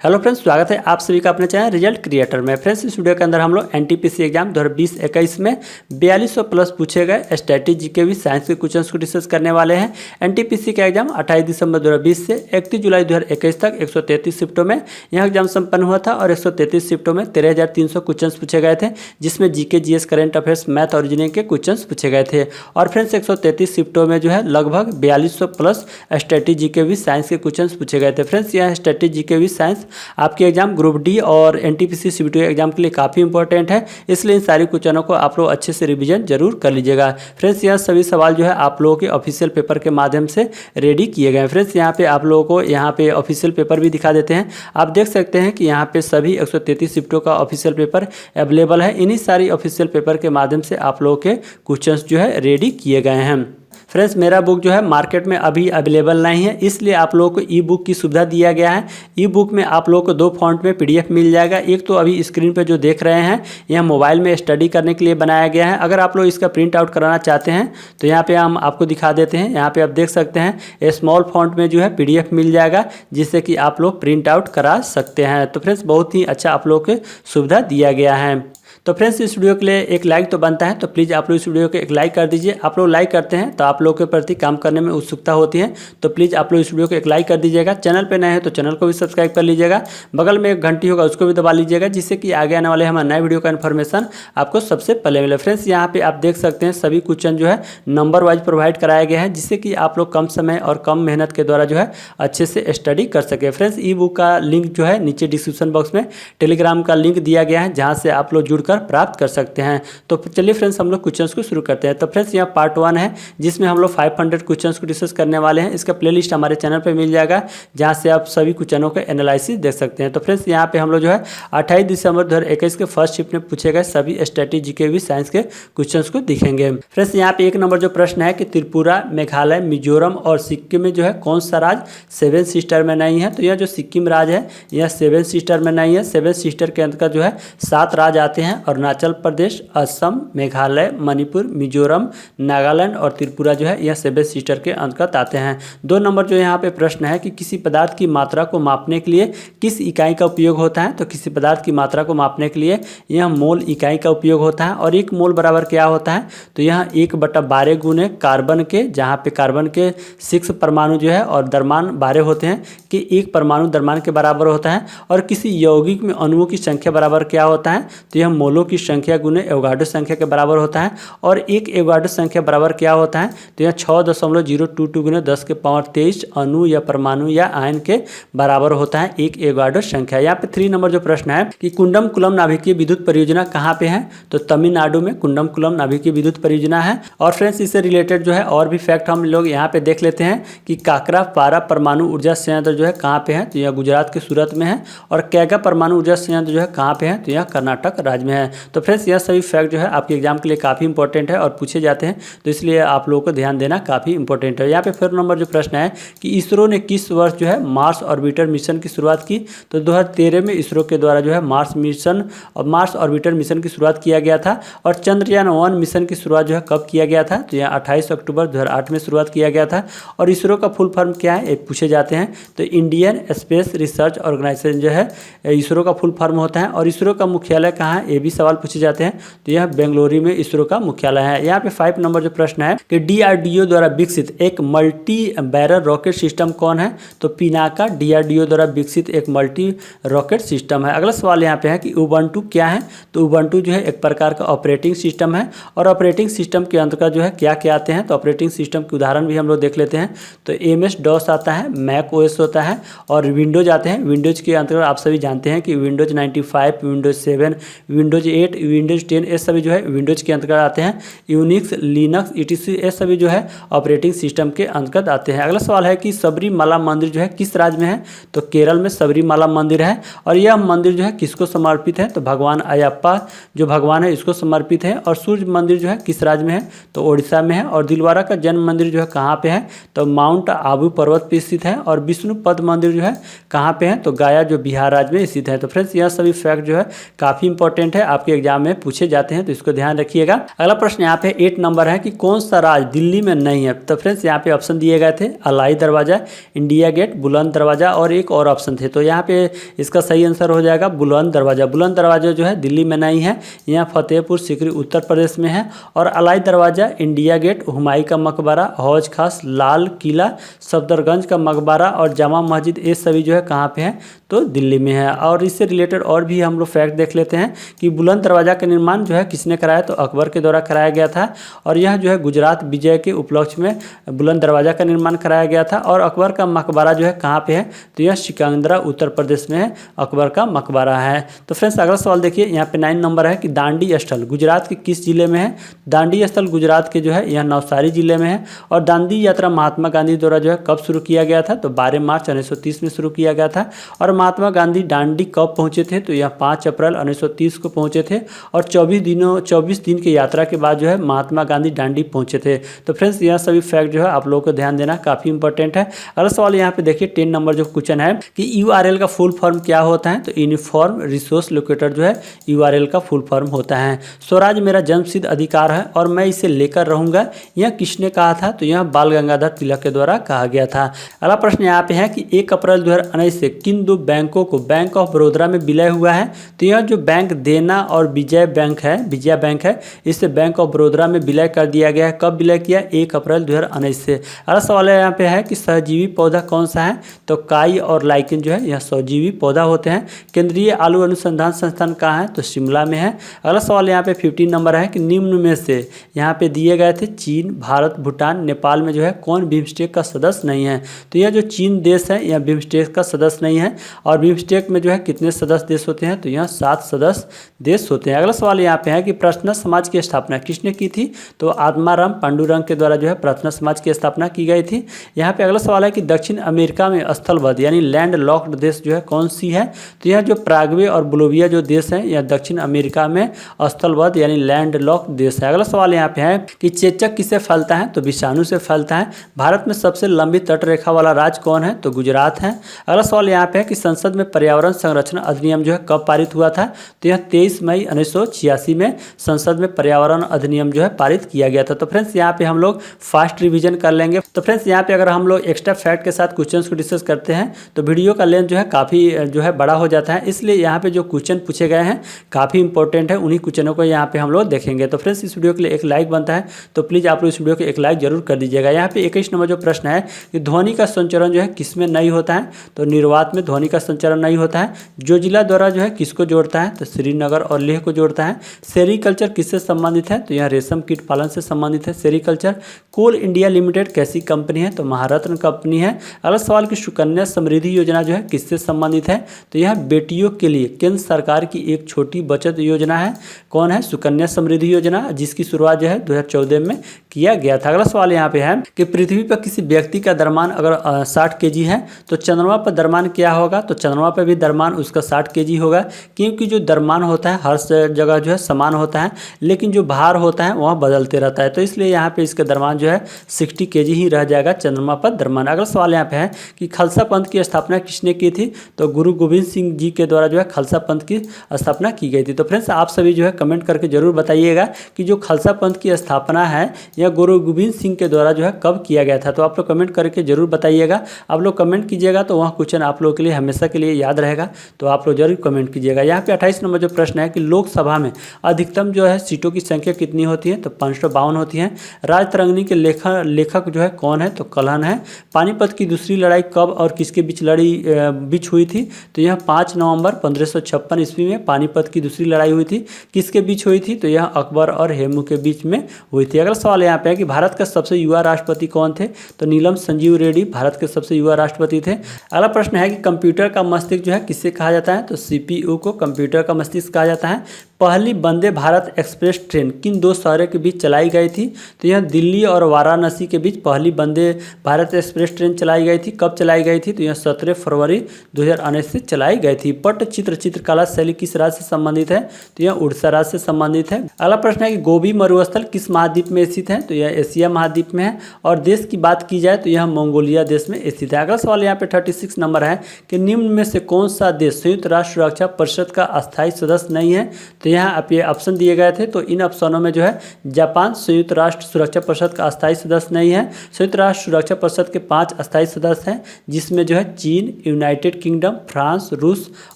Hello friends, स्वागत है आप सभी का अपने चैनल रिजल्ट क्रिएटर में। फ्रेंड्स, इस वीडियो के अंदर हम लोग एनटीपीसी एग्जाम 2020-21 में 4200 प्लस पूछे गए स्ट्रेटेजी के भी साइंस के क्वेश्चंस को डिस्कस करने वाले हैं। एनटीपीसी का एग्जाम 28 दिसंबर 2020 से 31 जुलाई 2021 तक 133 शिफ्टों में यह एग्जाम संपन्न हुआ था और 133 शिफ्टों में 13,300 क्वेश्चंस पूछे गए थे, जिसमें GK, GS, current affairs, math और रीजनिंग के क्वेश्चंस पूछे गए थे। और फ्रेंड्स, 133 शिफ्टों में जो है लगभग 4200 प्लस स्ट्रेटेजी के भी साइंस के क्वेश्चंस पूछे गए थे। फ्रेंड्स, यह स्ट्रेटेजी के भी साइंस आपके एग्जाम ग्रुप डी और एनटीपीसी सीबीटी एग्जाम के लिए काफ़ी इंपॉर्टेंट है, इसलिए इन सारी क्वेश्चनों को आप लोग अच्छे से रिवीजन जरूर कर लीजिएगा। फ्रेंड्स, यह सभी सवाल जो है आप लोगों के ऑफिशियल पेपर के माध्यम से रेडी किए गए हैं। फ्रेंड्स, यहाँ पे आप लोगों को यहाँ पे ऑफिशियल पेपर भी दिखा देते हैं। आप देख सकते हैं कि यहाँ पे सभी 133 शिफ्टों का ऑफिशियल पेपर अवेलेबल है। इन्हीं सारी ऑफिशियल पेपर के माध्यम से आप लोगों के क्वेश्चंस जो है रेडी किए गए हैं। फ्रेंड्स, मेरा बुक जो है मार्केट में अभी अवेलेबल नहीं है, इसलिए आप लोगों को ई बुक की सुविधा दिया गया है। ई बुक में आप लोगों को 2 फॉन्ट में पीडीएफ मिल जाएगा। एक तो अभी स्क्रीन पे जो देख रहे हैं, यह मोबाइल में स्टडी करने के लिए बनाया गया है। अगर आप लोग इसका प्रिंट आउट कराना चाहते हैं तो यहाँ पे हम आपको दिखा देते हैं। यहाँ पे आप देख सकते हैं स्मॉल फॉन्ट में जो है पीडीएफ मिल जाएगा, जिससे कि आप लोग प्रिंट आउट करा सकते हैं। तो फ्रेंड्स, बहुत ही अच्छा आप लोग को सुविधा दिया गया है। तो फ्रेंड्स, इस वीडियो के लिए एक लाइक तो बनता है, तो प्लीज़ आप लोग इस वीडियो को एक लाइक कर दीजिए। आप लोग लाइक करते हैं तो आप लोगों के प्रति काम करने में उत्सुकता होती है, तो प्लीज़ आप लोग इस वीडियो को एक लाइक कर दीजिएगा। चैनल पे नए हैं तो चैनल को भी सब्सक्राइब कर लीजिएगा। बगल में एक घंटी होगा, उसको भी दबा लीजिएगा, जिससे कि आगे आने वाले हमारे नए वीडियो का इन्फॉर्मेशन आपको सबसे पहले मिले। फ्रेंड्स, यहाँ पे आप देख सकते हैं सभी क्वेश्चन जो है नंबर वाइज प्रोवाइड कराया गया है, जिससे कि आप लोग कम समय और कम मेहनत के द्वारा जो है अच्छे से स्टडी कर सके। फ्रेंड्स, ई बुक का लिंक जो है नीचे डिस्क्रिप्शन बॉक्स में टेलीग्राम का लिंक दिया गया है, जहाँ से आप लोग जुड़कर प्राप्त कर सकते हैं। तो चलिए फ्रेंड्स, हम लोग क्वेश्चंस को शुरू करते हैं। तो फ्रेंड्स, यहाँ पार्ट 1 है, जिसमें हम लोग 500 क्वेश्चंस को डिस्कस करने वाले हैं। इसका प्लेलिस्ट हमारे चैनल पे मिल जाएगा, जहां से आप सभी क्वेश्चनों का एनालिसिस देख सकते हैं। तो फ्रेंड्स, यहाँ पे हम लोग जो है 28 दिसंबर 2021 के फर्स्ट शिफ्ट में पूछे गए सभी स्ट्रेटेजी के भी साइंस के क्वेश्चंस को दिखेंगे। फ्रेंड्स, यहाँ पे 1 नंबर जो प्रश्न है कि त्रिपुरा, मेघालय, मिजोरम और सिक्किम में जो है कौन सा राज्य 7 सिस्टर में नहीं है। तो यह जो सिक्किम राज्य है यह 7 सिस्टर में नहीं है। 7 सिस्टर के अंतर्गत जो है 7 राज्य आते हैं, अरुणाचल प्रदेश, असम, मेघालय, मणिपुर, मिजोरम, नागालैंड और त्रिपुरा जो है यह 7 सिस्टर के अंतर्गत आते हैं। 2 नंबर जो यहाँ पे प्रश्न है कि किसी पदार्थ की मात्रा को मापने के लिए किस इकाई का उपयोग होता है। तो किसी पदार्थ की मात्रा को मापने के लिए यह मोल इकाई का उपयोग होता है। और 1 मोल बराबर क्या होता है, तो यह 1/12 गुने कार्बन के, जहाँ पे कार्बन के 6 परमाणु जो है और द्रव्यमान 12 होते हैं, कि 1 परमाणु द्रव्यमान के बराबर होता है। और किसी यौगिक में अणुओं की संख्या बराबर क्या होता है, तो यह मोलों की संख्या गुने एवोगाड्रो संख्या के बराबर होता है। और 1 एवोगाड्रो संख्या बराबर क्या होता है, तो यह 6.022 गुने 10 के पावर 23 अणु या परमाणु या आयन के बराबर होता है 1 एवोगाड्रो संख्या। यहाँ पे 3 नंबर जो प्रश्न है कि कुंडम-कुलम नाभिकीय विद्युत परियोजना कहाँ पे है, तो तमिलनाडु में कुंडम-कुलम नाभिकीय विद्युत परियोजना है। और फ्रेंड्स, इससे रिलेटेड जो है और भी फैक्ट हम लोग यहाँ पे देख लेते हैं कि काकरा पारा परमाणु ऊर्जा संयंत्र जो है कहाँ पे है, तो यह गुजरात के सूरत में है। और कैगा परमाणु ऊर्जा संयंत्र जो है कहाँ पे है, तो यह कर्नाटक राज्य में है। तो फ्रेंड्स, यह सभी फैक्ट जो है आपके एग्जाम के लिए काफ़ी इंपॉर्टेंट है और पूछे जाते हैं, तो इसलिए आप लोगों को ध्यान देना काफ़ी इंपॉर्टेंट है। यहाँ पे फिर नंबर जो प्रश्न है कि इसरो ने किस वर्ष जो है मार्स ऑर्बिटर मिशन की शुरुआत की। तो 2013 में इसरो के द्वारा जो है मार्स ऑर्बिटर मिशन की शुरुआत किया गया था। और चंद्रयान 1 मिशन की शुरुआत जो है कब किया गया था, तो यह 28 अक्टूबर 2008 में शुरुआत किया गया था। और इसरो का फुल फॉर्म क्या है, एक पूछे जाते हैं, तो इंडियन स्पेस रिसर्च ऑर्गेनाइजेशन जो है इसरो का फुल फॉर्म होता है। और इसरो का मुख्यालय कहाँ है, ये भी सवाल पूछे जाते हैं, तो यह बेंगलुरु में इसरो का मुख्यालय है। यहाँ पे 5 नंबर जो प्रश्न है कि डीआरडीओ द्वारा विकसित एक मल्टी बैरल रॉकेट सिस्टम कौन है, तो पिनाका डीआरडीओ द्वारा विकसित एक मल्टी रॉकेट सिस्टम है। अगला सवाल यहाँ पे है कि उबंटू क्या है, तो उबंटू जो है एक प्रकार का ऑपरेटिंग सिस्टम है। और ऑपरेटिंग सिस्टम के अंतर्गत जो है क्या क्या आते हैं, तो ऑपरेटिंग सिस्टम के उदाहरण भी हम लोग देख लेते हैं। तो MS-DOS आता है, मैक OS होता है और विंडोज आते हैं। विंडोज के अंतर्गत आप सभी जानते हैं कि विंडोज 95, विंडोज 7, विंडोज 8, विंडोज 10 ये सभी जो है विंडोज के अंतर्गत आते हैं। यूनिक्स, लिनक्स, ETC ये सभी जो है ऑपरेटिंग सिस्टम के अंतर्गत आते हैं। अगला सवाल है कि सबरीमाला मंदिर जो है किस राज्य में है, तो केरल में सबरीमाला मंदिर है। और यह मंदिर जो है किसको समर्पित है, तो भगवान अयप्पा जो भगवान है इसको समर्पित है। और सूर्य मंदिर जो है किस राज्य में है, तो ओडिशा में है। और दिलवारा का जन्म मंदिर जो है कहाँ पे है, तो माउंट आबू पर्वत पे स्थित है। और विष्णु पद मंदिर जो है कहाँ पे है, तो गया जो बिहार राज्य में स्थित है। तो फ्रेंड्स, यह सभी फैक्ट जो है काफ़ी इंपॉर्टेंट है, आपके एग्जाम में पूछे जाते हैं, तो इसको ध्यान रखिएगा। अगला प्रश्न यहाँ पे 8 नंबर है कि कौन सा राज्य दिल्ली में नहीं है। तो फ्रेंड्स यहाँ पे ऑप्शन दिए गए थे अलाई दरवाजा, इंडिया गेट, बुलंद दरवाजा और एक और ऑप्शन थे। तो यहाँ पे इसका सही आंसर हो जाएगा बुलंद दरवाजा। बुलंद दरवाजा जो है दिल्ली में नहीं है, यहाँ फतेहपुर सीकरी उत्तर प्रदेश में है। और अलाई दरवाजा, इंडिया गेट, हुमायूं का मकबरा, हौज खास, लाल किला, सफदरगंज का मकबरा और जामा मस्जिद, ये सभी जो है कहाँ पे है, तो दिल्ली में है। और इससे रिलेटेड और भी हम लोग फैक्ट देख लेते हैं कि बुलंद दरवाजा का निर्माण जो है किसने कराया, तो अकबर के द्वारा कराया गया था। और यह जो है गुजरात विजय के उपलक्ष्य में बुलंद दरवाजा का निर्माण कराया गया था। और अकबर का मकबरा जो है कहाँ पे है, तो यह सिकंदरा उत्तर प्रदेश में है, अकबर का मकबरा है। तो फ्रेंड्स अगला सवाल देखिए, यहाँ पे 9 नंबर है कि दांडी स्थल गुजरात के किस जिले में है। दांडी स्थल गुजरात के जो है यह नवसारी जिले में है। और दांडी यात्रा महात्मा गांधी द्वारा जो है कब शुरू किया गया था, तो 12 मार्च 1930 में शुरू किया गया था। और महात्मा गांधी दांडी कब पहुंचे थे, तो यह 5 अप्रैल 1930 को पहुंचे थे। और 24 दिन की यात्रा के बाद जो है महात्मा गांधी दांडी पहुंचे थे। तो फ्रेंड्स यह सभी फैक्ट जो है आप लोगों को ध्यान देना काफ़ी इंपॉर्टेंट है। अगला सवाल यहाँ पे देखिए 10 नंबर जो क्वेश्चन है कि URL का फुल फॉर्म क्या होता है, तो यूनिफॉर्म रिसोर्स लोकेटर जो है URL का फुल फॉर्म होता है। स्वराज मेरा जन्मसिद्ध अधिकार है और मैं इसे लेकर रहूंगा, यह किसने कहा था, तो यह बाल गंगाधर तिलक के द्वारा कहा गया था। अगला प्रश्न यहाँ पे है कि 1 अप्रैल 2019 से किन 2 बैंकों को बैंक ऑफ बड़ौदा में विलय हुआ है। तो यह जो बैंक देना और विजया बैंक है, इससे बैंक ऑफ बड़ौदा में विलय कर दिया गया है। कब विलय किया, 1 अप्रैल 2019 से। अगला सवाल यहाँ पे है कि सहजीवी पौधा कौन सा है, तो काई और लाइकेन जो है यह सहजीवी पौधा होते हैं। केंद्रीय आलू अनुसंधान संस्थान कहाँ है, तो शिमला में है। अगला सवाल यहाँ पे 15 नंबर है कि निम्न में से यहाँ पे दिए गए थे चीन, भारत, भूटान, नेपाल में जो है कौन बिम्स्टेक का सदस्य नहीं है। तो यह जो चीन देश है यह बिम्स्टेक का सदस्य नहीं है। और बिम्स्टेक में जो है कितने सदस्य देश होते हैं, तो यह 7 सदस्य देश होते हैं। अगला सवाल यहाँ पे है कि प्रार्थना समाज की स्थापना किसने की थी, तो आत्माराम पांडुरंग के द्वारा जो है प्रार्थना समाज की स्थापना की गई थी। यहाँ पे अगला सवाल है कि दक्षिण अमेरिका में स्थलबद्ध यानी लैंड लॉक्ड देश जो है कौन सी है, तो यह जो प्राग्वे और बोलिविया जो देश है यह दक्षिण अमेरिका में स्थलबद्ध यानी लैंड लॉक्ड देश है। अगला सवाल यहाँ पे है कि चेचक किससे फैलता है, तो विषाणु से फैलता है। भारत में सबसे लंबी तटरेखा वाला राज्य कौन है, तो गुजरात है। अगला सवाल यहाँ पे है कि संसद में पर्यावरण संरक्षण अधिनियम जो है कब पारित हुआ था, तो यह 23 मई 1986 में संसद में पर्यावरण अधिनियम जो है पारित किया गया था। तो फ्रेंड्स यहाँ पे हम लोग फास्ट रिवीजन कर लेंगे। तो फ्रेंड्स यहाँ पे अगर हम लोग एक्स्ट्रा फैक्ट के साथ क्वेश्चंस को डिस्कस करते हैं तो वीडियो का लेंथ जो है काफ़ी जो है बड़ा हो जाता है, इसलिए यहाँ पे जो क्वेश्चन पूछे गए हैं काफ़ी इंपॉर्टेंट है, उन्हीं क्वेश्चनों को यहाँ पे हम लोग देखेंगे। तो फ्रेंड्स इस वीडियो के लिए एक लाइक बनता है, तो प्लीज़ आप लोग इस वीडियो को एक लाइक जरूर कर दीजिएगा। यहाँ पे 21 नंबर जो प्रश्न है कि ध्वनि का संचरण जो है किसमें नहीं होता है, तो निर्वात में ध्वनि का संचरण नहीं होता है। जो जिला द्वारा जो है किसको जोड़ता है, तो श्रीनगर और लेह को जोड़ता है। सेरीकल्चर किससे संबंधित है, तो यह रेशम कीट पालन से संबंधित है सेरीकल्चर। कोल इंडिया लिमिटेड कैसी कंपनी है, तो महारत्न कंपनी है। अगला सवाल की सुकन्या समृद्धि योजना जो है किससे संबंधित है, तो यह बेटियों के लिए केंद्र सरकार की एक छोटी बचत योजना है। कौन है, सुकन्या समृद्धि योजना, जिसकी शुरुआत जो है 2014 में किया गया था। अगला सवाल यहाँ पे है कि पृथ्वी पर किसी व्यक्ति का द्रव्यमान अगर 60 kg है तो चंद्रमा पर द्रव्यमान क्या होगा, तो चंद्रमा पर भी द्रव्यमान उसका 60 kg होगा, क्योंकि जो द्रव्यमान होता है हर जगह जो है समान होता है, लेकिन जो भार होता है वह बदलते रहता है। तो इसलिए यहाँ पे इसका द्रव्यमान जो है 60 kg ही रह जाएगा चंद्रमा पर द्रव्यमान। अगला सवाल यहाँ पे है कि खालसा पंथ की स्थापना किसने की थी, तो गुरु गोविंद सिंह जी के द्वारा जो है खालसा पंथ की स्थापना की गई थी। तो फ्रेंड्स आप सभी जो है कमेंट करके जरूर बताइएगा कि जो खालसा पंथ की स्थापना है यह गुरु गोविंद सिंह के द्वारा जो है कब किया गया था। तो आप लोग कमेंट करके जरूर बताइएगा। आप लोग कमेंट कीजिएगा तो वह क्वेश्चन आप लोगों के लिए हमेशा के लिए याद रहेगा, तो आप लोग जरूर कमेंट कीजिएगा। यहाँ पे 28 नंबर जो प्रश्न है कि लोकसभा में अधिकतम जो है सीटों की संख्या कितनी होती है, तो 552 होती है। राजतरंगिणी के लेखक जो है कौन है, तो कल्हण है। पानीपत की दूसरी लड़ाई कब और किसके बीच हुई थी, तो यह 5 नवंबर 1556 ईस्वी में पानीपत की दूसरी लड़ाई हुई थी। किसके बीच हुई थी, तो यह अकबर और हेमू के बीच में हुई थी। अगला सवाल यहाँ पे है कि भारत का सबसे युवा राष्ट्रपति कौन थे, तो नीलम संजीव रेड्डी भारत के सबसे युवा राष्ट्रपति थे। अगला प्रश्न है कि कंप्यूटर का मस्तिष्क जो है किससे कहा जाता है, तो CPU को कंप्यूटर का मस्तिष्क कहा जाता है। पहली वंदे भारत एक्सप्रेस ट्रेन किन 2 शहरों के बीच चलाई गई थी, तो यह दिल्ली और वाराणसी के बीच पहली वंदे भारत एक्सप्रेस ट्रेन चलाई गई थी। कब चलाई गई थी, तो यह 17 फरवरी 2019 से चलाई गई थी। पट्टचित्र चित्रकला शैली किस राज्य से संबंधित है, तो यह उड़ीसा राज्य से संबंधित है। अगला प्रश्न है कि गोबी मरुस्थल किस महाद्वीप में स्थित है, तो यह एशिया महाद्वीप में है। और देश की बात की जाए तो यह मंगोलिया देश में स्थित है। अगला सवाल यहाँ पे 36 नंबर है कि निम्न में से कौन सा देश संयुक्त राष्ट्र सुरक्षा परिषद का अस्थायी सदस्य नहीं है, तो तो यहाँ आप ये ऑप्शन दिए गए थे, तो इन ऑप्शनों में जो है जापान संयुक्त राष्ट्र सुरक्षा परिषद का अस्थायी सदस्य नहीं है। संयुक्त राष्ट्र सुरक्षा परिषद के 5 अस्थायी सदस्य हैं, जिसमें जो है चीन, यूनाइटेड किंगडम, फ्रांस, रूस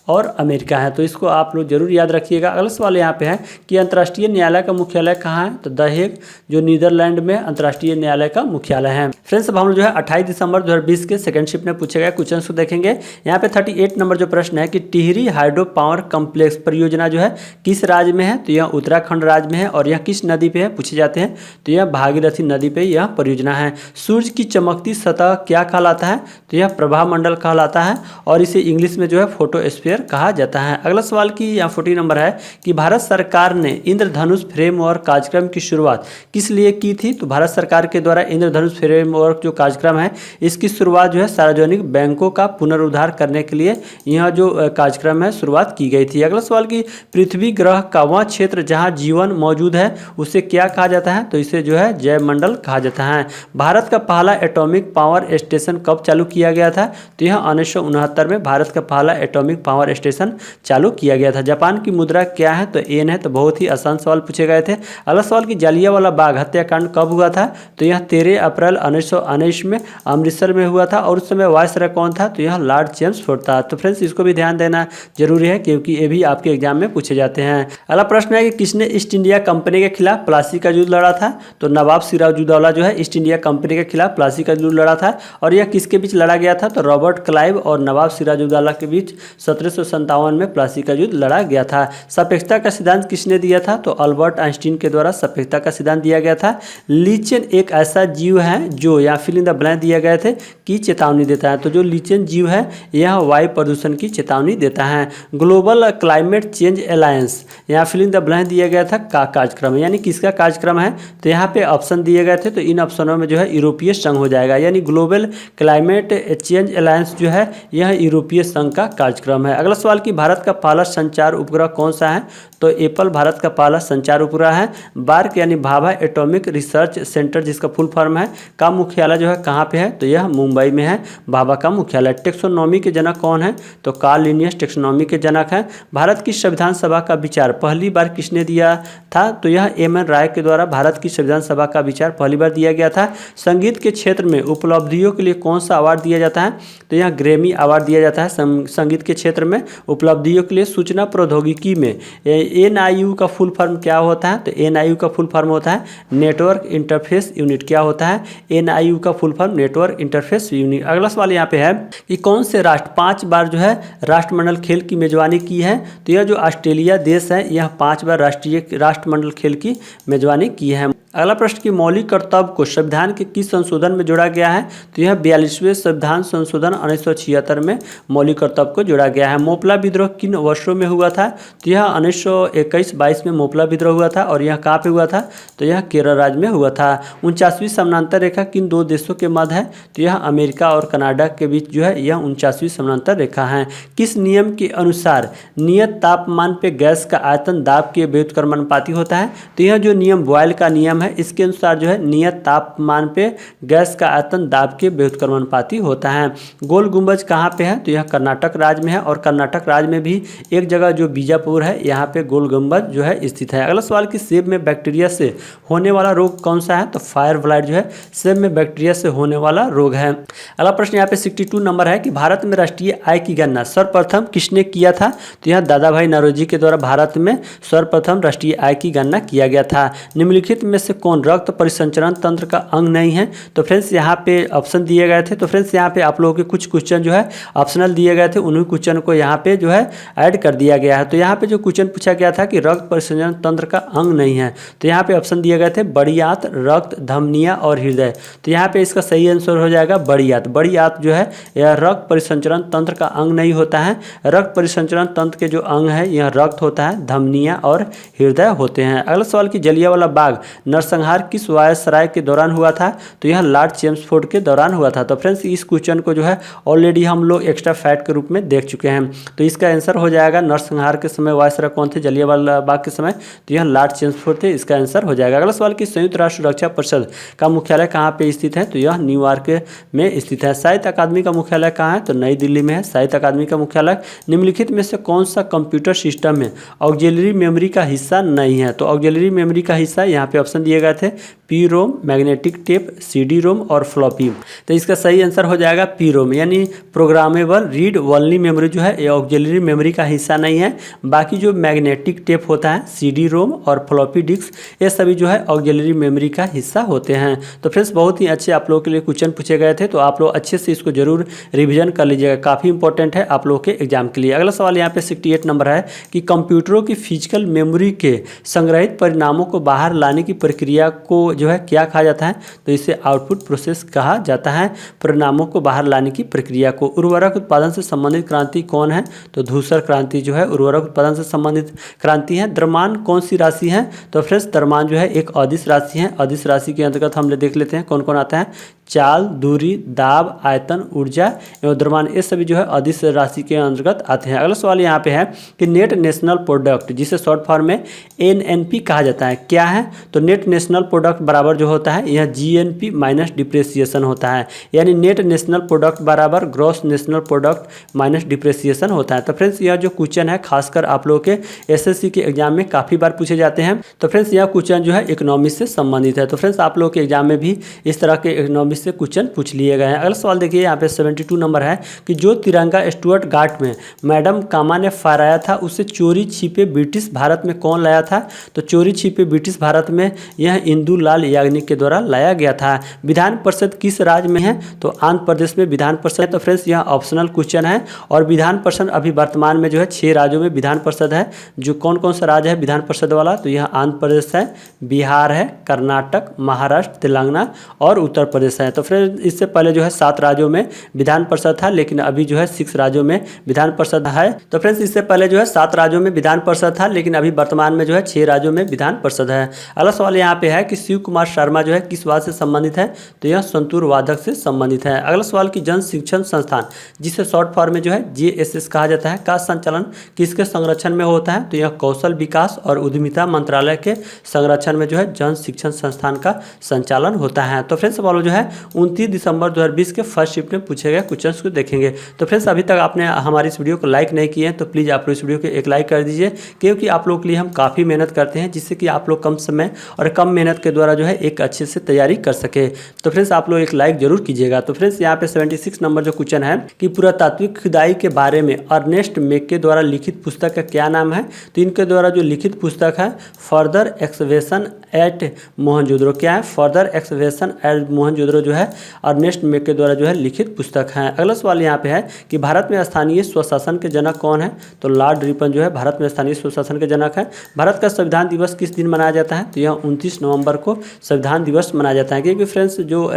और अमेरिका है। तो इसको आप लोग जरूर याद रखिएगा। अगला सवाल यहाँ पे है कि अंतर्राष्ट्रीय न्यायालय का मुख्यालय कहाँ है? तो द हेग, जो नीदरलैंड में अंतर्राष्ट्रीय न्यायालय का मुख्यालय है। फ्रेंड्स, अब हम लोग जो है 28 दिसंबर 2020 के सेकंड शिफ्ट में पूछे गए क्वेश्चन को देखेंगे। यहाँ पे 38 नंबर जो प्रश्न है कि टिहरी हाइड्रो पावर कॉम्प्लेक्स परियोजना जो है किस राज्य में है? तो यह उत्तराखंड राज्य में है। और यह किस नदी पे है पूछे जाते हैं? तो यह भागीरथी नदी पे यह परियोजना है। सूर्य की चमकती सतह क्या कहलाता है? तो यह प्रभा मंडल कहलाता है और इसे इंग्लिश में जो है फोटोस्फीयर कहा जाता है। अगला सवाल की यहाँ 40 नंबर है कि भारत सरकार ने इंद्रधनुष फ्रेमवर्क कार्यक्रम की शुरुआत किस लिए की थी? तो भारत सरकार के द्वारा इंद्रधनुष फ्रेमवर्क जो कार्यक्रम है, इसकी शुरुआत जो है सार्वजनिक बैंकों का पुनरुद्धार करने के लिए यह जो कार्यक्रम है शुरुआत की गई थी। अगला सवाल की पृथ्वी ग्रह का वह क्षेत्र जहां जीवन मौजूद है उसे क्या कहा जाता है? तो इसे जो है जैवमंडल कहा जाता है। भारत का पहला एटॉमिक पावर स्टेशन कब चालू किया गया था? तो यह 1969 में भारत का पहला एटॉमिक पावर स्टेशन चालू किया गया था। जापान की मुद्रा क्या है? तो येन है। तो बहुत ही आसान सवाल पूछे गए थे। अगला सवाल की जलियांवाला बाग हत्याकांड कब हुआ था? तो यह 13 अप्रैल 1919 में अमृतसर में हुआ था और उस समय वायसराय कौन था? तो यह लॉर्ड चेम्सफोर्ड था। तो फ्रेंड्स, इसको भी ध्यान देना जरूरी है क्योंकि ये भी आपके एग्जाम में पूछे जाते हैं। अगला प्रश्न है कि किसने ईस्ट इंडिया कंपनी के खिलाफ प्लासी का युद्ध लड़ा था? तो नवाब सिराजुद्दौला जो है ईस्ट इंडिया कंपनी के खिलाफ प्लासी का युद्ध लड़ा था। और यह किसके बीच लड़ा गया था? तो रॉबर्ट क्लाइव और नवाब सिराजुद्दौला के बीच 1757 में प्लासी का युद्ध लड़ा गया था। सापेक्षता का सिद्धांत किसने दिया था? तो अल्बर्ट आइंस्टीन के द्वारा सापेक्षता का सिद्धांत दिया गया था। लीचेन एक ऐसा जीव है जो, या फिल इन द ब्लैंक दिया गए थे, की चेतावनी देता है। तो जो लीचेन जीव है यह वायु प्रदूषण की चेतावनी देता है। ग्लोबल क्लाइमेट चेंज अलायंस, यहाँ फिल इन द ब्लैंक दिया गया था का कार्यक्रम, यानी किसका कार्यक्रम है? तो यहाँ पे ऑप्शन दिए गए थे, तो इन ऑप्शनों में जो है यूरोपीय संघ हो जाएगा, यानी ग्लोबल क्लाइमेट चेंज अलायंस जो है यह यूरोपीय संघ का कार्यक्रम है। अगला सवाल कि भारत का पहला संचार उपग्रह कौन सा है? तो एप्पल भारत का पहला संचार उपग्रह है। बार्क यानी भाभा एटॉमिक रिसर्च सेंटर, जिसका फुल फॉर्म है, का मुख्यालय जो है कहाँ पे है? तो यह मुंबई में है, भाभा का मुख्यालय। टेक्सोनॉमी के जनक कौन है? तो कार्ल लिनियस टेक्सोनॉमी के जनक हैं। भारत की संविधान सभा का विचार पहली बार किसने दिया था? तो यह एम.एन. राय के द्वारा भारत की संविधान सभा का विचार पहली बार दिया गया था। संगीत के क्षेत्र में उपलब्धियों के लिए कौन सा अवार्ड दिया जाता है? तो यह ग्रैमी अवार्ड दिया जाता है संगीत के क्षेत्र में उपलब्धियों के लिए। सूचना प्रौद्योगिकी में एनआईयू का फुल फॉर्म क्या होता है? तो एनआईयू का फुल फॉर्म होता है नेटवर्क इंटरफेस यूनिट। क्या होता है? एनआईयू का full form network interface unit. अगला सवाल यहाँ पे है कि कौन से राष्ट्र 5 बार जो है राष्ट्रमंडल खेल की मेजबानी की है? तो यह जो ऑस्ट्रेलिया देश है यह 5 बार राष्ट्रमंडल खेल की मेजबानी की है। अगला प्रश्न की मौलिक कर्तव्य को संविधान के किस संशोधन में जोड़ा गया है? तो यह 42वें संविधान संशोधन 1976 में मौलिक कर्तव्य को जोड़ा गया है। मोपला विद्रोह किन वर्षों में हुआ था? तो यह 1921-22 में मोपला विद्रोह हुआ था और यह कहाँ पे हुआ था? तो यह केरल राज्य में हुआ था। 49वीं समानांतर रेखा किन 2 देशों के मध्य है? तो यह अमेरिका और कनाडा के बीच जो है यह 49वीं समानांतर रेखा है। किस नियम के अनुसार नियत तापमान पे गैस का आयतन दाब के व्युत्क्रमानुपाती होता है? तो यह जो नियम बॉयल का नियम है इसके अनुसार जो है नियत तापमान पे गैस का आयतन दाब के व्युत्क्रमानुपाती होता है। गोल गुंबज कहाँ पे है? तो यह कर्नाटक राज्य में है और कर्नाटक राज्य में भी एक जगह जो बीजापुर है यहाँ पे गोल गुंबज जो है स्थित है। अगला सवाल कि सेब में बैक्टीरिया से होने वाला रोग कौन सा है? तो फायर ब्लाइट जो है सेब में बैक्टीरिया से होने वाला रोग है। अगला प्रश्न यहाँ पे 62 नंबर है कि भारत में राष्ट्रीय आय की गणना सर्वप्रथम किसने किया था? तो यह दादा भाई नौरोजी के द्वारा भारत में सर्वप्रथम राष्ट्रीय आय की गणना किया गया था। निम्नलिखित में से कौन रक्त परिसंचरण तंत्र का अंग नहीं है? तो फ्रेंड्स यहाँ पे ऑप्शन दिए गए थे, तो फ्रेंड्स यहाँ पे आप लोगों के कुछ क्वेश्चन जो है ऑप्शनल दिए गए थे, उन्हीं क्वेश्चन को यहाँ पे जो है ऐड कर दिया गया है। तो यहाँ पे जो क्वेश्चन पूछा गया था कि रक्त परिसंचरण तंत्र का अंग नहीं है, तो यहाँ पे ऑप्शन दिए गए थे बड़ी आंत, रक्त, धमनियाँ और हृदय। तो यहाँ पे इसका सही आंसर हो जाएगा बड़ी आंत। बड़ी आंत जो है यह रक्त परिसंचरण तंत्र का अंग नहीं होता है। रक्त परिसंचरण तंत्र के जो अंग है यह रक्त होता है, धमनियाँ और हृदय होते हैं। अगला सवाल कि जलियांवाला बाग नरसंहार किस वायसराय के दौरान हुआ था? तो यह लॉर्ड चेम्सफोर्ड के दौरान हुआ था। तो फ्रेंड्स इस क्वेश्चन को जो है ऑलरेडी हम लोग एक्स्ट्रा फैक्ट के रूप में देख चुके हैं, तो इसका आंसर हो जाएगा नरसंहार के समय वायसराय कौन थे जलियांवाला बाग के समय? तो यह लॉर्ड चेम्सफोर्ड थे, इसका आंसर हो जाएगा। अगला सवाल कि संयुक्त राष्ट्र सुरक्षा परिषद का मुख्यालय कहाँ पे स्थित है? तो यह न्यूयॉर्क में स्थित है। साहित्य अकादमी का मुख्यालय कहाँ है? तो नई दिल्ली में है साहित्य अकादमी का मुख्यालय। निम्नलिखित में से कौन सा कंप्यूटर सिस्टम में ऑक्सिलरी मेमोरी का हिस्सा नहीं है। तो ऑक्सिलरी मेमोरी का हिस्सा यहाँ पे ऑप्शन दिए गए थे P ROM, magnetic tape, CD रोम और फ्लॉपी। तो इसका सही आंसर हो जाएगा पी रोम, यानी प्रोग्रामेबल रीड ओनली मेमोरी जो है ये ऑक्सिलरी मेमोरी का हिस्सा नहीं है। बाकी जो मैग्नेटिक टेप होता है, CD रोम और फ्लॉपी डिस्क ये सभी जो है ऑक्सिलरी मेमोरी का हिस्सा होते हैं। तो फ्रेंड्स बहुत ही अच्छे आप लोगों के लिए क्वेश्चन पूछे गए थे, तो आप लोग अच्छे से इसको जरूर रिवीजन कर लीजिएगा, काफ़ी इंपॉर्टेंट है आप लोगों के एग्जाम के लिए। अगला सवाल यहाँ पे 68 नंबर है कि कंप्यूटरों की फिजिकल मेमोरी के संग्रहित परिणामों को बाहर लाने की प्रक्रिया को जो है क्या कहा जाता है? तो इसे आउटपुट प्रोसेस कहा जाता है। परिणामों को बाहर लाने की प्रक्रिया को। उर्वरक उत्पादन से संबंधित क्रांति कौन है? तो धूसर क्रांति जो है उर्वरक उत्पादन से संबंधित क्रांति है। द्रव्यमान कौन सी राशि है? तो फ्रेंड्स द्रव्यमान जो है एक अदिश राशि है। अदिश राशि के अंतर्गत हम देख लेते हैं कौन कौन आता है। चाल, दूरी, दाब, आयतन, ऊर्जा एवं द्रव्यमान ये सभी जो है अदिश राशि के अंतर्गत आते हैं। अगला सवाल यहाँ पे है कि नेट नेशनल प्रोडक्ट जिसे शॉर्ट फॉर्म में NNP कहा जाता है क्या है? तो नेट नेशनल प्रोडक्ट बराबर जो होता है यह GNP माइनस डिप्रेसिएशन होता है, यानी नेट नेशनल प्रोडक्ट बराबर gross national product minus depreciation होता है। तो फ्रेंड्स यह जो क्वेश्चन है खासकर आप लोग के SSC के एग्जाम में काफ़ी बार पूछे जाते हैं। तो फ्रेंड्स यह क्वेश्चन जो है इकोनॉमिक्स से संबंधित है। तो फ्रेंड्स आप लोग के एग्जाम में भी इस तरह के इकोनॉमिक्स से क्वेश्चन पूछ लिए गए हैं। अगला सवाल देखिए यहाँ पे 72 नंबर है कि जो तिरंगा स्टुअर्ट गार्ड में मैडम कामा ने फहराया था उसे चोरी छिपे ब्रिटिश भारत में कौन लाया था? तो चोरी छिपे ब्रिटिश भारत में यह इंदु लाल याग्निक के द्वारा लाया गया था। विधान परिषद किस राज्य में है? तो आंध्र प्रदेश में विधान परिषद है। तो फ्रेंड्स यह ऑप्शनल क्वेश्चन है और विधान परिषद अभी वर्तमान में जो है 6 राज्यों में विधान परिषद है। जो कौन कौन सा राज्य है विधान परिषद वाला? तो यह आंध्र प्रदेश है, बिहार है, कर्नाटक, महाराष्ट्र, तेलंगाना और उत्तर प्रदेश है। तो फ्रेंड्स इससे पहले जो है 7 राज्यों में विधान परिषद था, लेकिन अभी जो है 6 राज्यों में विधान परिषद है। तो फ्रेंड्स इससे पहले जो है 7 राज्यों में विधान परिषद था, लेकिन अभी वर्तमान में जो है 6 राज्यों में विधान परिषद है। अगला सवाल यहाँ पे है कि शिव कुमार शर्मा जो है किस वाद से संबंधित है? तो यह संतूर वादक से संबंधित है। अगला सवाल की जन शिक्षण संस्थान जिसे शॉर्ट फॉर्म में जो है JSS कहा जाता है का संचालन किसके संरक्षण में होता है? तो यह कौशल विकास और उद्यमिता मंत्रालय के संरक्षण में जो है जन शिक्षण संस्थान का संचालन होता है। तो फ्रेंड्स सवाल जो है 29 दिसंबर 2020 के फर्स्ट शिफ्ट में पूछे गए क्वेश्चंस को देखेंगे। तो फ्रेंड्स अभी तक आपने हमारी इस वीडियो को लाइक नहीं किए हैं तो प्लीज़ आप लोग इस वीडियो को एक लाइक कर दीजिए, क्योंकि आप लोग के लिए हम काफ़ी मेहनत करते हैं जिससे कि आप लोग कम समय और कम मेहनत के द्वारा जो है एक अच्छे से तैयारी कर सके। तो फ्रेंड्स आप लोग एक लाइक जरूर कीजिएगा। तो फ्रेंड्स यहाँ पे 76 नंबर जो क्वेश्चन है कि पुरातात्विक खुदाई के बारे में अर्नेस्ट मेके द्वारा लिखित पुस्तक का क्या नाम है? तो इनके द्वारा जो लिखित पुस्तक है फर्दर एक्सकवेशन एट मोहनजोदड़ो क्या है? फर्दर एक्सकवेशन एट मोहनजोदड़ो जो है अर्नेस्ट मेके द्वारा जो है लिखित पुस्तक है। अगला सवाल यहाँ पे है कि भारत में स्थानीय स्वशासन के जनक कौन है? तो लॉर्ड रिपन जो है भारत में स्थानीय स्वशासन के जनक है। भारत का संविधान दिवस किस दिन मनाया जाता है? तो यह 29 नवंबर को संविधान दिवस मनाया जाता है, क्योंकि फ्रेंड्स जो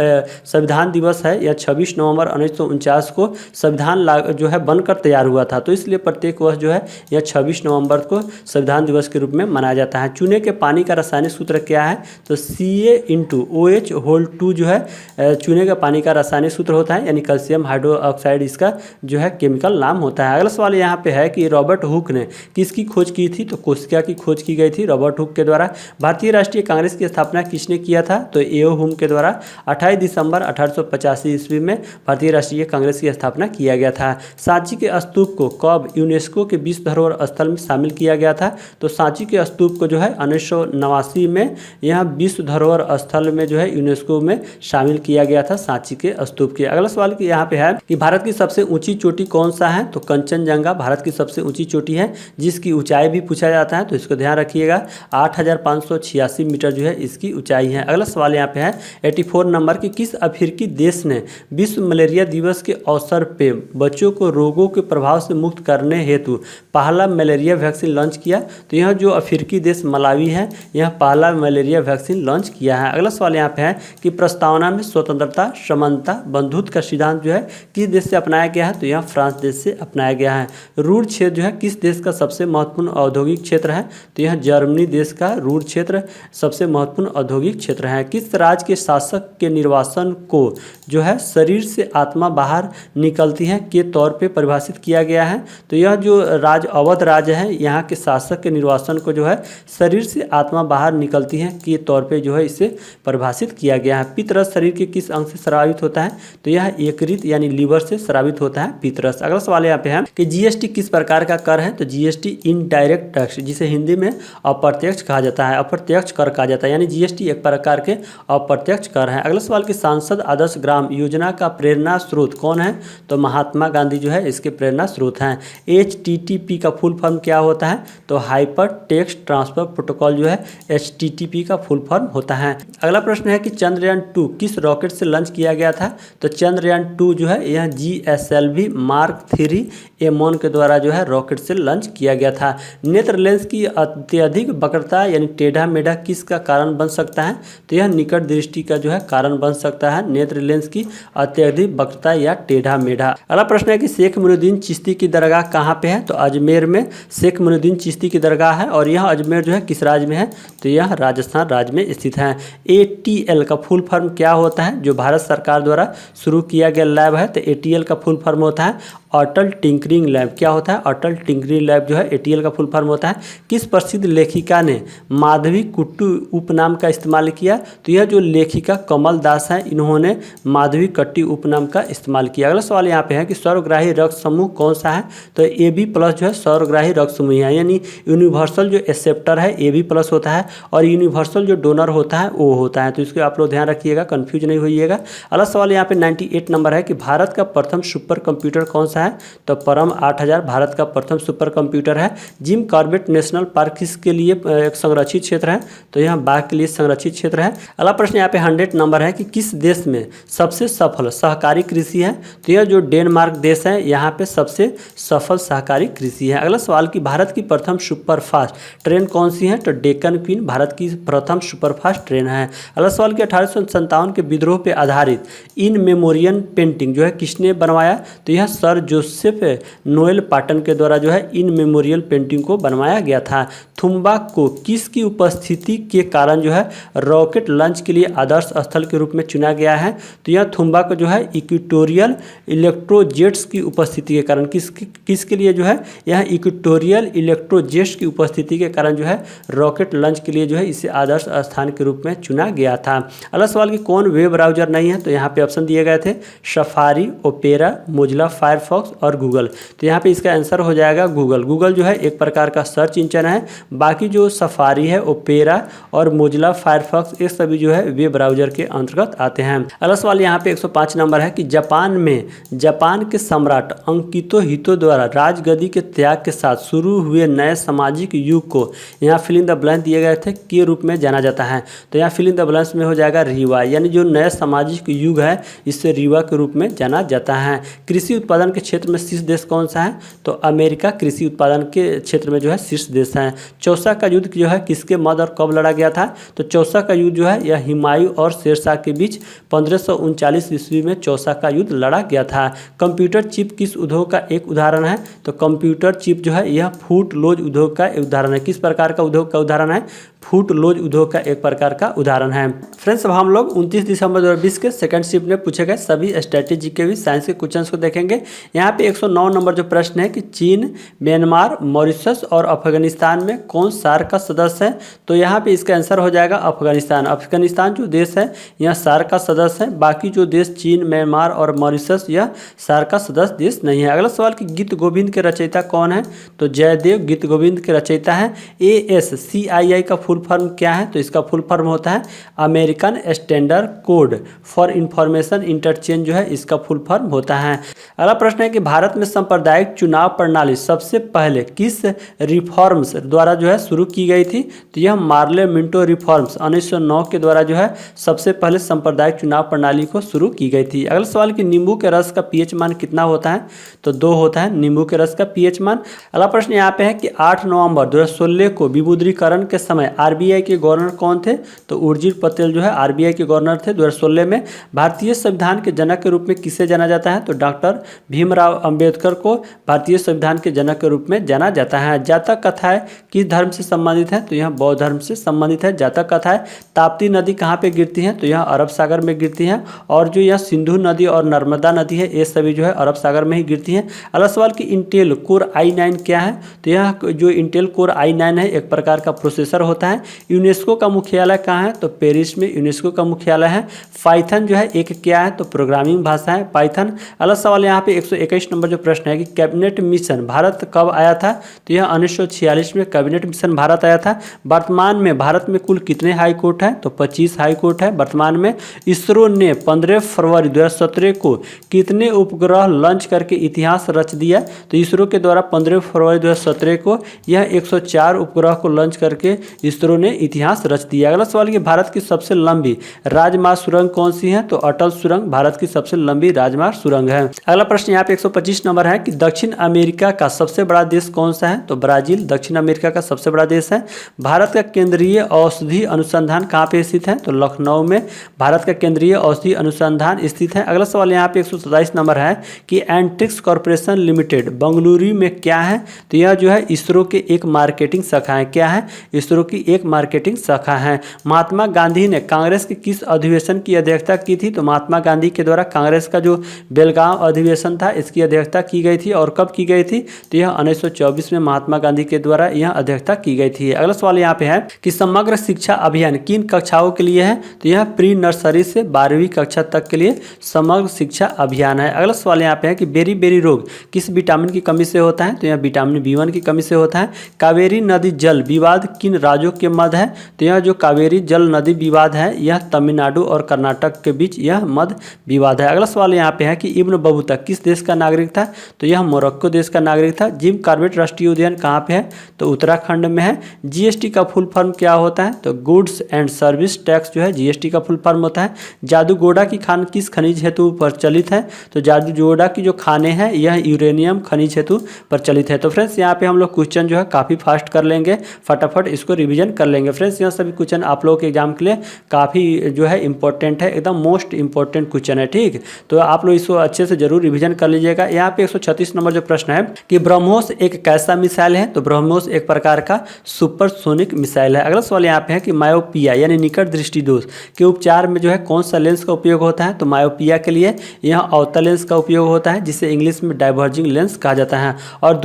संविधान दिवस है यह 26 नवंबर 1949 को संविधान जो है बनकर तैयार हुआ था। तो इसलिए प्रत्येक वर्ष जो है यह 26 नवंबर को संविधान दिवस के रूप में मनाया जाता है। चूने के पानी का रासायनिक सूत्र क्या है? तो Ca(OH)2 जो है चूने के पानी का रासायनिक सूत्र होता है, यानी कैल्शियम हाइड्रोक्साइड इसका जो है केमिकल नाम होता है। अगला सवाल यहाँ पे है कि रॉबर्ट हुक ने किसकी खोज की थी? तो कोशिका की खोज की गई थी रॉबर्ट हुक के द्वारा। भारतीय राष्ट्रीय कांग्रेस की स्थापना किसने किया था? तो एओ हुम के द्वारा 28 दिसंबर 1885 ईस्वी में भारतीय राष्ट्रीय कांग्रेस की स्थापना किया गया था। सांची के स्तूप को कब यूनेस्को के विश्व धरोहर स्थल में शामिल किया गया था? तो सांची के स्तूप को जो है 1989 में यह विश्व धरोहर स्थल में जो है यूनेस्को में शामिल किया गया था सांची के स्तूप के। अगला सवाल की यहाँ पे है कि भारत की सबसे ऊंची चोटी कौन सा है? तो कंचनजंगा भारत की सबसे ऊंची चोटी है, जिसकी ऊंचाई भी पूछा जाता है, तो इसको ध्यान रखिएगा 8586 मीटर जो है इसकी ऊंचाई है। अगला सवाल यहाँ पे है 84 नंबर की किस अफ्रीकी देश ने विश्व मलेरिया दिवस के अवसर पे बच्चों को रोगों के प्रभाव से मुक्त करने हेतु पहला मलेरिया वैक्सीन लॉन्च किया? तो यह जो अफ्रीकी देश मलावी है यह पहला मलेरिया वैक्सीन लॉन्च किया है। अगला सवाल यहाँ पे है कि प्रस्तावना में स्वतंत्रता, समानता, बंधुत्व का सिद्धांत जो है किस देश से अपनाया गया है? तो यह फ्रांस देश से अपनाया गया है। रूर क्षेत्र जो है किस देश का सबसे महत्वपूर्ण औद्योगिक क्षेत्र है? तो यह जर्मनी देश का रूर क्षेत्र सबसे महत्वपूर्ण औद्योगिक क्षेत्र है। किस राज्य के शासक के निर्वासन को जो है शरीर से आत्मा बाहर निकलती है के तौर पे परिभाषित किया गया है? तो यह जो राज्य अवध राज्य है यहाँ के शासक के निर्वासन को जो है शरीर से आत्मा बाहर निकलती है के तौर पे जो है इसे परिभाषित किया गया है। पितरस शरीर की किस अंग से स्रावित होता है? तो यह यकृत यानी लीवर से स्रावित होता है पीतरस। अगला सवाल यहाँ पे है कि जीएसटी किस प्रकार का कर है? तो जीएसटी इनडायरेक्ट टैक्स, जिसे हिंदी में अप्रत्यक्ष कहा जाता है, अप्रत्यक्ष कर कहा जाता है, यानी जीएसटी एक प्रकार के अप्रत्यक्ष कर है। अगला सवाल कि सांसद आदर्श ग्राम योजना का प्रेरणा स्रोत कौन है? तो महात्मा गांधी जो है इसके प्रेरणा स्रोत हैं। HTTP का फुल फॉर्म क्या होता है? तो हाइपर टेक्स्ट ट्रांसफर प्रोटोकॉल जो है HTTP का फुल फॉर्म होता है। अगला प्रश्न है कि चंद्रयान 2 किस रॉकेट से लॉन्च किया गया था? तो चंद्रयान 2 जो है यह GSLV मार्क 3 M1 के द्वारा जो है रॉकेट से लॉन्च किया गया था। नेत्र लेंस की अत्यधिक वक्रता यानी टेढ़ा मेढ़ा किसका कारण बन सकता है? तो यह निकट दृष्टि का जो है कारण बन सकता है, नेत्र लेंस की अत्यधिक वक्रता या टेढ़ा मेढ़ा। अगला प्रश्न है कि शेख मुइनुद्दीन चिश्ती की दरगाह कहाँ पे है? तो अजमेर में शेख मुइनुद्दीन चिश्ती की दरगाह है और यह अजमेर जो है किस राज्य में है? तो यह राजस्थान राज्य में स्थित है। ATL का फुल फॉर्म क्या होता है? जो भारत सरकार द्वारा शुरू किया गया लैब है, तो ATL का फुल फॉर्म होता है अटल टिंकरिंग लैब। क्या होता है? अटल टिंकरिंग लैब जो है ATL का फुल फॉर्म होता है। किस प्रसिद्ध लेखिका ने माधवी कुट्टू उपनाम का इस्तेमाल किया? तो यह जो लेखिका कमल दास है, इन्होंने माधवी कट्टी उपनाम का इस्तेमाल किया। अगला सवाल यहाँ पे है कि सर्वग्राही रक्त समूह कौन सा है? तो AB+ जो है सर्वग्राही रक्त समूह है, यानी यूनिवर्सल जो एक्सेप्टर है AB+ होता है और यूनिवर्सल जो डोनर होता है O होता है। तो इसको आप लोग ध्यान रखिएगा, कन्फ्यूज नहीं होइएगा। अगला सवाल यहाँ पे 98 नंबर है कि भारत का प्रथम सुपर कंप्यूटर कौन सा है? तो परम 8000 भारत का प्रथम सुपर कंप्यूटर है। जिम कॉर्बेट नेशनल पार्क किसके लिए एक संरक्षित क्षेत्र है? तो यहाँ बाघ के लिए संरक्षित क्षेत्र है। अगला प्रश्न यहाँ पे 100 नंबर है कि किस देश में सबसे सफल सहकारी कृषि है? तो यह जो डेनमार्क देश है, यहाँ पे सबसे सफल सहकारी कृषि है। अगला सवाल कि भारत की प्रथम सुपरफास्ट ट्रेन कौन सी है? तो डेक्कन क्वीन भारत की प्रथम सुपरफास्ट ट्रेन है। अगला सवाल कि 1857 के विद्रोह पे आधारित इन मेमोरियल पेंटिंग जो है किसने बनवाया? तो यह सर जोसेफ नोएल पाटन के द्वारा जो है इन मेमोरियल पेंटिंग को बनवाया गया था। थुम्बा को किसकी उपस्थिति के कारण जो है रॉकेट लॉन्च के लिए आदर्श स्थल के रूप में चुना गया है? तो यह थुम्बा को जो है इक्वेटोरियल इलेक्ट्रोजेट्स की उपस्थिति के कारण किसके लिए जो है यह इक्वेटोरियल इलेक्ट्रोजेट्स की उपस्थिति के कारण जो है रॉकेट लॉन्च के लिए जो है इसे आदर्श स्थान के रूप में चुना गया था। अगला सवाल कि कौन वेब ब्राउजर नहीं है? तो यहाँ पे ऑप्शन दिए गए थे सफारी, ओपेरा, मोजिला फायरफॉक्स और गूगल। तो यहाँ पे इसका आंसर हो जाएगा गूगल। गूगल जो है एक प्रकार का सर्च इंजन है, बाकी जो सफारी है, ओपेरा और मोजिला फायरफॉक्स ये सभी जो है वेब ब्राउजर के अंतर्गत आते हैं। अगला सवाल यहाँ पे 105 नंबर है कि जापान के सम्राट अंकितो हितो द्वारा राजगद्दी के त्याग के साथ शुरू हुए नए सामाजिक युग को यहाँ फिल इन द ब्लैंक दिए गए थे के रूप में जाना जाता है। तो यहाँ फिल इन द ब्लैंक्स में हो जाएगा रीवा, यानी जो नया सामाजिक युग है इससे रीवा के रूप में जाना जाता है। कृषि उत्पादन के क्षेत्र में शीर्ष देश कौन सा है? तो अमेरिका कृषि उत्पादन के क्षेत्र में जो है शीर्ष देश है। चौसा का युद्ध जो है किसके मध्य और कब लड़ा गया था? तो चौसा का युद्ध जो है यह हुमायूं और शेरशाह के बीच 1539 ईस्वी में चौसा का युद्ध लड़ा गया था। कंप्यूटर चिप किस उद्योग का एक उदाहरण है? तो कंप्यूटर चिप जो है यह फूट लोज उद्योग का एक उदाहरण है। किस प्रकार का उद्योग का उदाहरण है? फूट लोज उद्योग का एक प्रकार का उदाहरण है। फ्रेंड्स, अब हम लोग 29 दिसंबर 2020 के सेकंड शिफ्ट में पूछे गए सभी स्ट्रेटेजी के भी साइंस के क्वेश्चंस को देखेंगे। यहाँ पे 109 नंबर जो प्रश्न है कि चीन, म्यांमार, मॉरिशस और अफगानिस्तान में कौन सार्क का सदस्य है? तो यहाँ पे इसका आंसर हो जाएगा अफगानिस्तान। अफगानिस्तान जो देश है यह सार्क का सदस्य है, बाकी जो देश चीन, म्यांमार और मॉरिशस यह सार्क का सदस्य देश नहीं है। अगला सवाल कि गीत गोविंद के रचयिता कौन है? तो जयदेव गीत गोविंद के रचयिता है। ASCII का फुल फॉर्म क्या है? तो इसका फुल फॉर्म होता है American standard code for information interchange जो है इसका फुल फॉर्म होता है। अगला प्रश्न है कि भारत में सांप्रदायिक चुनाव प्रणाली सबसे पहले किस रिफॉर्म्स द्वारा जो है शुरू की गई थी? तो यह मार्ले मिंटो रिफॉर्म्स 1909 के द्वारा जो है सबसे पहले सांप्रदायिक चुनाव प्रणाली को शुरू की गई थी। अगला सवाल कि नींबू के रस का pH मान कितना होता है? तो 2 होता है नींबू के रस का pH मान। अगला प्रश्न यहाँ पे है कि 8 नवंबर 2016 को विमुद्रीकरण के समय RBI के गवर्नर कौन थे? तो उर्जित पटेल जो है RBI के गवर्नर थे 2016 में। भारतीय संविधान के जनक के रूप में किसे जाना जाता है? तो डॉक्टर भीमराव अंबेडकर को भारतीय संविधान के जनक के रूप में जाना जाता है। जातक कथाएं किस धर्म से संबंधित है? तो यह बौद्ध धर्म से संबंधित है जातक कथाएं। ताप्ती नदी कहाँ पे गिरती है? तो यह अरब सागर में गिरती है। और जो यह सिंधु नदी और नर्मदा नदी है ये सभी जो है अरब सागर में ही गिरती है। अगला सवाल कि इंटेल कोर i9 क्या है? तो यह जो इंटेल कोर i9 है एक प्रकार का प्रोसेसर होता है। यूनेस्को का मुख्यालय कहाँ है? तो पेरिस में यूनेस्को का मुख्यालय है। पाइथन जो है एक क्या है? तो प्रोग्रामिंग भाषा है पाइथन। अगला सवाल यहाँ पे 121 नंबर जो प्रश्न है कि कैबिनेट मिशन भारत कब आया था? तो यह 1946 में कैबिनेट मिशन भारत आया था। वर्तमान में भारत में कुल कितने हाई कोर्ट हैं? तो 25 हाई कोर्ट है वर्तमान में। इसरो ने 15 फरवरी 2017 को कितने उपग्रह लॉन्च करके इतिहास रच दिया? तो इसरो के द्वारा 15 फरवरी 2017 को यह 104 उपग्रह को लॉन्च करके इसरो ने इतिहास रच दिया। अगला सवाल कि भारत की सबसे लंबी राजमार्ग सुरंग कौन सी है? तो अटल सुरंग भारत की सबसे लंबी राजमार्ग सुरंग है। अगला प्रश्न यहाँ पे 125 नंबर है कि दक्षिण अमेरिका का सबसे बड़ा देश कौन सा है? तो ब्राजील दक्षिण अमेरिका का सबसे बड़ा देश है। भारत का केंद्रीय औषधि अनुसंधान कहाँ पे स्थित है? तो लखनऊ में भारत का केंद्रीय औषधि अनुसंधान स्थित है। अगला सवाल यहाँ पे 127 नंबर है कि एंट्रिक्स कॉर्पोरेशन लिमिटेड बेंगलुरु में क्या है? तो यह जो है इसरो के एक मार्केटिंग शाखा है। क्या है? इसरो की एक मार्केटिंग शाखा है। महात्मा गांधी ने कांग्रेस के किस अधिवेशन की अध्यक्षता की थी? तो महात्मा गांधी के द्वारा कांग्रेस का जो बेलगांव अधिवेशन था इसकी अध्यक्षता की गई थी। और कब की गई थी? तो यह 1924 में महात्मा गांधी के द्वारा यह अध्यक्षता की गई थी। अगला सवाल यहाँ पे है कि समग्र शिक्षा अभियान किन कक्षाओं के लिए है? तो यह प्री नर्सरी से 12वीं कक्षा तक के लिए समग्र शिक्षा अभियान है। अगला सवाल यहाँ पे है कि बेरी बेरी रोग किस विटामिन की कमी से होता है? तो यह विटामिन B1 की कमी से होता है। कावेरी नदी जल विवाद किन राज्यों के मध्य है? तो यह जो कावेरी जल नदी विवाद है यह तमिलनाडु और कर्नाटक के बीच यह मध्य विवाद है। अगला सवाल यहाँ पे है कि इब्न बतूता किस देश का नागरिक था? तो यह मोरक्को देश का नागरिक था। जिम कॉर्बेट राष्ट्रीय उद्यान कहाँ पे है? तो उत्तराखंड में है। जीएसटी का फुल फॉर्म क्या होता है? तो गुड्स एंड सर्विस टैक्स जो है जीएसटी का फुल फॉर्म होता है। जादूगोड़ा की खान किस खनिज हेतु प्रचलित है? तो जादूगोड़ा की जो खाने हैं यह यूरेनियम खनिज हेतु प्रचलित है। तो फ्रेंड्स यहाँ पे हम लोग क्वेश्चन जो है काफ़ी फास्ट कर लेंगे, फटाफट इसको रिवीजन कर लेंगे। फ्रेंड्स यह सभी क्वेश्चन आप लोगों के एग्जाम के लिए काफ़ी जो है इंपॉर्टेंट है, एकदम मोस्ट इंपॉर्टेंट क्वेश्चन है। ठीक, तो आप लोग इसको अच्छे से जरूर रिवीजन कर लीजिएगा। यहाँ पे 136 नंबर जो प्रश्न है कि ब्रह्मोस एक कैसा मिसाइल है? तो ब्रह्मोस एक प्रकार का सुपरसोनिक मिसाइल है। अगला सवाल यहाँ पे है कि मायोपिया यानी निकट दृष्टि दोष के उपचार में जो है कौन सा लेंस का उपयोग होता है? तो मायोपिया के लिए यह अवतल लेंस का उपयोग होता है जिसे इंग्लिश में डाइवर्जिंग लेंस कहा जाता है। और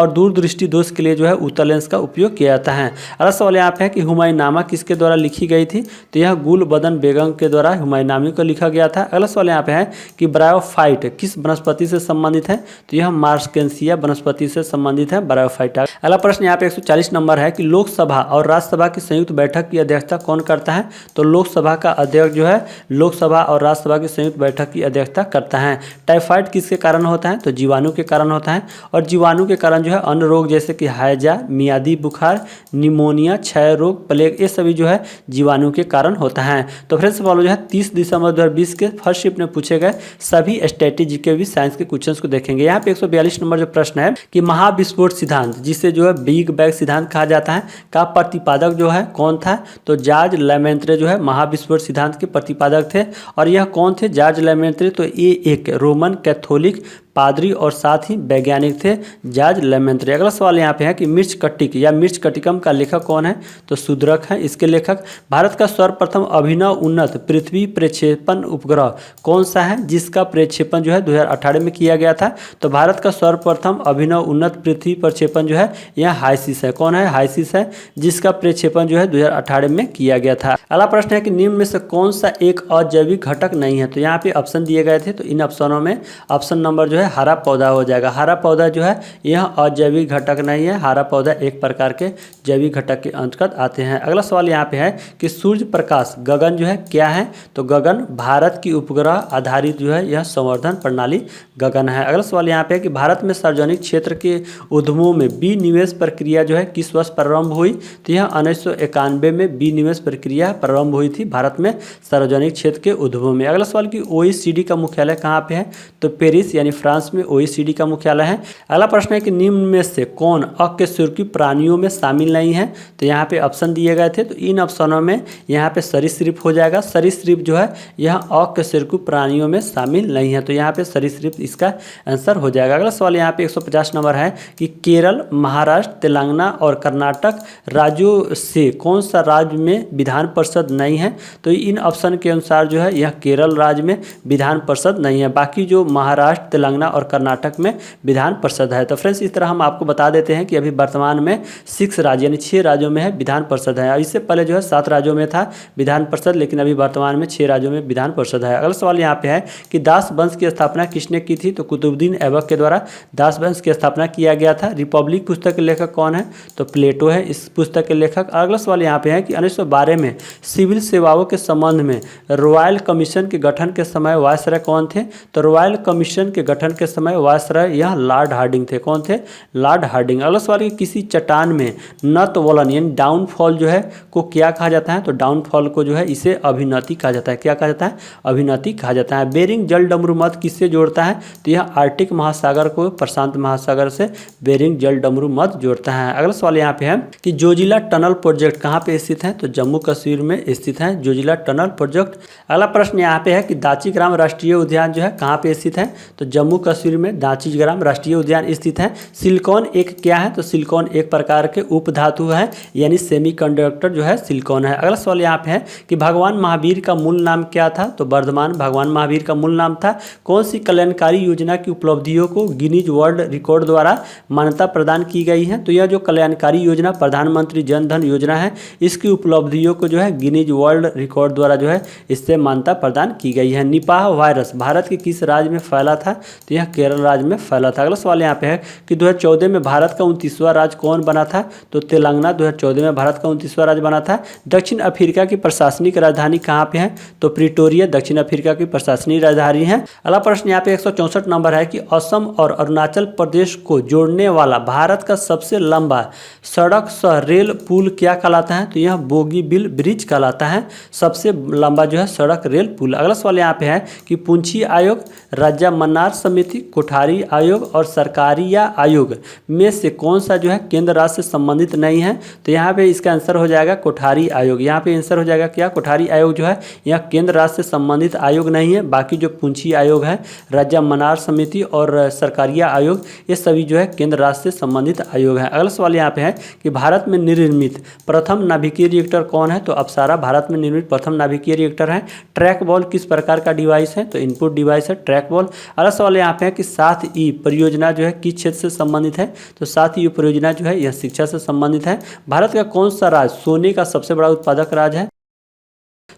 दूर दृष्टि दोष के लिए जो है उत्तल लेंस का उपयोग किया जाता है। अगला सवाल यहाँ पे है कि हुमायूंनामा किसके द्वारा लिखी गई थी? तो यह गुलबदन बेगम के द्वारा हुमायूंनामा को लिखा गया था। अगला सवाल यहाँ पे है कि ब्रायोफाइट किस वनस्पति से संबंधित है? तो यह मार्सकेंसिया वनस्पति से संबंधित है ब्रायोफाइट। अगला प्रश्न यहाँ पे 140 नंबर है कि लोकसभा और राज्यसभा की संयुक्त बैठक की अध्यक्षता कौन करता है? तो लोकसभा का अध्यक्ष जो है लोकसभा और राज्यसभा की संयुक्त बैठक की अध्यक्षता करता है। टाइफाइड किसके कारण होता है? तो जीवाणु के कारण होता है। और जीवाणु के कारण जो है अन्य रोग जैसे कि हैजा, मियादी बुखार, निमोनिया, क्षय रोग, प्लेग, ये सभी जो है जीवाणु के कारण होता है। तो फ्रेंड्स फॉलो जो है 30 दिसंबर 2020 के फर्स्ट शिफ्ट में पूछे गए सभी स्ट्रेटेजी के भी साइंस के क्वेश्चंस को देखेंगे। यहाँ पे 142 नंबर जो प्रश्न है कि महाविस्फोट सिद्धांत जिसे जो है बिग बैंग सिद्धांत कहा जाता है का प्रतिपादक जो है कौन था? तो जॉर्ज लेमेंत्रे जो है महाविस्फोट सिद्धांत के प्रतिपादक थे। और यह कौन थे जॉर्ज लेमेंत्रे? तो ये एक रोमन कैथोलिक पादरी और साथ ही वैज्ञानिक थे जॉर्ज लेमेंत्रे। अगला सवाल यहाँ पे है कि मिर्च कट्टिक या मिर्च कटिकम का लेखक कौन है? तो शूद्रक है इसके लेखक। भारत का सर्वप्रथम अभिनव उन्नत पृथ्वी प्रक्षेपण उपग्रह कौन सा है जिसका प्रक्षेपण जो है 2018 में किया गया था? तो भारत का सर्वप्रथम अभिनव उन्नत पृथ्वी प्रक्षेपण जो है यह हाइसिस है। कौन है? हाइसिस है जिसका प्रक्षेपण जो है 2018 में किया गया था। अगला प्रश्न है कि निम्न में से कौन सा एक अजैविक घटक नहीं है? तो यहाँ पे ऑप्शन दिए गए थे, तो इन ऑप्शनों में ऑप्शन नंबर जो है हरा पौधा हो जाएगा। हरा पौधा जो है यह अजैविक घटक नहीं है। हरा पौधा एक प्रकार के जैविक घटक के अंतर्गत आते हैं। अगला सवाल यहाँ पे है कि सूर्य प्रकाश गगन जो है क्या है? तो गगन भारत की उपग्रह आधारित जो है यह संवर्धन प्रणाली गगन है। अगला सवाल यहाँ पे है कि भारत में सार्वजनिक क्षेत्र के उद्यमों में विनिवेश प्रक्रिया जो है किस वर्ष प्रारंभ हुई? तो यह 1991 में विनिवेश प्रक्रिया प्रारंभ हुई थी भारत में सार्वजनिक क्षेत्र के उद्यमों में। अगला सवाल कि OECD का मुख्यालय कहाँ पे है? तो पेरिस यानी फ्रांस में OECD का मुख्यालय है। अगला प्रश्न है कि निम्न में से कौन अकशेरुकी प्राणियों में शामिल नहीं है? तो यहाँ पे ऑप्शन दिए गए थे, तो इन ऑप्शनों में यहाँ पे सरीसृप हो जाएगा। सरीसृप जो है यह अकशेरुकी प्राणियों में शामिल नहीं है, तो यहाँ पे सरीसृप इसका आंसर हो जाएगा। अगला सवाल यहाँ पे 150 नंबर है कि केरल, महाराष्ट्र, तेलंगाना और कर्नाटक राज्यों से कौन सा राज्य में विधान परिषद नहीं है? तो इन ऑप्शन के अनुसार जो है यह केरल राज्य में विधान परिषद नहीं है। बाकी जो महाराष्ट्र, तेलंगाना तेलंगाना और कर्नाटक में विधान परिषद है। तो फ्रेंड्स इस तरह हम आपको बता देते हैं कि अभी वर्तमान में 6 राज्य यानी 6 राज्यों में है विधान परिषद है। इससे पहले जो है 7 राज्यों में था विधान परिषद, लेकिन अभी वर्तमान में 6 राज्यों में विधान परिषद है। अगला सवाल यहाँ पे है कि दास वंश की स्थापना किसने की थी? तो कुतुबुद्दीन ऐबक के द्वारा दास वंश की स्थापना किया गया था। रिपब्लिक पुस्तक के लेखक कौन है? तो प्लेटो है इस पुस्तक के लेखक। अगला सवाल यहाँ पे है कि 1912 में सिविल सेवाओं के संबंध में रॉयल कमीशन के गठन के समय वायसराय कौन थे? तो रॉयल कमीशन के गठन के समय वायसराय यह लॉर्ड हार्डिंग थे। कौन थे? Lord Harding. अगला सवाल कि किसी चट्टान में नतवलन यानी डाउनफॉल जो है को क्या कहा जाता है? तो डाउनफॉल को जो है इसे अभिनति कहा जाता है। क्या कहा जाता है? अभिनति कहा जाता है। बेरिंग जल डमरू मध्य किससे जोड़ता है? तो यह आर्कटिक महासागर को प्रशांत महासागर से बेरिंग जल डमरू मध्य जोड़ता है। अगला सवाल यहाँ पे है कि जोजिला टनल प्रोजेक्ट कहाँ पे स्थित है? तो जम्मू कश्मीर में स्थित है जोजिला टनल प्रोजेक्ट। अगला प्रश्न यहाँ पे है कि दाची ग्राम राष्ट्रीय उद्यान जो है कहाँ पे स्थित है? तो जम्मू कश्मीर में दाची ग्राम राष्ट्रीय उद्यान स्थित है। सिलिकॉन एक क्या है? तो सिलिकॉन एक प्रकार के उपधातु है यानी सेमीकंडक्टर जो है सिलिकॉन है। अगला सवाल यहाँ पे है कि भगवान महावीर का मूल नाम क्या था? तो वर्धमान भगवान महावीर का मूल नाम था। कौन सी कल्याणकारी योजना की उपलब्धियों को गिनीज वर्ल्ड रिकॉर्ड द्वारा मान्यता प्रदान की गई है? तो यह जो कल्याणकारी योजना प्रधानमंत्री जन धन योजना है इसकी उपलब्धियों को जो है गिनीज वर्ल्ड रिकॉर्ड द्वारा जो है इससे मान्यता प्रदान की गई है। निपाह वायरस भारत के किस राज्य में फैला था? तो यह केरल राज्य में फैला था। अगला सवाल यहाँ पे है कि 2014 में भारत का 29वां राज्य कौन बना था? तो तेलंगाना 2014 में भारत का 29वां राज्य बना था। दक्षिण अफ्रीका की प्रशासनिक राजधानी कहाँ पे है? तो प्रिटोरिया दक्षिण अफ्रीका की प्रशासनिक राजधानी है। अगला प्रश्न यहाँ पे 164 नंबर है कि असम और अरुणाचल प्रदेश को जोड़ने वाला भारत का सबसे लंबा सड़क सह रेल पुल क्या कहलाता है? तो यह बोगीबिल ब्रिज कहलाता है, सबसे लंबा जो है सड़क रेल पुल। अगला सवाल यहाँ पे है कि पूंछी आयोग, राज्य मन्नार समिति, कोठारी आयोग और सरकारिया आयोग में से कौन सा जो है केंद्र राज्य से संबंधित नहीं है? तो यहाँ पे इसका आंसर हो जाएगा कोठारी आयोग। यहाँ पे आंसर हो जाएगा क्या? कोठारी आयोग जो है यह केंद्र राज्य से संबंधित आयोग नहीं है। बाकी जो पूंछी आयोग है, राज्य मन्नार समिति और सरकारिया आयोग ये सभी जो है केंद्र राज्य से संबंधित आयोग है। अगला सवाल यहाँ पे है कि भारत में निर्मित प्रथम नाभिकीय रिएक्टर कौन है? तो अप्सरा भारत में निर्मित प्रथम नाभिकीय रिएक्टर है। ट्रैक बॉल किस प्रकार का डिवाइस है? तो इनपुट डिवाइस है ट्रैक बॉल। अगला सवाल यहाँ पे है कि 7E परियोजना जो है किस क्षेत्र से संबंधित है? तो 7E परियोजना जो है यह शिक्षा से संबंधित है। भारत का कौन सा राज्य सोने का सबसे बड़ा उत्पादक राज्य है?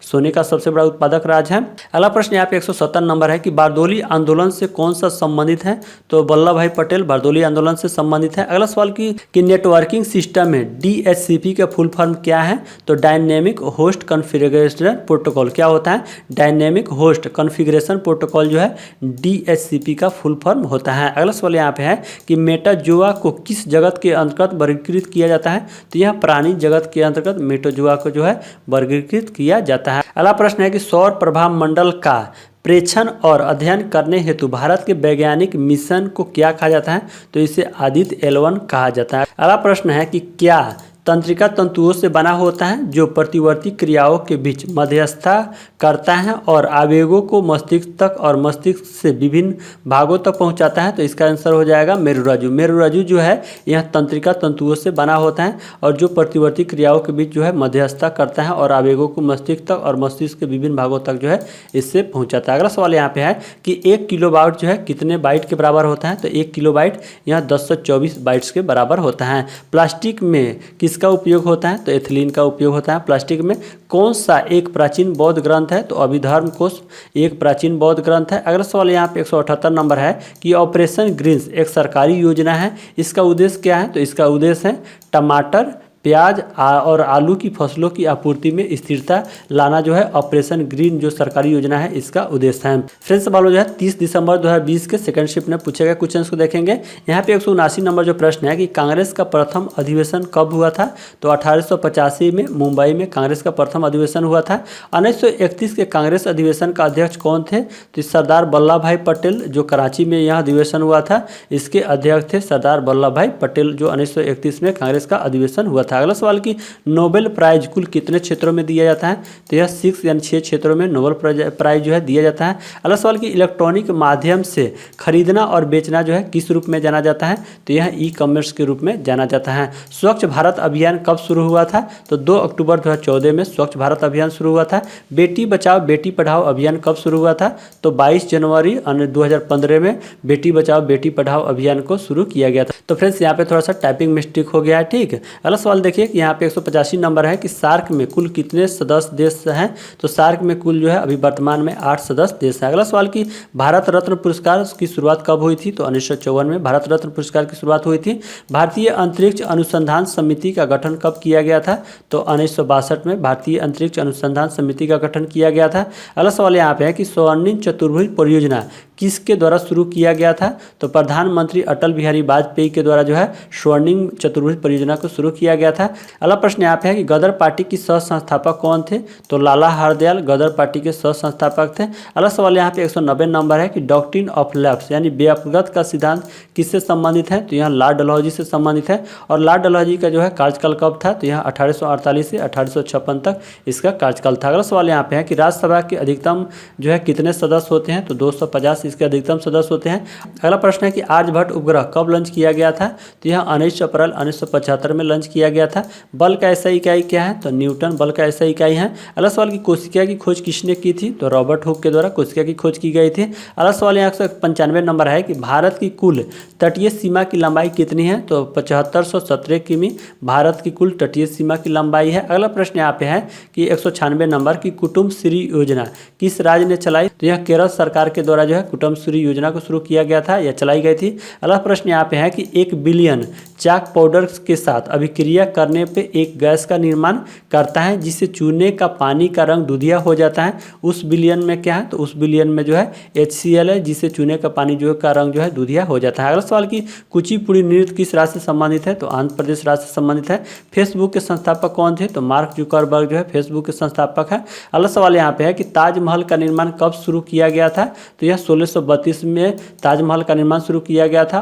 सोने का सबसे बड़ा उत्पादक राज्य है। अगला प्रश्न यहाँ पे 170 नंबर है कि बारदोली आंदोलन से कौन सा संबंधित है? तो वल्लभ भाई पटेल बारदोली आंदोलन से संबंधित है। अगला सवाल कि नेटवर्किंग सिस्टम में DHCP का फुल फॉर्म क्या है? तो डायनेमिक होस्ट कॉन्फ़िगरेशन प्रोटोकॉल। क्या होता है? डायनेमिक होस्ट कॉन्फ़िगरेशन प्रोटोकॉल जो है DHCP का फुल फॉर्म होता है। अगला सवाल यहाँ पे है कि मेटाजोआ को किस जगत के अंतर्गत वर्गीकृत किया जाता है? तो यह प्राणी जगत के अंतर्गत मेटाजोआ को जो है वर्गीकृत किया जाता है। अगला प्रश्न है कि सौर प्रभा मंडल का प्रेक्षण और अध्ययन करने हेतु भारत के वैज्ञानिक मिशन को क्या कहा जाता है? तो इसे आदित्य L1 कहा जाता है। अगला प्रश्न है कि क्या तंत्रिका तंतुओं से बना होता है जो प्रतिवर्ती क्रियाओं के बीच मध्यस्थता करता है और आवेगों को मस्तिष्क तक और मस्तिष्क से विभिन्न भागों तक पहुंचाता है? तो इसका आंसर हो जाएगा मेरुरज्जु। मेरुरज्जु जो है यह तंत्रिका तंतुओं से बना होता है और जो प्रतिवर्ती क्रियाओं के बीच जो है मध्यस्थता करता है और आवेगों को मस्तिष्क तक और मस्तिष्क के विभिन्न भागों तक जो है इससे पहुँचाता है। अगला सवाल यहाँ पे है कि 1 किलोबाइट जो है कितने बाइट के बराबर होता है? तो 1 किलोबाइट यह 1024 बाइट्स के बराबर होता है। प्लास्टिक में किसका उपयोग होता है? तो एथिलीन का उपयोग होता है प्लास्टिक में। कौन सा एक प्राचीन बौद्ध ग्रंथ है? तो अभिधर्म कोश एक प्राचीन बौद्ध ग्रंथ है। अगला सवाल यहाँ पे 178 नंबर है कि ऑपरेशन ग्रीन्स एक सरकारी योजना है, इसका उद्देश्य क्या है? तो इसका उद्देश्य है टमाटर, प्याज और आलू की फसलों की आपूर्ति में स्थिरता लाना जो है ऑपरेशन ग्रीन जो सरकारी योजना है इसका उद्देश्य है। फ्रेंड्स सवालों जो है 30 दिसंबर 2020 के सेकंड शिफ्ट में पूछे गए क्वेश्चन को देखेंगे। यहाँ पे 179 नंबर जो प्रश्न है कि कांग्रेस का प्रथम अधिवेशन कब हुआ था? तो 1885 में मुंबई में कांग्रेस का प्रथम अधिवेशन हुआ था। 1931 के कांग्रेस अधिवेशन का अध्यक्ष कौन थे? तो सरदार वल्लभ भाई पटेल जो कराची में यह अधिवेशन हुआ था इसके अध्यक्ष थे सरदार वल्लभ भाई पटेल जो 1931 में कांग्रेस का अधिवेशन हुआ था। था। अगला सवाल कि नोबेल प्राइज कुल कितने क्षेत्रों में दिया जाता है, तो यह 6 यानी 6 क्षेत्रों में नोबेल प्राइज जो है दिया जाता है। अगला सवाल कि इलेक्ट्रॉनिक माध्यम से खरीदना और बेचना जो है किस रूप में जाना जाता है, तो यह ई कॉमर्स के रूप में जाना जाता है। स्वच्छ भारत अभियान कब शुरू हुआ था, तो 2 अक्टूबर 2014 में स्वच्छ भारत अभियान शुरू हुआ था। बेटी बचाओ बेटी पढ़ाओ अभियान कब शुरू हुआ था, तो 22 जनवरी 2015 में बेटी बचाओ बेटी पढ़ाओ अभियान को शुरू किया गया था। तो फ्रेंड्स यहाँ पे थोड़ा सा टाइपिंग मिस्टेक हो गया है, ठीक है। अगला सवाल देखिए कि यहाँ पे 185 नंबर है कि सार्क में कुल कितने सदस्य देश हैं, तो सार्क में कुल जो है अभी वर्तमान में 8 सदस्य देश हैं। अगला सवाल कि भारत रत्न पुरस्कार की शुरुआत कब हुई थी, तो 1954 में भारत रत्न पुरस्कार की शुरुआत हुई थी। भारतीय अंतरिक्ष अनुसंधान समिति का गठन कब किया गया था, तो 1962 में भारतीय अंतरिक्ष अनुसंधान समिति का गठन किया गया था। अगला सवाल यहाँ पे है कि स्वर्णिम चतुर्भुज परियोजना किसके द्वारा शुरू किया गया था, तो प्रधानमंत्री अटल बिहारी वाजपेयी के द्वारा जो है स्वर्णिम चतुर्भुज परियोजना को शुरू किया गया था। अगला प्रश्न यहाँ पे है कि गदर पार्टी की सह संस्थापक कौन थे, तो लाला हरदयाल गदर पार्टी के सह संस्थापक थे। अगला सवाल यहाँ पे 190 नंबर है कि डॉक्ट्रिन ऑफ लैप्स यानी बेअपगत का सिद्धांत किससे संबंधित है, तो यहाँ लॉर्ड डलहौजी से संबंधित है। और लॉर्ड डलहौजी का जो है कार्यकाल कब था, तो यहाँ 1848 से 1856 तक इसका कार्यकाल था। अगला सवाल यहाँ पे है कि राज्यसभा के अधिकतम जो है कितने सदस्य होते हैं, तो 250 इसके अधिकतम सदस्य होते हैं। अगला प्रश्न है कि आर्यभट्ट उपग्रह कब लॉन्च किया गया था, तो यह 19 अप्रैल 1975 में लॉन्च किया गया था। बल का ऐसा इकाई क्या है, तो न्यूटन बल का ऐसा इकाई है। अगला सवाल की कोशिका की खोज किसने की थी, तो रॉबर्ट हुक के द्वारा कोशिका की खोज की गई थी। अगला सवाल यहाँ 195 नंबर है कि भारत की कुल तटीय सीमा की लंबाई कितनी है, तो 7517 किमी भारत की कुल तटीय सीमा की लंबाई है। अगला प्रश्न यहाँ पे है कि 196 नंबर की कुटुम्बश्री योजना किस राज्य ने चलाई, तो यह केरल सरकार के द्वारा जो है कुटुम्बश्री योजना को शुरू किया गया था या चलाई गई थी। अगला प्रश्न यहाँ पे है कि 1 बिलियन चाक पाउडर के साथ अभिक्रिया करने पे एक गैस का निर्माण करता है जिससे चूने का पानी का रंग दूधिया हो जाता है। उस बिलियन में क्या है, तो उस बिलियन में जो है HCl है जिससे चूने का पानी जो का रंग जो है दूधिया हो जाता है। अगला सवाल कि कुचिपुड़ी नृत्य किस राज्य से संबंधित है, तो आंध्र प्रदेश राज्य से संबंधित है। फेसबुक के संस्थापक कौन थे, तो मार्क जुकरबर्ग जो है फेसबुक के संस्थापक है। अगला सवाल यहाँ पे है कि ताजमहल का निर्माण कब शुरू किया गया था, तो यह 1632 में ताजमहल का निर्माण शुरू किया गया था।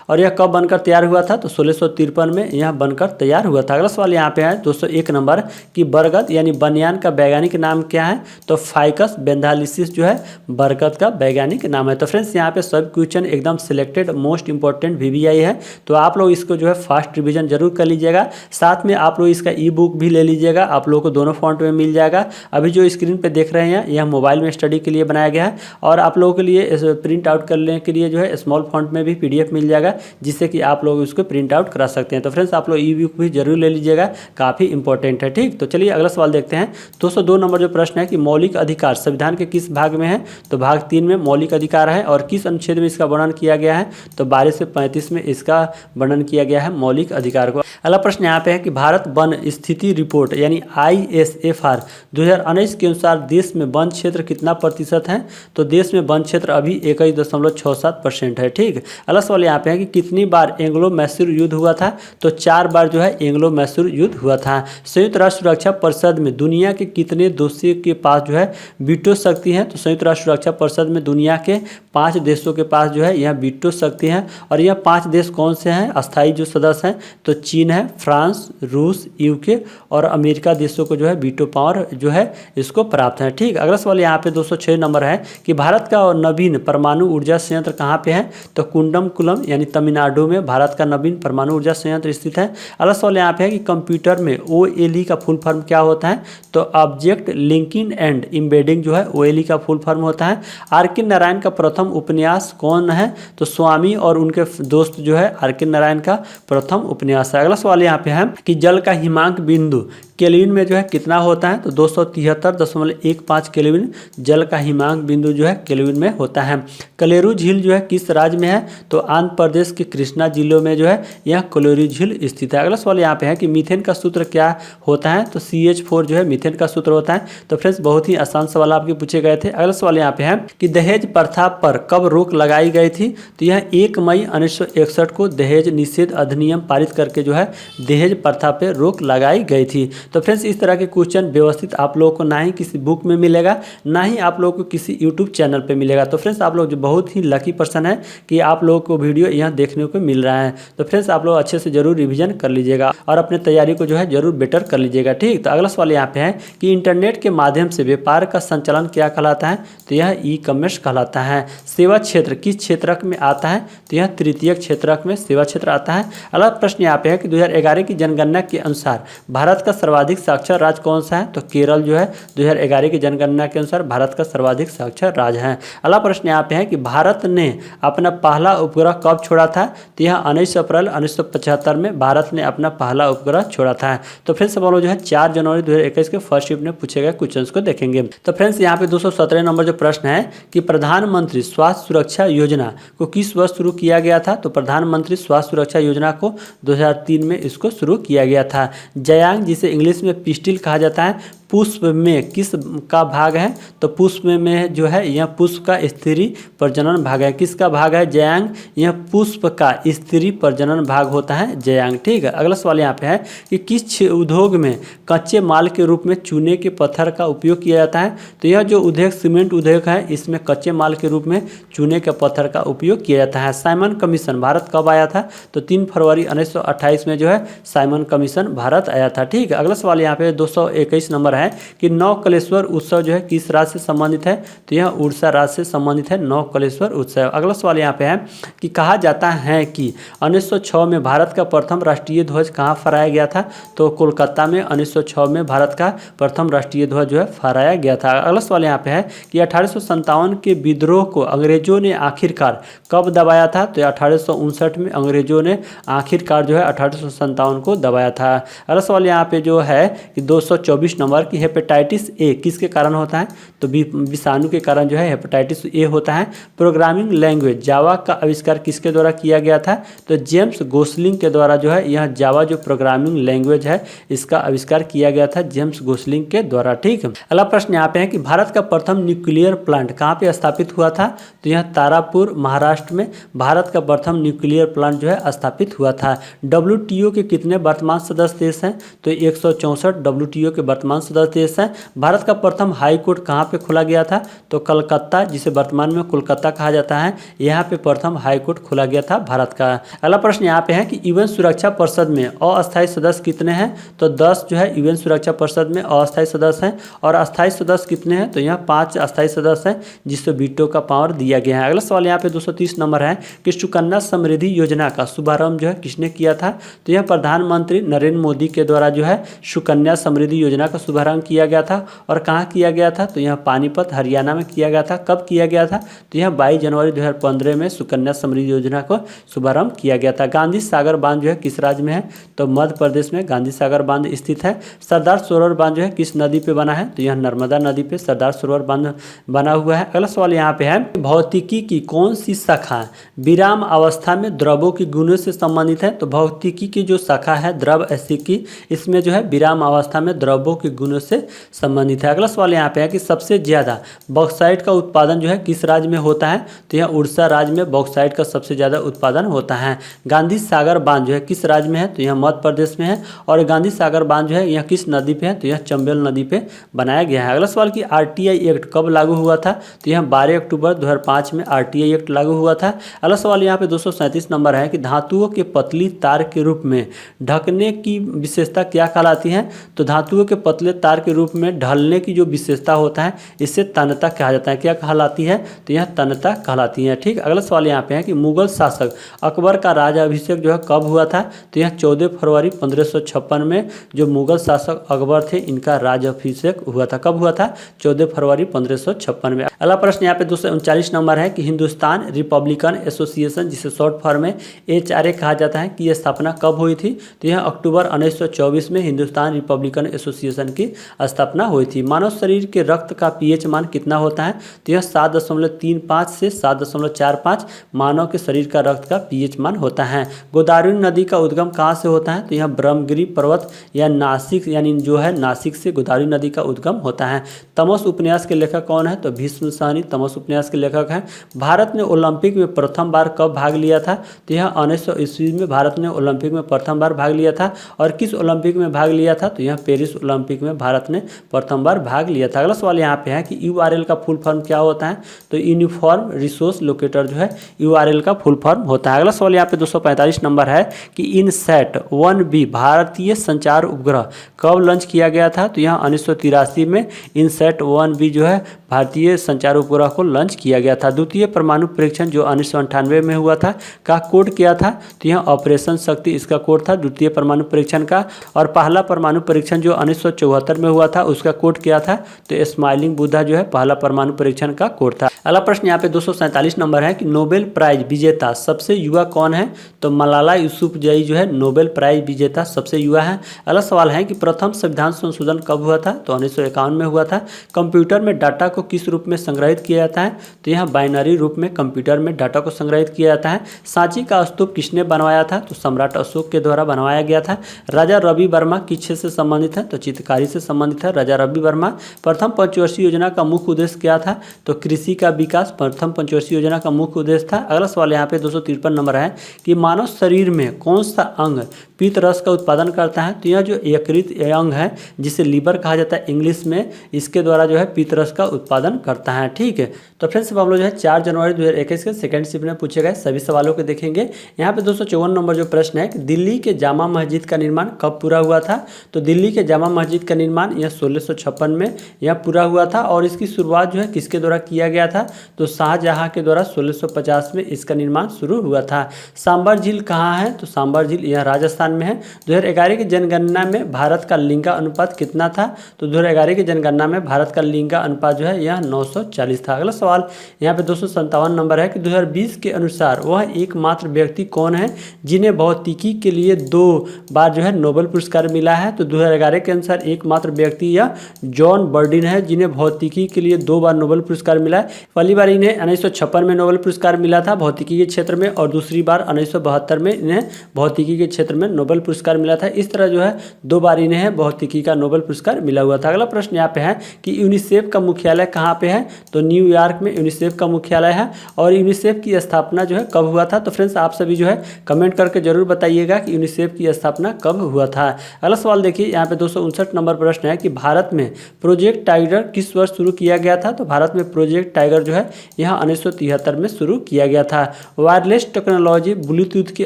और यह कब बनकर तैयार हुआ था, तो 1653 में यह बनकर तैयार हुआ था। अगला सवाल यहाँ पे है 201 नंबर कि बरगद यानी बनियान का वैज्ञानिक नाम क्या है, तो फाइकस बेंथालिसिस जो है बरगद का वैज्ञानिक नाम है। तो फ्रेंड्स यहाँ पे सब क्वेश्चन एकदम सिलेक्टेड मोस्ट इंपॉर्टेंट VVI है, तो आप लोग इसको जो है फास्ट रिवीजन जरूर कर लीजिएगा। साथ में आप लोग इसका ई बुक भी ले लीजिएगा, आप लोगों को दोनों फॉन्ट में मिल जाएगा। अभी जो स्क्रीन पे देख रहे हैं यह मोबाइल में स्टडी के लिए बनाया गया है और आप लोगों के लिए प्रिंट आउट करने के लिए जो है स्मॉल फॉन्ट में भी PDF मिल जाएगा जिससे कि आप लोग उसको प्रिंट आउट करा सकते हैं। तो फ्रेंड्स आप लोग ई बुक भी जरूर ले लीजिएगा, काफ़ी इंपॉर्टेंट है, ठीक। तो चलिए अगला सवाल देखते हैं। 202 नंबर जो प्रश्न है कि मौलिक अधिकार संविधान के किस भाग में है, तो भाग 3 में मौलिक अधिकार है। और किस अनुच्छेद में इसका वर्णन किया गया है, तो 12 से 35 में इसका वर्णन किया गया है मौलिक अधिकार को। अगला प्रश्न यहाँ पे है कि भारत वन स्थिति रिपोर्ट यानी ISFR 2019 के अनुसार देश में वन क्षेत्र कितना प्रतिशत है, तो देश में वन क्षेत्र अभी 21.67% है, ठीक। अगला सवाल यहाँ पे है कि कितनी बार एंग्लो मैसूर युद्ध हुआ था, तो 4 बार जो है एंग्लो मैसूर युद्ध हुआ था। संयुक्त राष्ट्र सुरक्षा परिषद में दुनिया के कितने देशों के पास जो है वीटो शक्ति है, तो संयुक्त राष्ट्र सुरक्षा परिषद में दुनिया के 5 देशों के पास जो है यह वीटो शक्ति है। और यह 5 देश कौन से हैं अस्थायी जो सदस्य हैं, तो चीन है, फ्रांस, रूस, UK और अमेरिका देशों को जो है वीटो पावर जो है इसको प्राप्त है, ठीक। अगला सवाल यहाँ पे 206 नंबर है कि भारत का नवीन परमाणु ऊर्जा संयंत्र कहाँ पे है, तो कुंडमकुलम यानी तमिलनाडु में भारत का नवीन परमाणु ऊर्जा संयंत्र स्थित है। अगला सवाल यहाँ पे है कि कंप्यूटर में OLE का फुल फॉर्म क्या होता है, तो ऑब्जेक्ट लिंकिंग एंड एम्बेडिंग जो है OLE का फुल फॉर्म होता है। R.K. नारायण का प्रथम उपन्यास कौन है, तो स्वामी और उनके दोस्त जो है R.K. नारायण का प्रथम उपन्यास है। अगला सवाल यहाँ पे है कि जल का हिमांक बिंदु केल्विन में जो है कितना होता है, तो 273.15 केल्विन जल का हिमांक बिंदु जो है केल्विन में होता है। कलेरू झील जो है किस राज्य में है, तो आंध्र प्रदेश के कृष्णा जिलों में जो है यह कलेरू झील स्थित है। अगला सवाल यहाँ पे है कि मीथेन का सूत्र क्या होता है, तो CH4 जो है मीथेन का सूत्र होता है। तो फ्रेंड्स बहुत ही आसान सवाल आपके पूछे गए थे। अगला सवाल यहाँ पे है कि दहेज प्रथा पर कब रोक लगाई गई थी, तो यह 1 मई 1961 को दहेज निषेध अधिनियम पारित करके जो है दहेज प्रथा पर रोक लगाई गई थी। तो फ्रेंड्स इस तरह के क्वेश्चन व्यवस्थित आप लोगों को ना ही किसी बुक में मिलेगा, ना ही आप लोगों को किसी यूट्यूब चैनल पे मिलेगा। तो फ्रेंड्स आप लोग जो बहुत ही लकी पर्सन है कि आप लोगों को वीडियो यहाँ देखने को मिल रहा है। तो फ्रेंड्स आप लोग अच्छे से जरूर रिवीजन कर लीजिएगा और अपने तैयारी को जो है जरूर बेटर कर लीजिएगा। ठीक, तो अगला सवाल यहाँ पे है कि इंटरनेट के माध्यम से व्यापार का संचालन क्या कहलाता है? तो यह ई कॉमर्स कहलाता है। सेवा क्षेत्र किस क्षेत्रक में आता है? तो यह तृतीयक क्षेत्रक में सेवा क्षेत्र आता है। अगला प्रश्न यहाँ पे है कि 2011 की जनगणना के अनुसार भारत का सर्वाधिक साक्षर राज्य कौन सा है? तो केरल जो है 2011 की जनगणना के अनुसार भारत का सर्वाधिक साक्षर राज्य है। अगला प्रश्न यहाँ पे है कि भारत ने अपना पहला उपग्रह कब छोड़ा था? तो यह 19 अप्रैल 1975 में भारत ने अपना पहला उपग्रह छोड़ा था। तो फ्रेंड्स हम लोग जो है 4 जनवरी 2021 के फर्स्ट शिफ्ट में पूछे गए क्वेश्चन को देखेंगे। तो फ्रेंड्स यहाँ पे 217 नंबर जो प्रश्न है कि प्रधानमंत्री स्वास्थ्य सुरक्षा योजना को किस वर्ष शुरू किया गया था? तो प्रधानमंत्री स्वास्थ्य सुरक्षा योजना को 2003 में इसको शुरू किया गया था। जयांग जिसे इंग्लिश में पिस्टिल कहा जाता है, पुष्प में किस का भाग है? तो पुष्प में जो है यह पुष्प का स्त्री प्रजनन भाग है। किसका भाग है? जयांग। यह पुष्प का स्त्री प्रजनन भाग होता है जयांग। ठीक है, अगला सवाल यहाँ पे है कि किस उद्योग में कच्चे माल के रूप में चूने के पत्थर का उपयोग किया जाता है? तो यह जो उद्योग सीमेंट उद्योग है इसमें कच्चे माल के रूप में चूने के पत्थर का उपयोग किया जाता है। साइमन कमीशन भारत कब आया था? तो 3 फरवरी 1928 में जो है साइमन कमीशन भारत आया था। ठीक है, अगला सवाल यहाँ पे 221 नंबर है कि नवकलेश्वर उत्सव जो है किस राज्य से संबंधित है? तो यह उड़ीसा राज्य से संबंधित है नवकलेश्वर उत्सव। अगला सवाल यहाँ पे है कि कहा जाता है कि 1906 में भारत का प्रथम राष्ट्रीय ध्वज कहाँ फहराया गया था? तो कोलकाता में 1906 में भारत का प्रथम राष्ट्रीय ध्वज जो है फहराया गया था। अगला सवाल यहाँ पे है कि 1857 के विद्रोह को अंग्रेजों ने आखिरकार कब दबाया था? तो 1859 में अंग्रेजों ने आखिरकार जो है 1857 को दबाया था। अगला सवाल यहाँ पे जो है कि 224 नंबर की हेपेटाइटिस ए किसके कारण होता है? तो विषाणु के कारण जो है हेपेटाइटिस ए होता है। प्रोग्रामिंग लैंग्वेज जावा का आविष्कार किसके द्वारा किया गया था? तो जेम्स गोसलिंग के द्वारा जो है यह जावा जो प्रोग्रामिंग लैंग्वेज है इसका आविष्कार किया गया था जेम्स गोसलिंग के द्वारा। ठीक है, अगला प्रश्न यहाँ पे है कि भारत का प्रथम न्यूक्लियर प्लांट कहाँ पे स्थापित हुआ था? तो यह तारापुर महाराष्ट्र में भारत का प्रथम न्यूक्लियर प्लांट जो है स्थापित हुआ था। WTO के कितने वर्तमान सदस्य देश हैं? तो 164 WTO के वर्तमान सदस्य देश हैं। भारत का प्रथम हाई कोर्ट कहाँ पे खोला गया था? तो कलकत्ता, जिसे वर्तमान में कोलकाता कहा जाता है, यहाँ पे प्रथम हाई कोर्ट खोला गया था भारत का। अगला प्रश्न यहाँ पे है कि यूएन सुरक्षा परिषद में अस्थायी सदस्य कितने हैं? तो 10 जो है यूएन सुरक्षा परिषद में अस्थायी सदस्य हैं। और अस्थायी सदस्य कितने हैं? तो यहाँ 5 अस्थायी सदस्य हैं जिसको वीटो का पावर दिया गया है। अगला सवाल यहाँ पे 230 नंबर है कि सुकन्या समृद्धि योजना का शुभारंभ जो है किसने किया था? तो यह प्रधानमंत्री नरेंद्र मोदी के द्वारा जो है सुकन्या समृद्धि योजना का शुभारंभ किया गया था। और कहाँ किया गया था? तो यह पानीपत हरियाणा में किया गया था। कब किया गया था? तो यह 22 जनवरी 2015 में सुकन्या समृद्धि योजना को शुभारंभ किया गया था। गांधी सागर बांध जो है किस राज्य में है? तो मध्य प्रदेश में गांधी सागर बांध स्थित है। सरदार सरोवर बांध जो है किस नदी पे बना है? तो यह नर्मदा नदी पे सरदार सरोवर बांध बना हुआ है। अगला सवाल यहाँ पे है भौतिकी की कौन सी शाखा विराम अवस्था में द्रव्यों के गुणों से संबंधित है? तो भौतिकी की जो शाखा है द्रव की इसमें जो है विराम अवस्था में द्रव्यों के गुणों से संबंधित है। अगला सवाल यहाँ पे है कि सबसे ज्यादा बॉक्साइट का उत्पादन जो है किस राज्य में होता है? तो यह उड़ीसा राज्य में बॉक्साइट का सबसे ज्यादा उत्पादन होता है। गांधी सागर बांध जो है किस राज्य में है? तो यह मध्य प्रदेश में है। और गांधी सागर बांध जो है यह किस नदी पे है? तो यह चंबल नदी पे बनाया गया है। अगला सवाल कि आरटीआई एक्ट कब लागू हुआ था? तो यह 12 अक्टूबर 2005 में आरटीआई एक्ट लागू हुआ था। अगला सवाल यहाँ पे 237 नंबर है कि धातुओं के पतली तार के रूप में ढकने की विशेषता क्या कहलाती है? तो धातुओं के पतले तार के रूप में ढलने की जो विशेषता होता है इससे तन्यता कहा जाता है। क्या कहलाती है? तो यह तन्यता कहलाती है। ठीक, अगला सवाल यहाँ पे है कि मुगल शासक अकबर का राजाभिषेक जो है कब हुआ था? तो यह 14 फरवरी 1556 में जो मुगल शासक अकबर थे इनका राजाभिषेक हुआ था। कब हुआ था? 14 फरवरी 1556 में। अगला प्रश्न यहाँ पे 239 नंबर है कि हिंदुस्तान रिपब्लिकन एसोसिएशन जिसे शॉर्ट फॉर्म में HRA कहा जाता है कि यह स्थापना कब हुई थी? तो यह अक्टूबर 1924 में हिंदुस्तान रिपब्लिकन एसोसिएशन की की स्थापना हुई थी। मानव शरीर के रक्त का पीएच मान कितना होता है? तो यह 7.35 से 7.45 मानव के शरीर का रक्त का पीएच मान होता है। गोदावरी नदी का उद्गम कहाँ से होता है? तो यह ब्रह्मगिरी पर्वत या नासिक यानी जो है नासिक से गोदावरी नदी का उद्गम होता है। तमस उपन्यास के लेखक कौन है? तो भीष्म सहनी तमस उपन्यास के लेखक हैं। भारत ने ओलंपिक में प्रथम बार कब भाग लिया था? तो यह 1900 ईस्वी में भारत ने ओलंपिक में प्रथम बार भाग लिया था। और किस ओलंपिक में भाग लिया था? तो यह पेरिस ओलंपिक में भारत ने प्रथम बार भाग लिया था। अगला सवाल यहाँ पे है कि URL का फुल फॉर्म क्या होता है? तो यूनिफॉर्म रिसोर्स लोकेटर जो है URL का फुल फॉर्म होता है। अगला सवाल यहाँ पे 245 नंबर है कि इनसैट 1B भारतीय संचार उपग्रह कब लॉन्च किया गया था? तो यहाँ 1983 में इनसैट 1B जो है भारतीय संचार उपग्रह को लॉन्च किया गया था। द्वितीय परमाणु परीक्षण जो 1998 में हुआ था का कोड क्या था? तो यह ऑपरेशन शक्ति इसका कोड था द्वितीय परमाणु परीक्षण का। और पहला परमाणु परीक्षण जो 1974 में हुआ था उसका कोड क्या था? तो स्माइलिंग बुद्धा जो है पहला परमाणु परीक्षण का कोड था। अगला प्रश्न यहाँ पे 247 नंबर है कि नोबेल प्राइज विजेता सबसे युवा कौन है? तो मलाला यूसुफजई जो है नोबेल प्राइज विजेता सबसे युवा है। अगला सवाल है कि प्रथम संविधान संशोधन कब हुआ था? तो 1951 में हुआ था। कंप्यूटर में डाटा को किस रूप में संग्रहित किया जाता है? तो यहाँ बाइनरी रूप में कंप्यूटर में डाटा को संग्रहित किया जाता है। सांची का स्तूप किसने बनवाया था? तो सम्राट अशोक के द्वारा बनवाया गया था। राजा रवि वर्मा किस क्षेत्र से संबंधित है? तो चित्रकारी से संबंधित है राजा रवि वर्मा। प्रथम पंचवर्षीय योजना का मुख्य उद्देश्य क्या था? तो कृषि का विकास प्रथम पंचवर्षीय योजना का मुख्य उद्देश्य था। अगला सवाल यहाँ पे 253 नंबर है कि मानव शरीर में कौन सा अंग पीत रस का उत्पादन करता है? तो यह जो यकृत अंग है जिसे लीवर कहा जाता है इंग्लिश में, इसके द्वारा जो है पीत रस का उत्पादन करता है। ठीक है, तो फ्रेंड्स अब हम लोग जो है 4 जनवरी 2021 के सेकंड शिफ्ट में पूछे गए सभी सवालों को देखेंगे। यहाँ पे 254 नंबर जो प्रश्न है कि दिल्ली के जामा मस्जिद का निर्माण कब पूरा हुआ था? तो दिल्ली के जामा मस्जिद का निर्माण यह 1656 में यह पूरा हुआ था। और इसकी शुरुआत जो है किसके द्वारा किया गया था? तो शाहजहाँ के द्वारा 1650 में इसका निर्माण शुरू हुआ था। सांबर झील कहाँ है? तो सांबर झील यह राजस्थान में है। 2011 की जनगणना में भारत का लिंगा अनुपात कितना था? तो 2011 की जनगणना में भारत का लिंगा अनुपात जो है यह 940 था। अगला सवाल यहाँ पे 257 नंबर है कि 2020 के अनुसार वह एकमात्र व्यक्ति कौन है जिन्हें भौतिकी के लिए 2 बार जो है नोबेल पुरस्कार मिला है? तो 2011 के अनुसार एकमात्र व्यक्ति यह जॉन बर्डिन है जिन्हें भौतिकी के लिए 2 बार नोबेल पुरस्कार मिला है। पहली बार इन्हें 1956 में नोबेल पुरस्कार मिला था भौतिकी के क्षेत्र में, और दूसरी बार 1972 में इन्हें भौतिकी के क्षेत्र में नोबेल पुरस्कार मिला था। इस तरह जो है 2 बार इन्हें भौतिकी का नोबेल पुरस्कार मिला हुआ था। अगला प्रश्न यहाँ पे है कि यूनिसेफ का मुख्यालय कहाँ पे है? तो न्यूयॉर्क में यूनिसेफ का मुख्यालय है। और यूनिसेफ की स्थापना जो है कब हुआ था? तो फ्रेंड्स आप सभी जो है कमेंट करके जरूर बताइएगा कि यूनिसेफ की स्थापना कब हुआ था। अगला सवाल देखिए यहाँ पे 259 नंबर प्रश्न है कि भारत में प्रोजेक्ट टाइगर किस वर्ष शुरू किया गया था? तो भारत में प्रोजेक्ट टाइगर जो है यहाँ 1973 में शुरू किया गया था। वायरलेस टेक्नोलॉजी ब्लूटूथ के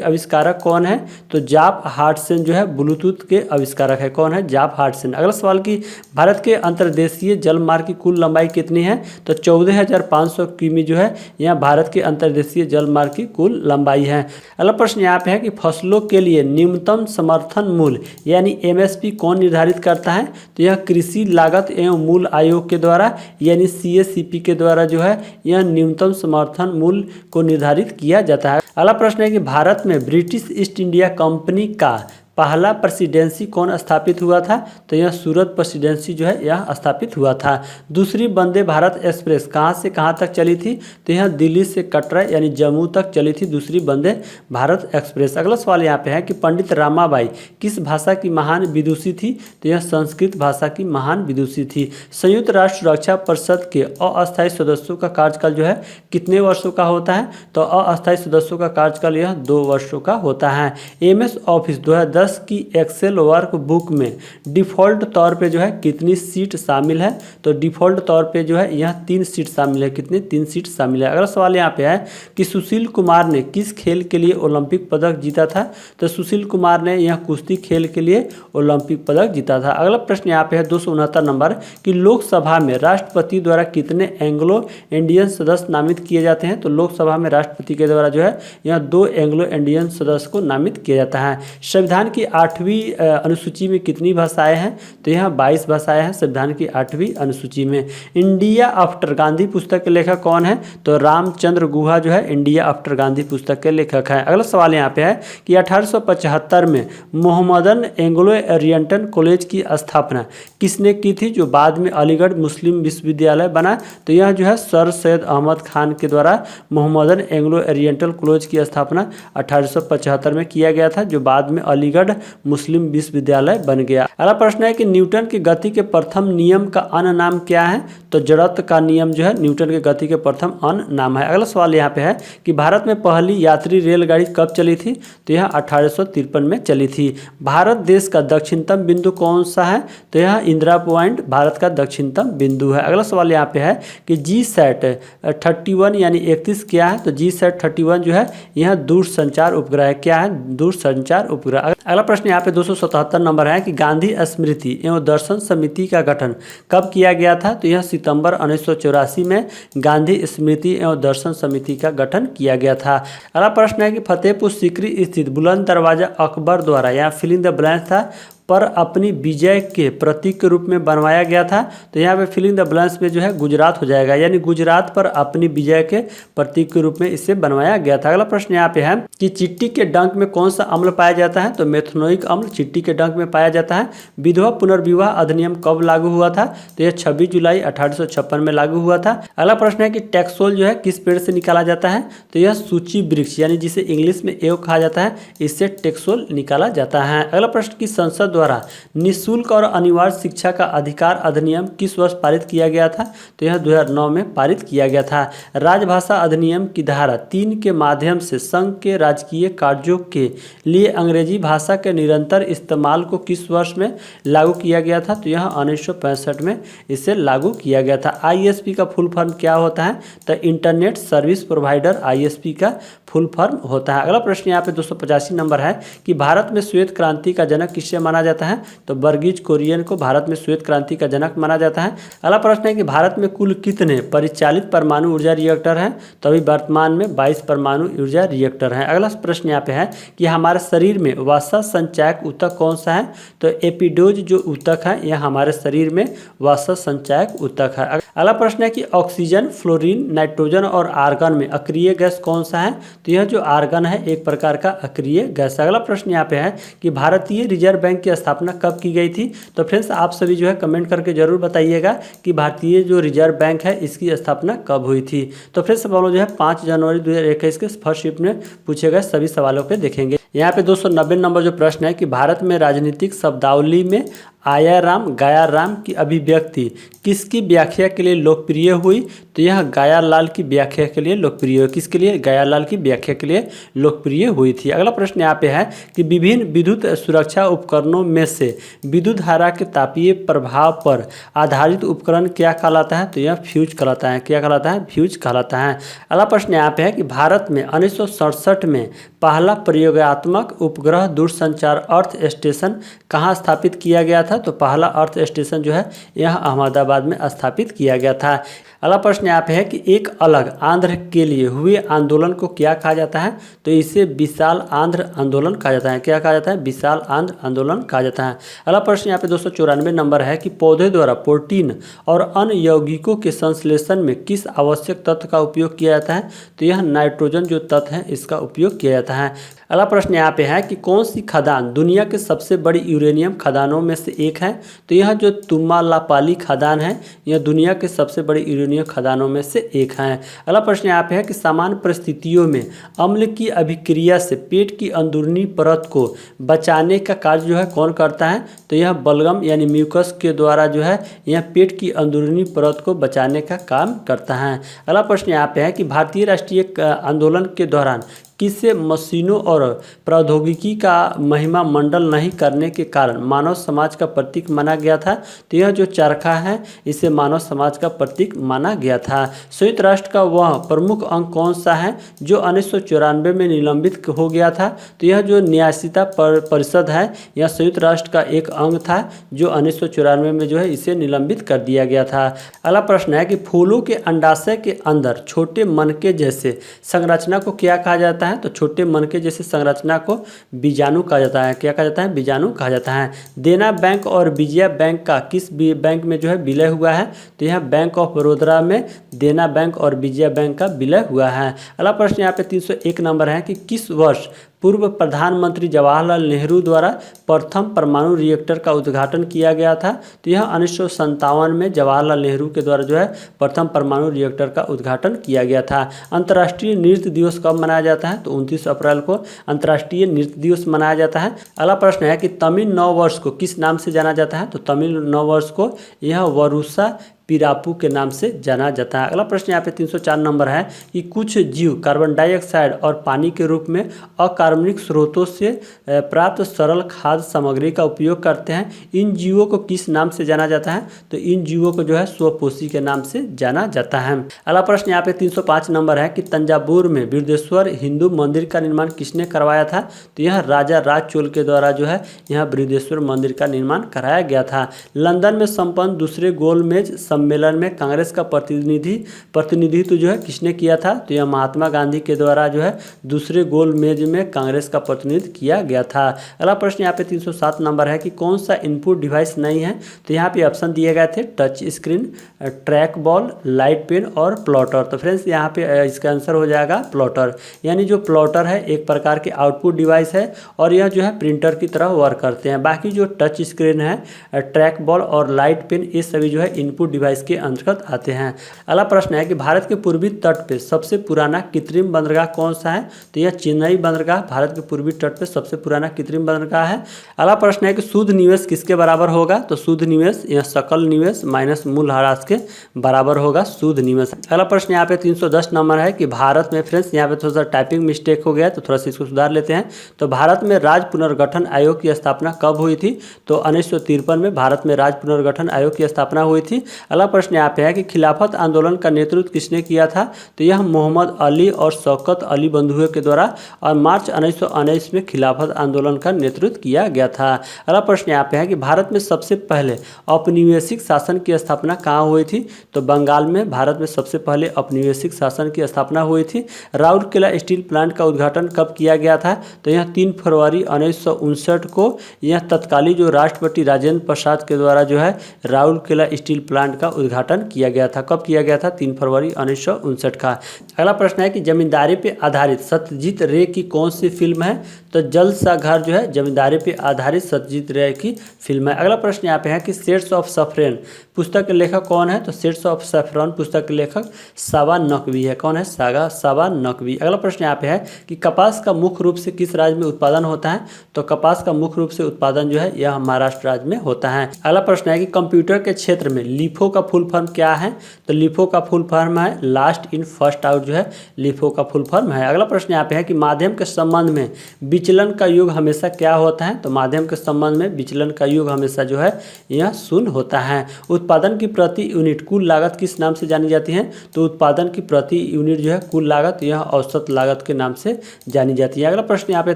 आविष्कारक कौन है? तो जाप हार्टसन जो है ब्लूटूथ के आविष्कारक है। कौन है? जाप हार्टसन। अगला सवाल कि भारत के अंतर्देशीय जल मार्ग की कुल लंबाई कितनी है? तो 14,500 किमी जो है यह भारत के अंतर्देशीय जल मार्ग की कुल लंबाई है। अगला प्रश्न यहाँ पे है कि फसलों के लिए न्यूनतम समर्थन मूल्य यानी MSP कौन निर्धारित करता है? तो यह कृषि लागत एवं मूल्य आयोग के द्वारा यानी CACP के द्वारा जो है यह न्यूनतम समर्थन मूल्य को निर्धारित किया जाता है। अगला प्रश्न है कि भारत में ब्रिटिश ईस्ट इंडिया कंपनी का पहला प्रेसिडेंसी कौन स्थापित हुआ था? तो यह सूरत प्रेसिडेंसी जो है यह स्थापित हुआ था। दूसरी वंदे भारत एक्सप्रेस कहाँ से कहाँ तक चली थी? तो यह दिल्ली से कटरा यानी जम्मू तक चली थी दूसरी वंदे भारत एक्सप्रेस। अगला सवाल यहाँ पे है कि पंडित रामाबाई किस भाषा की महान विदुषी थी? तो यह संस्कृत भाषा की महान विदुषी थी। संयुक्त राष्ट्र सुरक्षा परिषद के अस्थायी सदस्यों का कार्यकाल जो है कितने वर्षों का होता है? तो अस्थायी सदस्यों का कार्यकाल यह 2 वर्षों का होता है। MS ऑफिस 2010 की एक्सेल वर्क बुक में डिफ़ॉल्ट तौर पे जो है कितनी सीट शामिल है? तो डिफ़ॉल्ट तौर पे जो है यह 3 सीट शामिल है। कितनी? 3 सीट शामिल है। अगला सवाल यहाँ पे है कि सुशील कुमार ने किस खेल के लिए ओलंपिक पदक जीता था? तो सुशील कुमार ने यह कुश्ती खेल के लिए ओलंपिक पदक जीता था। अगला प्रश्न यहाँ पे है 269 नंबर कि लोकसभा में राष्ट्रपति द्वारा कितने एंग्लो इंडियन सदस्य नामित किए जाते हैं? तो लोकसभा में राष्ट्रपति के द्वारा जो है यह 2 एंग्लो इंडियन सदस्य को नामित किया जाता है। संविधान की 8वीं अनुसूची में कितनी भाषाएं हैं? तो यहाँ 22 भाषाएं हैं संविधान की 8वीं अनुसूची में। इंडिया आफ्टर गांधी पुस्तक के लेखक कौन है? तो रामचंद्र गुहा जो है इंडिया आफ्टर गांधी पुस्तक के लेखक हैं। अगला सवाल यहाँ पे है कि 1875 में मोहम्मदन एंग्लो ओरिएंटल कॉलेज की स्थापना किसने की थी, जो बाद में अलीगढ़ मुस्लिम विश्वविद्यालय बना? तो यह जो है सर सैयद अहमद खान के द्वारा मोहम्मदन एंग्लो ओरिएंटल कॉलेज की स्थापना 1875 में किया गया था, जो बाद में अलीगढ़ मुस्लिम विश्वविद्यालय बन गया। अगला प्रश्न है कि न्यूटन की गति के प्रथम नियम का अन्य नाम क्या है? तो जड़त्व का नियम जो है न्यूटन की गति के प्रथम अन्य नाम है। अगला सवाल यहाँ पे है कि भारत में पहली यात्री रेलगाड़ी कब चली थी? तो यह 1853 में चली थी। भारत देश का दक्षिणतम बिंदु कौन सा है? तो यह इंदिरा पॉइंट भारत का दक्षिणतम बिंदु है। अगला सवाल यहाँ पे है कि GSAT 31 यानी 31 क्या है? तो GSAT 31 जो है यह दूरसंचार उपग्रह है। क्या है? दूरसंचार उपग्रह। अगला प्रश्न यहाँ पे 277 नंबर है कि गांधी स्मृति एवं दर्शन समिति का गठन कब किया गया था? तो यह सितंबर 1984 में गांधी स्मृति एवं दर्शन समिति का गठन किया गया था। अगला प्रश्न है कि फतेहपुर सीकरी स्थित बुलंद दरवाजा अकबर द्वारा, यहाँ फिल इन द ब्लैंक था, पर अपनी विजय के प्रतीक के रूप में बनवाया गया था। तो यहाँ पे फिल इन द ब्लैंक्स में जो है गुजरात हो जाएगा, यानी गुजरात पर अपनी विजय के प्रतीक के रूप में इसे बनवाया गया था। अगला प्रश्न यहाँ पे है कि चिट्टी के डंक में कौन सा अम्ल पाया जाता है? तो मेथनोइक अम्ल चिट्टी के डंक में पाया जाता है। विधवा पुनर्विवाह अधिनियम कब लागू हुआ था? तो यह 26 जुलाई 1856 में लागू हुआ था। अगला प्रश्न है कि टैक्सोल जो है किस पेड़ से निकाला जाता है? तो यह सूची वृक्ष यानी जिसे इंग्लिश में एव कहा जाता है, इससे टैक्सोल निकाला जाता है। अगला प्रश्न की संसद द्वारा निःशुल्क और अनिवार्य शिक्षा का अधिकार अधिनियम किस वर्ष पारित किया गया था? तो यह 2009 में पारित किया गया था। राजभाषा अधिनियम की धारा 3 के माध्यम से संघ के राजकीय कार्यों के लिए अंग्रेजी भाषा के निरंतर इस्तेमाल को किस वर्ष में लागू किया गया था? तो यह 1965 में इसे लागू किया गया था। ISP का फुल फॉर्म क्या होता है? तो इंटरनेट सर्विस प्रोवाइडर ISP का फुल फॉर्म होता है। अगला प्रश्न यहाँ पे 285 नंबर है कि भारत में श्वेत क्रांति का जनक किसे माना जाता है? तो वर्गीज कुरियन को भारत में श्वेत क्रांति का जनक माना जाता है। अगला प्रश्न है कि भारत में कुल कितने परिचालित परमाणु ऊर्जा रिएक्टर हैं? तो अभी वर्तमान में 22 परमाणु ऊर्जा रिएक्टर हैं। अगला प्रश्न यहाँ पे है कि हमारे शरीर में वसा संचायक ऊतक कौन सा है? तो एपिडोज जो ऊतक है यह हमारे शरीर में वसा संचायक ऊतक है। अगला प्रश्न है कि ऑक्सीजन, फ्लोरीन, नाइट्रोजन और आर्गन में अक्रिय गैस कौन सा है? तो यह जो आर्गन है एक प्रकार का अक्रिय गैस। अगला प्रश्न यहाँ पे है कि भारतीय रिजर्व बैंक की स्थापना कब की गई थी? तो फ्रेंड्स आप सभी जो है कमेंट करके जरूर बताइएगा कि भारतीय जो रिजर्व बैंक है इसकी स्थापना कब हुई थी। तो फ्रेंड्स सवालों जो है 5 जनवरी 2021 के फर्स्ट शिफ्ट में पूछे गए सभी सवालों के देखेंगे। यहाँ पे 290 नंबर जो प्रश्न है कि भारत में राजनीतिक शब्दावली में आया राम गाया राम की अभिव्यक्ति किसकी व्याख्या के लिए लोकप्रिय हुई? तो यह गायालाल की व्याख्या के लिए लोकप्रिय हुई। किसके लिए? गायालाल की व्याख्या के लिए लोकप्रिय हुई थी। अगला प्रश्न यहाँ पे है कि विभिन्न विद्युत सुरक्षा उपकरणों में से विद्युत धारा के तापीय प्रभाव पर आधारित उपकरण क्या कहलाता है? तो यह फ्यूज कहलाता है। क्या कहलाता है? फ्यूज कहलाता है। अगला प्रश्न यहाँ पे है कि भारत में 1967 में पहला प्रयोगात्मक उपग्रह दूरसंचार अर्थ स्टेशन कहाँ स्थापित किया गया था? तो पहला अर्थ स्टेशन जो है यह अहमदाबाद में स्थापित किया गया था। अगला प्रश्न यहाँ पे है कि एक अलग आंध्र के लिए हुए आंदोलन को क्या कहा जाता है? तो इसे विशाल आंध्र आंदोलन कहा जाता है। क्या कहा जाता है? विशाल आंध्र आंदोलन कहा जाता है। अगला प्रश्न यहाँ पे 294 नंबर है कि पौधे द्वारा प्रोटीन और अन्य यौगिकों के संश्लेषण में किस आवश्यक तत्व का उपयोग किया जाता है? तो यह नाइट्रोजन जो तत्व है इसका उपयोग किया जाता है। अगला प्रश्न यहाँ पे है कि कौन सी खदान दुनिया के सबसे बड़ी यूरेनियम खदानों में से एक है? तो यह जो तुम्मालापाली खदान है यह दुनिया के सबसे बड़ी यूरेनियम खदानों में से एक है। अगला प्रश्न यहाँ पे है कि सामान्य परिस्थितियों में अम्ल की अभिक्रिया से पेट की अंदरूनी परत को बचाने का कार्य जो है कौन करता है? तो यह बलगम यानी म्यूकस के द्वारा जो है यह पेट की अंदरूनी परत को बचाने का काम करता है। अगला प्रश्न यहाँ पे है कि भारतीय राष्ट्रीय आंदोलन के दौरान किसे मशीनों और प्रौद्योगिकी का महिमा मंडल नहीं करने के कारण मानव समाज का प्रतीक माना गया था? तो यह जो चरखा है इसे मानव समाज का प्रतीक माना गया था। संयुक्त राष्ट्र का वह प्रमुख अंग कौन सा है जो 1994 में निलंबित हो गया था? तो यह जो न्यायिकता परिषद है यह संयुक्त राष्ट्र का एक अंग था जो 1994 में जो है इसे निलंबित कर दिया गया था। अगला प्रश्न है कि फूलों के अंडाशय के अंदर छोटे मनके जैसे संरचना को क्या कहा जाता है? है? तो छोटे मनके जैसे संरचना को बीजाणु कहा जाता है। क्या कहा जाता है? बीजाणु कहा जाता है। देना बैंक और विजया बैंक का किस बैंक में जो है विलय हुआ है? तो यह बैंक ऑफ बड़ौदा में देना बैंक और विजया बैंक का विलय हुआ है। अगला प्रश्न यहाँ पे 301 नंबर है कि किस वर्ष पूर्व प्रधानमंत्री जवाहरलाल नेहरू द्वारा प्रथम परमाणु रिएक्टर का उद्घाटन किया गया था? तो यह 1957 में जवाहरलाल नेहरू के द्वारा जो है प्रथम परमाणु रिएक्टर का उद्घाटन किया गया था। अंतर्राष्ट्रीय नृत्य दिवस कब मनाया जाता है? तो 29 अप्रैल को अंतर्राष्ट्रीय नृत्य दिवस मनाया जाता है। अगला प्रश्न है कि तमिल नव वर्ष को किस नाम से जाना जाता है? तो तमिल नव वर्ष को यह वरुसा पिरापू के नाम से जाना जाता है। अगला प्रश्न यहाँ पे 304 नंबर है कि कुछ जीव कार्बन डाइऑक्साइड और पानी के रूप में अकार्बनिक स्रोतों से प्राप्त सरल खाद्य सामग्री का उपयोग करते हैं। इन जीवों को किस नाम से जाना जाता है? तो इन जीवों को जो है स्वपोषी के नाम से जाना जाता है। अगला प्रश्न यहाँ पे 305 नंबर है कि तंजावुर में बृहदेश्वर हिंदू मंदिर का निर्माण किसने करवाया था? तो यह राजा राज चोल के द्वारा जो है यहाँ बृहदेश्वर मंदिर का निर्माण कराया गया था। लंदन में संपन्न दूसरे गोलमेज सम्मेलन में कांग्रेस का प्रतिनिधित्व जो है किसने किया था? तो यह महात्मा गांधी के द्वारा जो है दूसरे गोल मेज में कांग्रेस का प्रतिनिधित्व किया गया था। अगला प्रश्न यहाँ पे 307 नंबर है कि कौन सा इनपुट डिवाइस नहीं है? तो यहाँ पे ऑप्शन दिए गए थे touch screen, track ball, light pen और प्लॉटर। तो फ्रेंड्स यहाँ पे इसका आंसर हो जाएगा प्लॉटर। यानी जो प्लॉटर है एक प्रकार के आउटपुट डिवाइस है और यह जो है प्रिंटर की तरह वर्क करते हैं। बाकी जो टच स्क्रीन है, ट्रैक बॉल और लाइट पेन ये सभी जो है इनपुट डिवाइस के अंतर्गत आते हैं। अगला प्रश्न है कि भारत के पूर्वी तट पे सबसे पुराना कृत्रिम बंदरगाह कौन सा है? तो यह चेन्नई बंदरगाह भारत के पूर्वी तट पे सबसे पुराना कृत्रिम बंदरगाह है। अगला प्रश्न है कि शुद्ध निवेश किसके बराबर होगा? तो शुद्ध निवेश यह सकल निवेश माइनस मूल्यह्रास के बराबर होगा शुद्ध निवेश। अगला प्रश्न यहाँ पे 310 नंबर है कि भारत में, फ्रेंड्स यहाँ पे थोड़ा सा टाइपिंग मिस्टेक हो गया तो थोड़ा सा इसको सुधार लेते हैं। तो भारत में राज्य पुनर्गठन आयोग की स्थापना कब हुई थी? तो 1953 में भारत में राज्य पुनर्गठन आयोग की स्थापना हुई थी। अगला प्रश्न यहाँ पे है कि खिलाफत आंदोलन का नेतृत्व किसने किया था? तो यह मोहम्मद अली और शौकत अली बंधुओं के द्वारा और मार्च 1919 में खिलाफत आंदोलन का नेतृत्व किया गया था। अगला प्रश्न यहाँ पे है कि भारत में सबसे पहले औपनिवेशिक शासन की स्थापना कहाँ हुई थी? तो बंगाल में भारत में सबसे पहले औपनिवेशिक शासन की स्थापना हुई थी। राउरकेला स्टील प्लांट का उद्घाटन कब किया गया था? तो यह 3 फरवरी 1959 को यह तत्कालीन जो राष्ट्रपति राजेंद्र प्रसाद के द्वारा जो है राउरकेला स्टील प्लांट का उद्घाटन किया गया था। कब किया गया था? 3 फरवरी 1959 का। अगला प्रश्न है कि जमींदारी पे आधारित सत्यजीत रे की कौन सी फिल्म है? तो जल्द सा घर जो है जमींदारी पे आधारित सत्यजीत रे की फिल्म है। अगला प्रश्न यहाँ पे है कि शेड्स ऑफ सैफरन पुस्तक के लेखक कौन है? तो शेड्स ऑफ सैफरन पुस्तक के लेखक साबा नकवी है। कौन है? साबा नकवी। अगला प्रश्न यहाँ पे है कि कपास का मुख्य रूप से किस राज्य में उत्पादन होता है? तो कपास का मुख्य रूप से उत्पादन जो है यह महाराष्ट्र राज्य में होता है। अगला प्रश्न है कि कंप्यूटर के क्षेत्र में लिफो का फुल फॉर्म क्या है? तो लिफो का फुल फॉर्म है लास्ट इन फर्स्ट आउट जो है लिफो का फुल फॉर्म है। अगला प्रश्न यहाँ पे है कि माध्यम के संबंध में विचलन का योग हमेशा क्या होता है? तो माध्यम के संबंध में विचलन का योग हमेशा जो है यह शून्य होता है। उत्पादन की प्रति यूनिट कुल लागत किस नाम से जानी जाती है? तो उत्पादन की प्रति यूनिट जो है कुल लागत यह औसत लागत के नाम से जानी जाती है। अगला प्रश्न यहाँ पे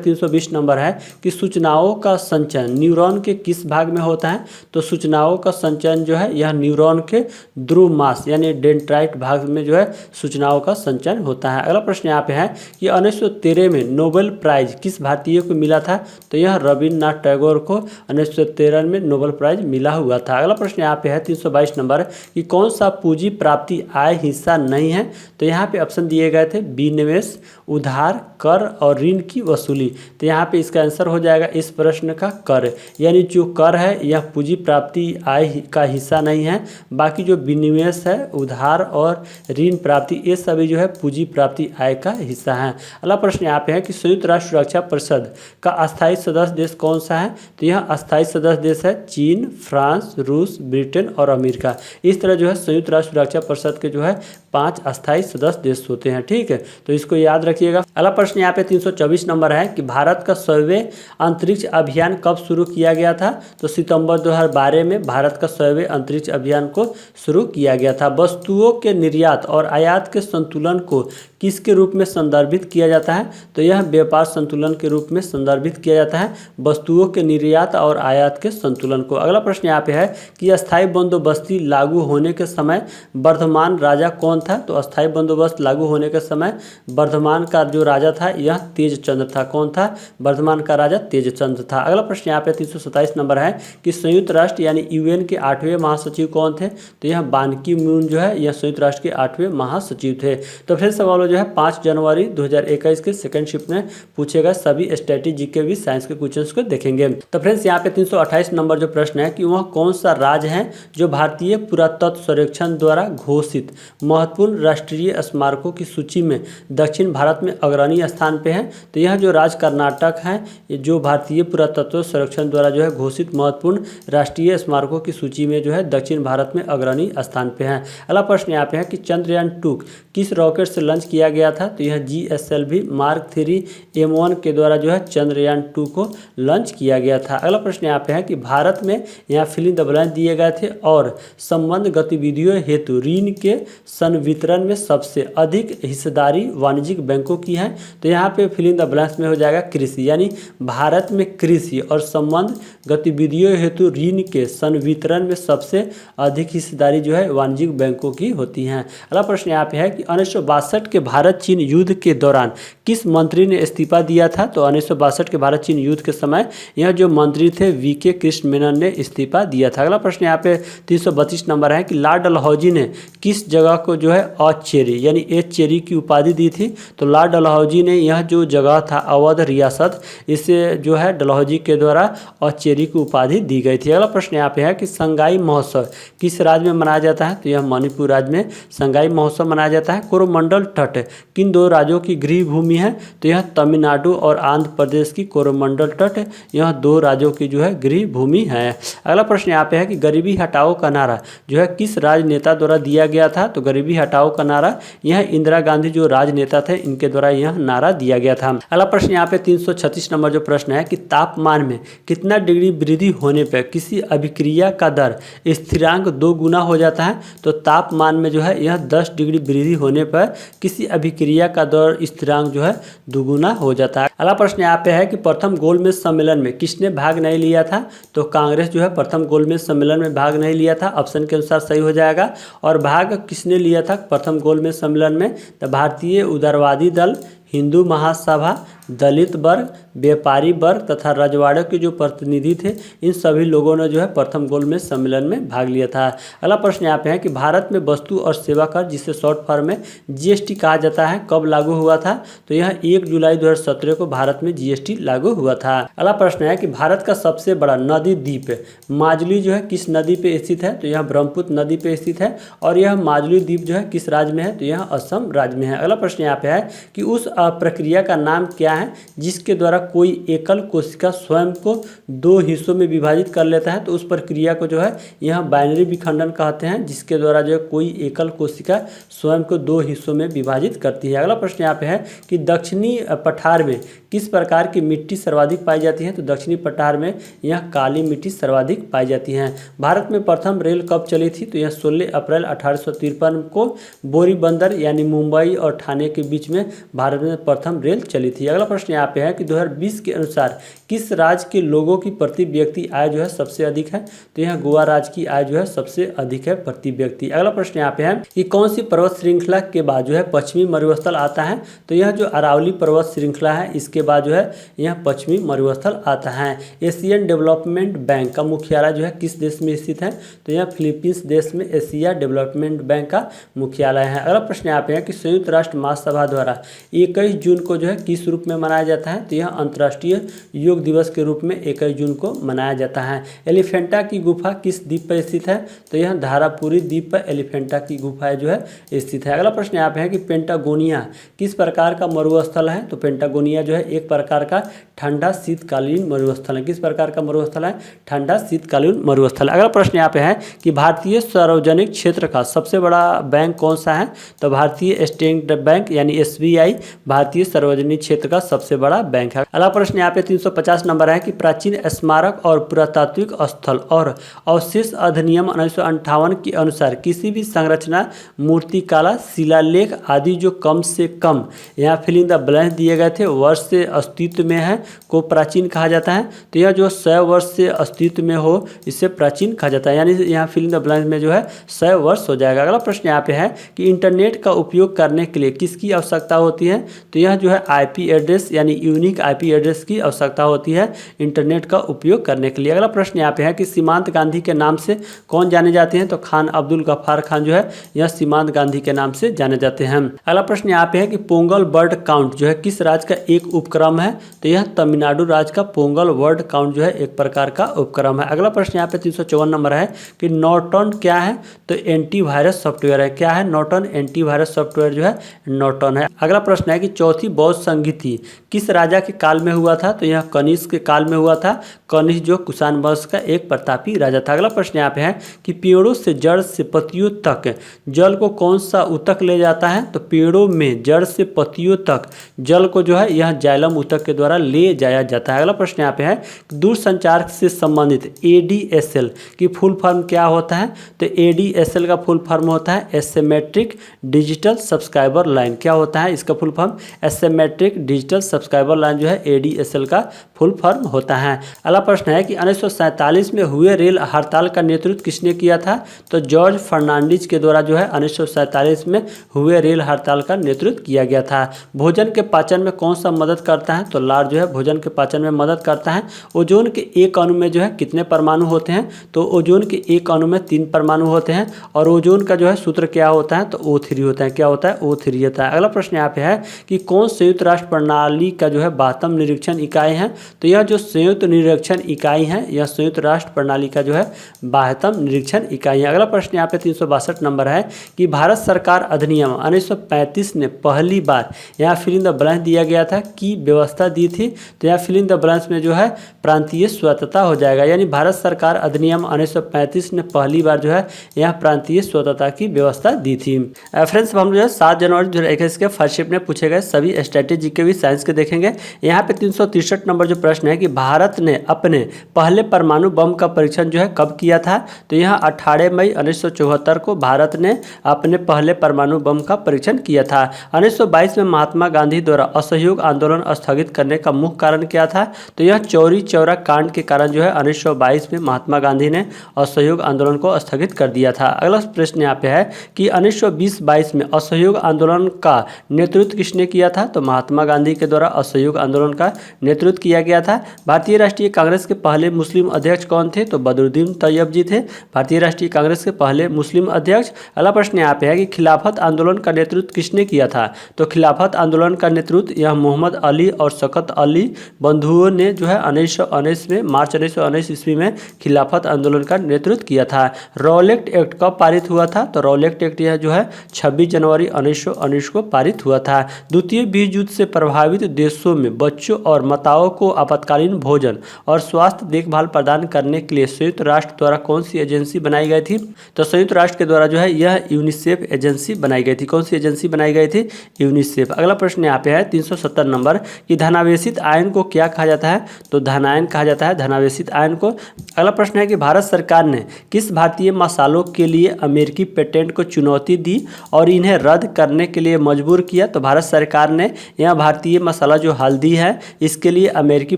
320 नंबर है कि सूचनाओं का संचयन न्यूरॉन के किस भाग में होता है? तो सूचनाओं का संचयन जो है यह न्यूरॉन के ध्रुव मास यानी डेंड्राइट भाग में जो है सूचनाओं का संचयन होता है। अगला प्रश्न यहाँ पे है कि 1913 में नोबेल प्राइज किस भारतीय को मिला था? तो यह रविन्द्रनाथ टैगोर को 1913 में नोबेल प्राइज मिला हुआ था। अगला प्रश्न यहाँ पे है 322 नंबर कि कौन सा पूंजी प्राप्ति आय हिस्सा नहीं है? तो यहाँ पे ऑप्शन दिए गए थे विनिवेश, उधार, कर और ऋण की वसूली। तो यहाँ पे इसका आंसर हो जाएगा इस प्रश्न का कर। यानी जो कर है यह पूंजी प्राप्ति आय का हिस्सा नहीं है। बाकी जो विनिवेश है, उधार और ऋण प्राप्ति ये सभी जो है पूंजी प्राप्ति आय का हिस्सा है। अगला प्रश्न यहाँ पे है कि संयुक्त राष्ट्र सुरक्षा परिषद का अस्थायी सदस्य देश कौन सा है? तो यह अस्थायी सदस्य देश है चीन, फ्रांस, रूस, ब्रिटेन और अमेरिका। इस तरह जो है संयुक्त राष्ट्र सुरक्षा परिषद के जो है 5 अस्थायी सदस्य देश होते हैं। ठीक है, तो इसको याद रखिएगा। अगला प्रश्न यहाँ पे 324 नंबर है कि भारत का 100वें अंतरिक्ष अभियान कब शुरू किया गया था? तो सितंबर 2012 में भारत का 100वें अंतरिक्ष अभियान को शुरू किया गया था। वस्तुओं के निर्यात और आयात के संतुलन को किसके रूप में संदर्भित किया जाता है? तो यह व्यापार संतुलन के रूप रूप में संदर्भित किया जाता है? वस्तुओं के निर्यात और आयात के संतुलन को। अगला प्रश्न यहाँ पे है कि अस्थायी बंदोबस्ती लागू होने के समय वर्धमान राजा कौन था? तो अस्थायी बंदोबस्त लागू होने के समय वर्धमान का जो राजा था यह तेजचंद्र था। कौन था? वर्धमान का राजा तेजचंद्र था। अगला प्रश्न यहाँ पे 327 नंबर है कि संयुक्त राष्ट्र यानी यूएन के 8वें महासचिव कौन थे? तो यह बान की मून जो है यह संयुक्त राष्ट्र के 8वें महासचिव थे। तो फिर सवाल जो है 5 जनवरी 2021 के सेकंड शिफ्ट में पूछे गए सभी स्टैटिक जीके भी साइंस के क्वेश्चंस को देखेंगे। तो फ्रेंड्स यहाँ पे 328 नंबर जो प्रश्न है कि वह कौन सा राज्य है जो भारतीय पुरातत्व सर्वेक्षण द्वारा घोषित महत्वपूर्ण राष्ट्रीय स्मारकों की सूची में दक्षिण भारत में अग्रणी स्थान पे है? तो यह जो राज्य कर्नाटक है जो भारतीय पुरातत्व सर्वेक्षण द्वारा जो है घोषित महत्वपूर्ण राष्ट्रीय स्मारकों की सूची में जो है दक्षिण भारत में अग्रणी स्थान पे है। अगला प्रश्न यहाँ पे है कि चंद्रयान 2 किस रॉकेट से लॉन्च किया गया था? तो यह GSLV Mark 3 M1 के द्वारा जो है चंद्रयान 2 को लॉन्च किया गया था। अगला प्रश्न यहाँ पे है कि भारत में यहाँ फिल इन द ब्लैंक दिए गए थे और संबंध गतिविधियों हेतु ऋण के संवितरण में सबसे अधिक हिस्सेदारी वाणिज्यिक बैंकों की है? तो यहाँ पे फिल इन द ब्लैंक्स में हो जाएगा कृषि, यानी भारत में कृषि और संबंध गतिविधियों हेतु ऋण के संवितरण में सबसे अधिक हिस्सेदारी जो है वाणिज्यिक बैंकों की होती हैं। अगला प्रश्न यहाँ पे है कि 1962 के भारत चीन युद्ध के दौरान किस मंत्री ने इस्तीफा दिया था? तो 1962 के भारत चीन युद्ध के समय यह जो मंत्री थे VK कृष्ण मेनन ने इस्तीफा दिया था। अगला प्रश्न यहाँ पे 332 नंबर है कि लॉर्ड डलहौजी ने किस जगह को जो है अचेरी यानी एचेरी की उपाधि दी थी? तो लॉर्ड डलहौजी ने यह जो जगह था अवध रियासत इसे जो है डलहौजी के द्वारा अचेरी की उपाधि दी गई थी। अगला प्रश्न यहाँ पे है कि संगाई महोत्सव किस राज्य में मनाया जाता है? तो यह मणिपुर राज्य में संगाई महोत्सव मनाया जाता है। कोरोमंडल तट किन 2 राज्यों की गृह भूमि है? तो यह तमिलनाडु और आंध्र प्रदेश की कोरोमंडल तट यह 2 राज्यों की जो है गृह भूमि है। अगला प्रश्न यहाँ पे है कि गरीबी हटाओ का नारा जो है किस राजनेता द्वारा दिया गया था? तो गरीबी हटाओ का नारा यह इंदिरा गांधी जो राजनेता थे इनके द्वारा यह नारा दिया गया था। अगला प्रश्न यहाँ पे 336 नंबर जो प्रश्न है कि तापमान में कितना डिग्री वृद्धि होने पर किसी अभिक्रिया का दर स्थिरांक 2 गुना हो जाता है? तो तापमान में जो है यह 10 डिग्री वृद्धि होने पर किसी अभिक्रिया का दर स्थिरांक जो है 2 गुना हो जाता है। अगला प्रश्न यहाँ पे है कि प्रथम गोलमेज सम्मेलन में किसने भाग नहीं लिया था? तो कांग्रेस जो है प्रथम गोलमेज सम्मेलन में भाग नहीं लिया था, ऑप्शन के अनुसार सही हो जाएगा। और भाग किसने लिया था प्रथम गोलमेज सम्मेलन में? तो भारतीय उदारवादी दल, हिंदू महासभा, दलित वर्ग, व्यापारी वर्ग तथा रजवाड़ों के जो प्रतिनिधि थे इन सभी लोगों ने जो है प्रथम गोलमेज सम्मेलन में भाग लिया था। अगला प्रश्न यहाँ पे है कि भारत में वस्तु और सेवा कर जिसे शॉर्ट फॉर्म में GST कहा जाता है कब लागू हुआ था? तो यह 1 जुलाई 2017 को भारत में GST लागू हुआ था। अगला प्रश्न है कि भारत का सबसे बड़ा नदी द्वीप माजुली जो है किस नदी पे स्थित है? तो यह ब्रह्मपुत्र नदी पे स्थित है। और यह माजुली द्वीप जो है किस राज्य में है? तो यह असम राज्य में है। अगला प्रश्न यहाँ पे है कि उस प्रक्रिया का नाम क्या है जिसके द्वारा कोई एकल कोशिका स्वयं को 2 हिस्सों में विभाजित कर लेता है? तो उस प्रक्रिया को जो है यह बाइनरी विखंडन कहते हैं, जिसके द्वारा जो है कोई एकल कोशिका स्वयं को 2 हिस्सों में विभाजित करती है। अगला प्रश्न यहाँ पे है कि दक्षिणी पठार में किस प्रकार की मिट्टी सर्वाधिक पाई जाती है? तो दक्षिणी पठार में यह काली मिट्टी सर्वाधिक पाई जाती है। भारत में प्रथम रेल कब चली थी? तो यह 16 अप्रैल 1853 को बोरीबंदर यानी मुंबई और ठाणे के बीच में भारत में प्रथम रेल चली थी। अगला प्रश्न यहाँ पे है कि 2020 के अनुसार किस राज्य के लोगों की प्रति व्यक्ति आय जो है सबसे अधिक है? तो यह गोवा राज्य की आय जो है सबसे अधिक है प्रति व्यक्ति। अगला प्रश्न यहाँ पे है कि कौन सी पर्वत श्रृंखला के बाद जो है पश्चिमी मरुस्थल आता है? तो यह जो अरावली पर्वत श्रृंखला है इसके बाद जो है यह पश्चिमी मरुस्थल आता है। एशियन डेवलपमेंट बैंक का मुख्यालय जो है किस देश में स्थित है? तो यह फिलीपींस देश में एशिया डेवलपमेंट बैंक का मुख्यालय है। अगला प्रश्न यहाँ पे है कि संयुक्त राष्ट्र महासभा द्वारा 21 जून को जो है किस रूप में मनाया जाता है? तो यह अंतर्राष्ट्रीय योग दिवस के रूप में 21 जून को मनाया जाता है। एलिफेंटा की गुफा किस द्वीप पर स्थित है? तो यह धारापुरी द्वीप पर एलिफेंटा की गुफा जो है स्थित है। अगला प्रश्न यहाँ पे है कि पेंटागोनिया किस प्रकार का मरुस्थल है? तो पेंटागोनिया जो है एक प्रकार का ठंडा शीतकालीन मरुस्थल है। किस प्रकार का मरुस्थल है? ठंडा शीतकालीन मरुस्थल। अगला प्रश्न यहाँ पे है कि भारतीय सार्वजनिक क्षेत्र का सबसे बड़ा बैंक कौन सा है? तो भारतीय स्टेट बैंक यानी SBI भारतीय सार्वजनिक क्षेत्र का सबसे बड़ा बैंक है। अगला प्रश्न यहाँ पे 350 नंबर है कि प्राचीन स्मारक और पुरातात्विक स्थल और अवशेष अधिनियम 1958 के अनुसार किसी भी संरचना, मूर्तिकला, शिलालेख आदि जो कम से कम, यहाँ फिल इन द ब्लैंक दिए गए थे, वर्ष से अस्तित्व में है को प्राचीन कहा जाता है। तो यह जो 100 वर्ष से अस्तित्व में हो इसे प्राचीन कहा जाता है, यानी यहाँ फिल इन द ब्लैंक में जो है 100 वर्ष हो जाएगा। अगला प्रश्न यहाँ पे है कि इंटरनेट का उपयोग करने के लिए किसकी आवश्यकता होती है? तो यह जो है आईपी एड्रेस यानी यूनिक आईपी एड्रेस की आवश्यकता होती है इंटरनेट का उपयोग करने के लिए। अगला प्रश्न यहाँ पे है कि सीमांत गांधी के नाम से कौन जाने जाते हैं? तो खान अब्दुल गफ्फार खान जो है यह सीमांत गांधी के नाम से जाने जाते हैं। अगला प्रश्न यहाँ पे है कि पोंगल बर्ड काउंट जो है किस राज्य का एक उपक्रम है? तो यह तमिलनाडु राज्य का पोंगल बर्ड काउंट जो है एक प्रकार का उपक्रम है। अगला प्रश्न यहाँ पे 354 नंबर है कि नॉर्टन क्या है? तो एंटीवायरस सॉफ्टवेयर है। क्या है नॉर्टन? एंटीवायरस सॉफ्टवेयर जो है नॉर्टन है। अगला प्रश्न है कि चौथी बौद्ध संगीति किस राजा के काल में हुआ था? तो यह कनिष्क के काल में हुआ था। कनिष्क जो कुषाण वंश का एक प्रतापी राजा था। अगला प्रश्न यहाँ पे है कि पेड़ों से जड़ से पत्तियों तक जल को कौन सा ऊतक ले जाता है? तो पेड़ों में जड़ से पत्तियों तक जल को जो है यह जाइलम ऊतक के द्वारा ले जाया जाता है। अगला प्रश्न यहाँ पे है दूरसंचार से संबंधित एडीएसएल की फुल फॉर्म क्या होता है? तो एडीएसएल का फुल फॉर्म होता है एसिमेट्रिक डिजिटल सब्सक्राइबर लाइन। क्या होता है इसका full form? Asymmetric digital subscriber line जो है एडीएसएल का फुल फॉर्म होता है। अगला प्रश्न है कि 1947 में हुए रेल हड़ताल का नेतृत्व किसने किया था? तो जॉर्ज फर्नांडिस के द्वारा जो है 1947 में हुए रेल हड़ताल का नेतृत्व किया गया था। भोजन के पाचन में कौन सा मदद करता है? तो लार जो है भोजन के पाचन में मदद करता है। ओजोन के एक अणु में जो है कितने परमाणु होते हैं? तो ओजोन के एक अणु में 3 परमाणु होते हैं और ओजोन का जो है सूत्र क्या होता है? तो O3 होता है। क्या होता है? O3 होता है। अगला प्रश्न यहाँ पे है कि कौन संयुक्त राष्ट्र प्रणाली का जो है 72वां निरीक्षण इकाई है? तो यह जो संयुक्त निरीक्षण इकाई है यह संयुक्त राष्ट्र प्रणाली का जो है 72वां निरीक्षण इकाई है। अगला प्रश्न यहाँ पे 362 नंबर है कि भारत सरकार अधिनियम 1935 ने पहली बार यहाँ फिल इन द ब्लैंक दिया गया था की व्यवस्था दी थी। तो यहाँ फिल इन द ब्लैंक्स में जो है प्रांतीय स्वतंत्रता हो जाएगा, यानी भारत सरकार अधिनियम 1935 ने पहली बार जो है यहाँ प्रांतीय स्वतंत्रता की व्यवस्था दी थी। फ्रेंड्स हम जो है 7 जनवरी 2021 के फर्स्ट शिफ्ट में पूछे गए सभी स्ट्रेटेजी के भी साइंस के देखेंगे। यहाँ पे 363 नंबर जो प्रश्न है कि भारत ने अपने पहले परमाणु बम का परीक्षण जो है कब किया था? तो यहाँ 18 मई 1974 को भारत ने अपने पहले परमाणु बम का परीक्षण किया था। 1922 में महात्मा गांधी द्वारा असहयोग आंदोलन स्थगित करने का मुख्य कारण क्या था? तो यह चौरी चौरा कांड के कारण जो है 1922 में महात्मा गांधी ने असहयोग आंदोलन को स्थगित कर दिया था। अगला प्रश्न यहाँ पे है कि 1920-22 में असहयोग आंदोलन का नेतृत्व किसने किया था? तो महात्मा गांधी के द्वारा असहयोग आंदोलन का नेतृत्व किया गया था। भारतीय राष्ट्रीय कांग्रेस के पहले मुस्लिम अध्यक्ष कौन थे? तो बदरुद्दीन तैयब जी थे भारतीय राष्ट्रीय कांग्रेस के पहले मुस्लिम अध्यक्ष। अगला प्रश्न यहाँ पे है कि खिलाफत आंदोलन का नेतृत्व किसने किया था? तो खिलाफत आंदोलन का नेतृत्व यह मोहम्मद अली और शौकत अली बंधुओं ने जो है 1919 में मार्च 1919 ईस्वी में खिलाफत आंदोलन का नेतृत्व किया था। रॉलेट एक्ट कब पारित हुआ था? तो रॉलेट एक्ट यह जो है 26 जनवरी 1919 को पारित हुआ था। द्वितीय विश्व युद्ध से प्रभावित देशों में बच्चों और माताओं को आपातकालीन भोजन और स्वास्थ्य देखभाल प्रदान करने के लिए संयुक्त राष्ट्र द्वारा कौन सी एजेंसी बनाई गई थी? तो संयुक्त राष्ट्र के द्वारा जो है यह यूनिसेफ एजेंसी बनाई गई थी। कौन सी एजेंसी बनाई गई थी? यूनिसेफ। अगला प्रश्न यहाँ पे है 370 नंबर कि धनावेशित आयन को क्या कहा जाता है? तो धनायन कहा जाता है धनावेशित आयन को। अगला प्रश्न है कि भारत सरकार ने किस भारतीय मसालों के लिए अमेरिकी पेटेंट को चुनौती दी और इन्हें रद्द करने के लिए मजबूर किया? तो भारत सरकार ने यह भारतीय मसाला जो हल्दी है इसके लिए अमेरिकी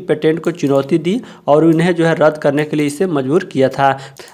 पेटेंट को चुनौती दी और उन्हें जो है रद्द करने के लिए इसे मजबूर किया था।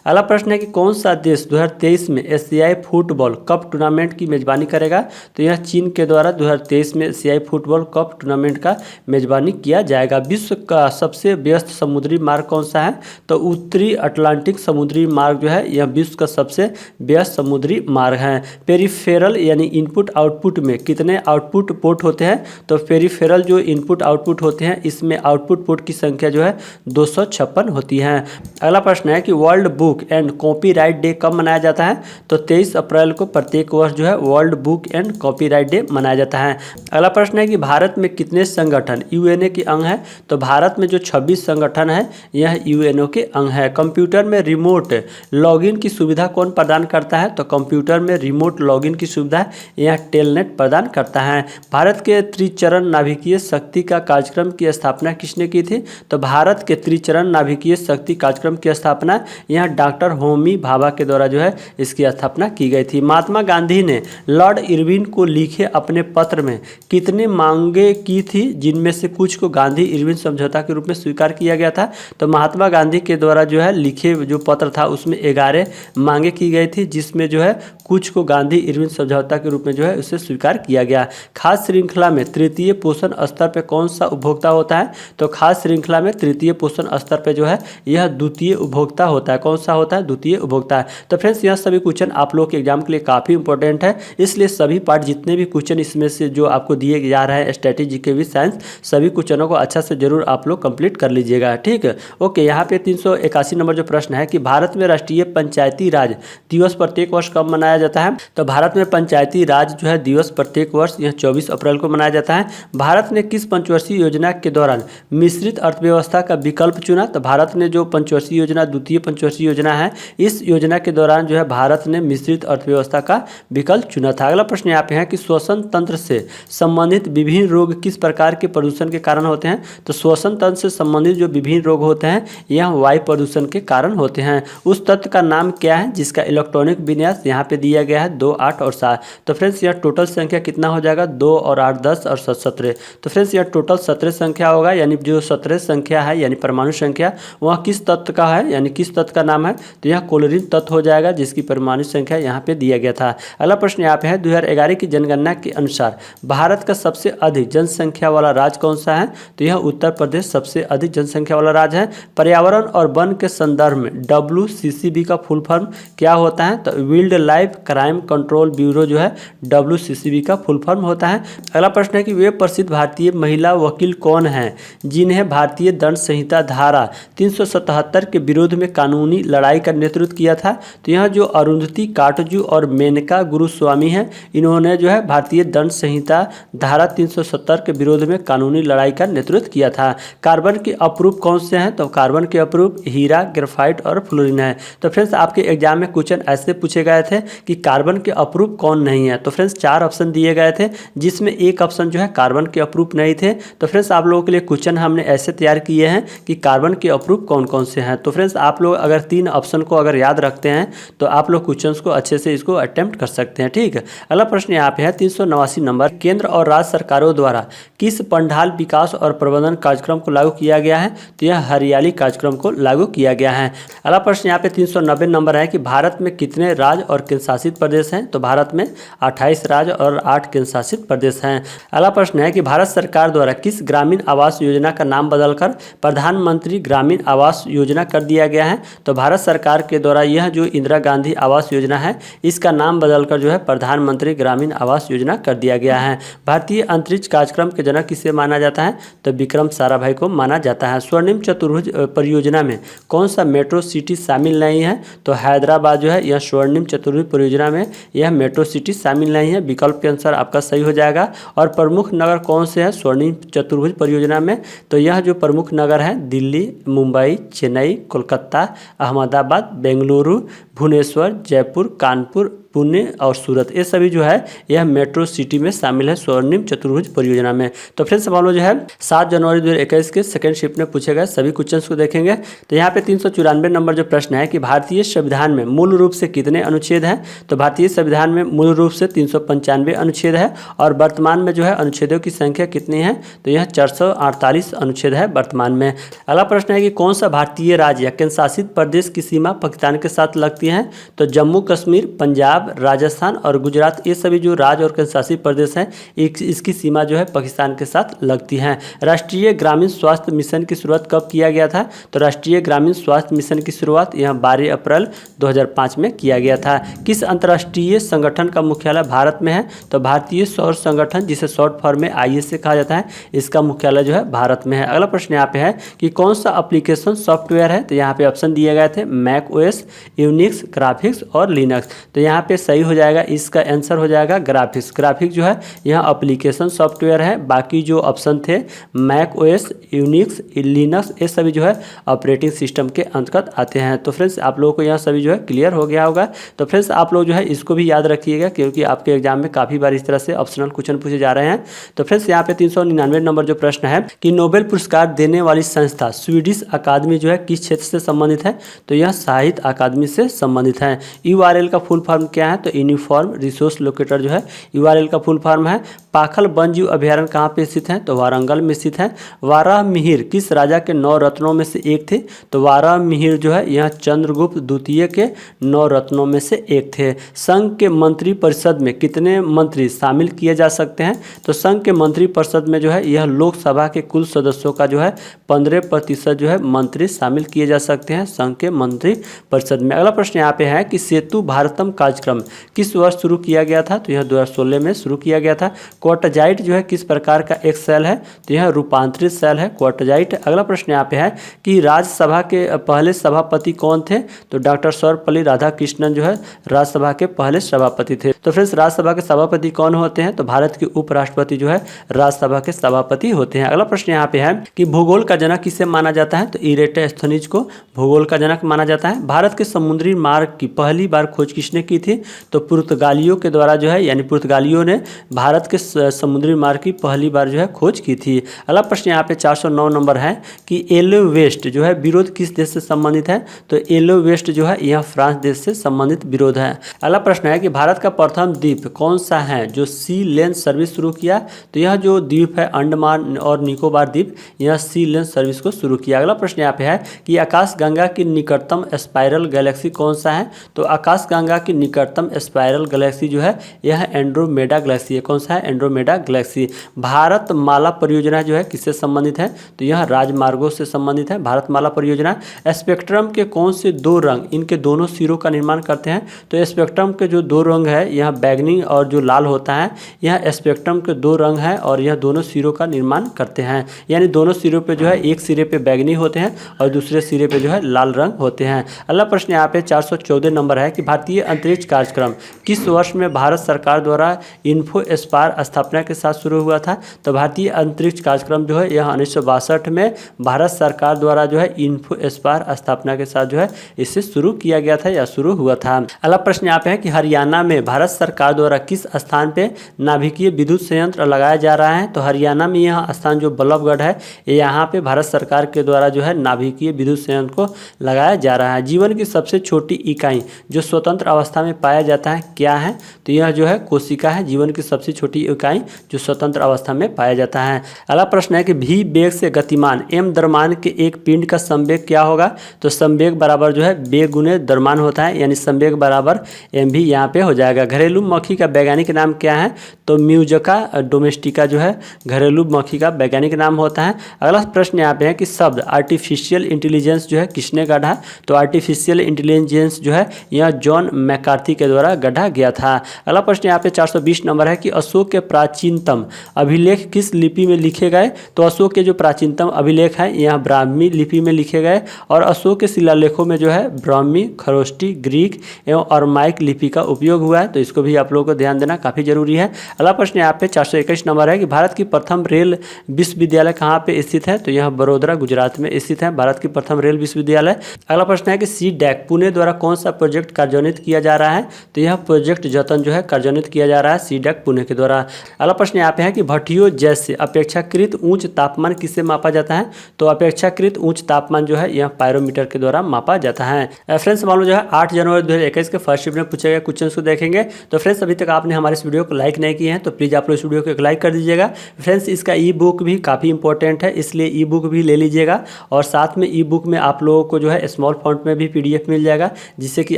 अगला प्रश्न है कि कौन सा देश 2023 में एशियाई फुटबॉल कप टूर्नामेंट की मेजबानी करेगा? तो यह चीन के द्वारा 2023 में एशियाई फुटबॉल कप टूर्नामेंट का मेजबानी किया जाएगा। विश्व का सबसे व्यस्त समुद्री मार्ग कौन सा है? तो उत्तरी अटलांटिक समुद्री मार्ग जो है यह विश्व का सबसे व्यस्त समुद्री मार्ग है। पेरिफेरल यानी इनपुट आउटपुट में कितने आउटपुट पोर्ट होते हैं? तो पेरिफेरल जो इनपुट आउटपुट होते हैं इसमें आउटपुट पोर्ट की संख्या जो है 256 होती है। अगला प्रश्न है कि world book and copyright day कब मनाया जाता है? तो 23 अप्रैल को प्रत्येक वर्ष जो है world book and copyright day मनाया जाता है। अगला प्रश्न है कि भारत में कितने संगठन यूएनओ के अंग है? तो भारत में जो 26 संगठन है यह यूएनओ के अंग है। कंप्यूटर में रिमोट लॉगिन की सुविधा कौन प्रदान करता है? तो कंप्यूटर में रिमोट लॉगिन की सुविधा यह टेलनेट प्रदान करता है। भारत के त्रिचरण नाभिकीय शक्ति का कार्यक्रम की स्थापना किसने की थी? तो भारत के त्रिचरण नाभिकीय शक्ति कार्यक्रम की स्थापना यहाँ डॉक्टर होमी भाभा के द्वारा जो है इसकी स्थापना की गई थी। महात्मा गांधी ने लॉर्ड इरविन को लिखे अपने पत्र में कितने मांगे की थी, जिनमें से कुछ को गांधी इरविन समझौता के रूप में स्वीकार किया गया था? तो महात्मा गांधी के द्वारा जो है लिखे जो पत्र था उसमें 11 मांगे की गई थी, जिसमें जो है कुछ को गांधी इरविन समझौता के रूप में जो है उसे स्वीकार किया गया। खाद्य श्रृंखला में तृतीय पोषण स्तर पर कौन सा उपभोक्ता होता है? तो खाद्य श्रृंखला में तृतीय पोषण स्तर पर जो है यह द्वितीय उपभोक्ता होता है। कौन सा होता है? द्वितीय उपभोक्ता है। तो फ्रेंड्स यह सभी क्वेश्चन आप लोग के एग्जाम के लिए काफ़ी इंपॉर्टेंट है, इसलिए सभी पार्ट जितने भी क्वेश्चन इसमें से जो आपको दिए जा रहे हैं स्ट्रेटेजी के भी साइंस, सभी क्वेश्चनों को अच्छा से जरूर आप लोग कंप्लीट कर लीजिएगा। ठीक है, ओके। यहाँ पे 381 नंबर जो प्रश्न है कि भारत में राष्ट्रीय पंचायती राज दिवस प्रत्येक वर्ष कब मनाया जाता है? तो भारत में पंचायती राज जो है दिवस प्रत्येक वर्ष यह 24 अप्रैल को मनाया जाता है। भारत ने किस पंचवर्षीय योजना के दौरान मिश्रित अर्थव्यवस्था का विकल्प चुना? तो भारत ने जो पंचवर्षीय योजना, द्वितीय पंचवर्षीय योजना है, इस योजना के दौरान जो है भारत ने मिश्रित अर्थव्यवस्था का विकल्प चुना था। अगला प्रश्न यहाँ पे है कि श्वसन तंत्र से संबंधित विभिन्न रोग किस प्रकार के प्रदूषण के कारण होते हैं? तो श्वसन तंत्र से संबंधित जो विभिन्न रोग होते हैं यह वायु प्रदूषण के कारण होते हैं। उस तत्व का नाम क्या है जिसका इलेक्ट्रॉनिक विन्यास यहाँ पे दिया गया है 2, 8 और 7? तो फ्रेंड्स यह टोटल संख्या कितना हो जाएगा? 2 और 8 10 और 7 17। तो फ्रेंड्स यह टोटल 17 संख्या होगा, यानी जो 17 संख्या है यानी परमाणु संख्या वह किस तत्व का है, यानी किस तत्व का नाम है? तो यह क्लोरीन तत्व हो जाएगा, जिसकी परमाणु संख्या यहाँ पे दिया गया था। अगला प्रश्न यहाँ पे है 2011 की जनगणना के अनुसार भारत का सबसे अधिक जनसंख्या वाला राज्य कौन सा है? तो यह उत्तर प्रदेश सबसे अधिक जनसंख्या वाला राज्य है। पर्यावरण और वन के संदर्भ में WCCB का फुल फॉर्म क्या होता है? तो wild life crime control bureau जो है WCCB का फुल फॉर्म होता है। अगला प्रश्न है कि वे प्रसिद्ध भारतीय महिला वकील कौन है जिन्हें भारतीय दंड संहिता धारा 377 के विरोध में कानूनी लड़ाई का नेतृत्व किया था? तो यह जो अरुंधति काटजू और मेनका गुरुस्वामी हैं, इन्होंने जो है भारतीय दंड संहिता धारा 370 के विरोध में कानूनी लड़ाई का नेतृत्व किया था। कार्बन के अपरूप कौन से हैं? तो कार्बन के अपरूप हीरा, ग्रेफाइट और फ्लोरीन है। तो फ्रेंड्स आपके एग्जाम में क्वेश्चन ऐसे पूछे गए थे कि कार्बन के अपरूप कौन नहीं है? तो फ्रेंड्स 4 ऑप्शन दिए गए थे, जिसमें एक ऑप्शन जो है कार्बन के अपरूप नहीं थे। तो फ्रेंड्स आप लोगों के लिए क्वेश्चन हमने ऐसे तैयार किए हैं कि कार्बन के अपरूप कौन कौन से हैं। तो फ्रेंड्स आप लोग अगर 3 ऑप्शन को अगर याद रखते हैं तो आप लोग क्वेश्चंस को अच्छे से इसको अटेम्प्ट कर सकते हैं। ठीक है, अगला प्रश्न यहाँ पे है 389 नंबर, केंद्र और राज्य सरकारों द्वारा किस पंडाल विकास और प्रबंधन कार्यक्रम को लागू किया गया है? तो यह हरियाली कार्यक्रम को लागू किया गया है। अगला प्रश्न यहाँ पे 390 नंबर है कि भारत में कितने राज्य और केंद्र शासित प्रदेश हैं? तो भारत में 28 राज्य और 8 केंद्र शासित प्रदेश हैं। अगला प्रश्न है कि भारत सरकार द्वारा किस ग्रामीण आवास योजना का नाम बदलकर प्रधानमंत्री ग्रामीण आवास योजना कर दिया गया है? तो भारत सरकार के द्वारा यह जो इंदिरा गांधी आवास योजना है इसका नाम बदलकर जो है प्रधानमंत्री ग्रामीण आवास योजना कर दिया गया है। भारतीय अंतरिक्ष कार्यक्रम के जनक किसे माना जाता है? तो विक्रम साराभाई को माना जाता है। स्वर्णिम चतुर्भुज परियोजना में कौन सा मेट्रो सिटी शामिल नहीं है? तो हैदराबाद जो है यह स्वर्णिम चतुर्भुज परियोजना में यह मेट्रो सिटी शामिल नहीं है। विकल्प के अनुसार आपका सही हो जाएगा। और प्रमुख नगर कौन से है स्वर्णिम चतुर्भुज परियोजना में? तो यह जो प्रमुख नगर है दिल्ली, मुंबई, चेन्नई, कोलकाता, अहमदाबाद, बेंगलुरु, भुवनेश्वर, जयपुर, कानपुर, पुणे और सूरत, ये सभी जो है यह मेट्रो सिटी में शामिल है स्वर्णिम चतुर्भुज परियोजना में। तो फ्रेंड्स हम लोग जो है 7 जनवरी 2021 के सेकंड शिफ्ट में पूछे गए सभी क्वेश्चंस को देखेंगे। तो यहाँ पे 394 नंबर जो प्रश्न है कि भारतीय संविधान में मूल रूप से कितने अनुच्छेद हैं? तो भारतीय संविधान में मूल रूप से 395 अनुच्छेद है और वर्तमान में जो है अनुच्छेदों की संख्या कितनी है? तो यह 448 अनुच्छेद है वर्तमान में। अगला प्रश्न है कि कौन सा भारतीय राज्य या केंद्र शासित प्रदेश की सीमा पाकिस्तान के साथ लगती है? तो जम्मू कश्मीर, पंजाब, राजस्थान और गुजरात, ये सभी जो राज्य और केंद्र शासित प्रदेश हैं इसकी सीमा जो है पाकिस्तान के साथ लगती है। राष्ट्रीय ग्रामीण स्वास्थ्य मिशन की शुरुआत कब किया गया था? तो राष्ट्रीय ग्रामीण स्वास्थ्य मिशन की शुरुआत यह 12 अप्रैल 2005 में किया गया था। किस अंतर्राष्ट्रीय संगठन का मुख्यालय भारत में है? तो भारतीय सौर संगठन, जिसे शॉर्ट फॉर्म में ISA कहा जाता है, इसका मुख्यालय जो है भारत में है। अगला प्रश्न यहाँ पे है कि कौन सा एप्लीकेशन सॉफ्टवेयर है? तो यहाँ पे ऑप्शन दिए गए थे Mac OS, Unix, Unix, graphics और लिनक्स। तो यहाँ पे सही हो जाएगा, इसका आंसर हो जाएगा ग्राफिक्स। ग्राफिक्स जो है यहाँ एप्लीकेशन सॉफ्टवेयर है, बाकी जो ऑप्शन थे मैक ओएस, यूनिक्स, लिनक्स, ये सभी जो है ऑपरेटिंग सिस्टम के अंतर्गत आते हैं। तो फ्रेंड्स आप लोगों को यहाँ सभी जो है क्लियर हो गया होगा। तो फ्रेंड्स आप लोग जो है इसको भी याद रखिएगा, क्योंकि आपके एग्जाम में काफ़ी बार इस तरह से ऑप्शनल क्वेश्चन पूछे जा रहे हैं। तो फ्रेंड्स यहाँ पे 399 नंबर जो प्रश्न है कि नोबेल पुरस्कार देने वाली संस्था स्वीडिश अकादमी जो है किस क्षेत्र से संबंधित है? तो यह साहित्य अकादमी से संबंधित है। यूआरएल का फुल फॉर्म क्या है? तो यूनिफॉर्म रिसोर्स लोकेटर जो है यूआरएल का फुल फॉर्म है। पाखल वन्यजीव अभ्यारण्य कहाँ पे स्थित है? तो वारंगल में स्थित है। वाराहमिहिर किस राजा के 9 रत्नों में से एक थे? तो वाराहमिहिर जो है यह चंद्रगुप्त द्वितीय के 9 रत्नों में से एक थे। संघ के मंत्री परिषद में कितने मंत्री शामिल किए जा सकते हैं? तो संघ के मंत्री परिषद में जो है यह लोकसभा के कुल सदस्यों का जो है 15% जो है मंत्री शामिल किए जा सकते हैं संघ के मंत्री परिषद में। अगला प्रश्न यहाँ पे है कि सेतु भारतम कार्यक्रम किस वर्ष शुरू किया गया था? तो यह 2016 में शुरू किया गया था। क्वार्टजाइट जो है किस प्रकार का एक सेल है? तो यह रूपांतरित सेल है क्वार्टजाइट। अगला प्रश्न यहाँ पे है कि राज्यसभा के पहले सभापति कौन थे? तो डॉक्टर सर्वपल्ली राधाकृष्णन जो है राज्यसभा के पहले सभापति थे। तो फ्रेंड्स राज्यसभा के सभापति कौन होते हैं? तो भारत के उपराष्ट्रपति जो है राज्यसभा के सभापति होते हैं। अगला प्रश्न यहाँ पे है कि भूगोल का जनक किसे माना जाता है? तो इरेटोस्थनीज को भूगोल का जनक माना जाता है। भारत के समुद्री मार्ग की पहली बार खोज किसने की थी? तो पुर्तगालियों के द्वारा जो है, यानी पुर्तगालियों ने भारत के समुद्री मार्ग की पहली बार जो है खोज की थी। अगला प्रश्न यहाँ पे 409 नंबर है कि एलो वेस्ट जो है विरोध किस देश से संबंधित है? तो एलो वेस्ट जो है यह फ्रांस देश से संबंधित विरोध है। अगला प्रश्न है कि भारत का प्रथम द्वीप कौन सा है जो सी लेन सर्विस शुरू किया? तो यह जो द्वीप है अंडमान और निकोबार द्वीप, यह सी लेन सर्विस को शुरू किया। अगला प्रश्न यहाँ पे है कि आकाशगंगा की निकटतम स्पाइरल गैलेक्सी कौन सा है? तो आकाशगंगा की निकटतम स्पाइरल गैलेक्सी जो है यह एंड्रोमेडा गैलेक्सी है। कौन सा है? Andromeda Galaxy. भारत माला परियोजना जो है किससे संबंधित है? तो यह राजमार्गों से संबंधित है भारत माला परियोजना। स्पेक्ट्रम के कौन से 2 रंग इनके दोनों सिरों का निर्माण करते हैं? तो स्पेक्ट्रम के जो 2 रंग है यह बैगनी और जो लाल होता है, यह स्पेक्ट्रम के 2 रंग है और यह दोनों सिरों का निर्माण करते हैं। यानी दोनों सिरों पे जो है एक सिरे पे बैगनी होते हैं और दूसरे सिरे पे जो है लाल रंग होते हैं। अगला प्रश्न यहाँ पे 414 नंबर है कि भारतीय अंतरिक्ष कार्यक्रम किस वर्ष में भारत सरकार द्वारा इन्फोस्पार स्थापना के साथ शुरू हुआ था? तो भारतीय अंतरिक्ष कार्यक्रम जो है यह 1962 में भारत सरकार द्वारा जो है इन्फोस्पार स्थापना के साथ जो है इसे शुरू किया गया था या शुरू हुआ था। अगला प्रश्न यहाँ पे है कि हरियाणा में भारत सरकार द्वारा किस स्थान पे नाभिकीय विद्युत संयंत्र लगाया जा रहा है? तो हरियाणा में यह स्थान जो बल्लभगढ़ है, यहाँ पे भारत सरकार के द्वारा जो है नाभिकीय विद्युत संयंत्र को लगाया जा रहा है। जीवन की सबसे छोटी इकाई जो स्वतंत्र अवस्था में पाया जाता है क्या है? तो यह जो है कोशिका है, जीवन की सबसे छोटी इकाई जो स्वतंत्र अवस्था में पाया जाता है। अगला प्रश्न है कि भी वेग से गतिमान एम द्रव्यमान के एक पिंड का संवेग क्या होगा? तो संवेग बराबर जो है वेग गुने द्रव्यमान होता है, यानी संवेग बराबर एम भी यहाँ पे हो जाएगा। घरेलू मक्खी का वैज्ञानिक नाम क्या है? तो म्यूजिका डोमेस्टिका जो है घरेलू मक्खी का वैज्ञानिक नाम होता है। अगला प्रश्न यहाँ पे है कि शब्द आर्टिफिशियल इंटेलिजेंस जो है किसने गढ़ा? तो आर्टिफिशियल इंटेलिजेंस जो है यह जॉन मैकार्थी के द्वारा गढ़ा गया था। अगला प्रश्न यहाँ पे 420 नंबर है कि अशोक के प्राचीनतम अभिलेख किस लिपि में लिखे गए? तो अशोक के जो प्राचीनतम अभिलेख हैं यह ब्राह्मी लिपि में लिखे गए और अशोक के शिलालेखों में जो है ब्राह्मी, खरोष्टी, ग्रीक एवं अरमाइक लिपि का उपयोग हुआ है। तो इसको भी आप लोगों को ध्यान देना काफ़ी जरूरी है। अगला प्रश्न यहाँ पे 421 नंबर है कि भारत की प्रथम रेल विश्वविद्यालय कहाँ पे स्थित है? तो यह बड़ोदरा गुजरात में स्थित है भारत की प्रथम रेल विश्वविद्यालय। अगला प्रश्न है कि CDAC पुणे द्वारा कौन सा प्रोजेक्ट कार्यान्वित किया जा रहा है? तो यह प्रोजेक्ट जतन जो है कार्यान्वित किया जा रहा है CDAC पुणे के द्वारा। अगला प्रश्न यहाँ पे है कि भट्टियों जैसे अपेक्षाकृत उच्च तापमान किससे मापा जाता है? तो अपेक्षाकृत उच्च तापमान जो है यह पायरोमीटर के द्वारा मापा जाता है। फ्रेंड्स मान लो जो है 8 जनवरी 2021 के फर्स्ट शिफ्ट में पूछे गए क्वेश्चन को देखेंगे। तो फ्रेंड्स अभी तक आपने हमारे इस वीडियो को लाइक नहीं किए हैं तो प्लीज़ आप लोग इस वीडियो को एक लाइक कर दीजिएगा। फ्रेंड्स इसका ई बुक भी काफ़ी इंपॉर्टेंट है, इसलिए ई बुक भी ले लीजिएगा और साथ में ई बुक में आप लोगों को जो है स्मॉल फॉन्ट में भी PDF मिल जाएगा जिससे कि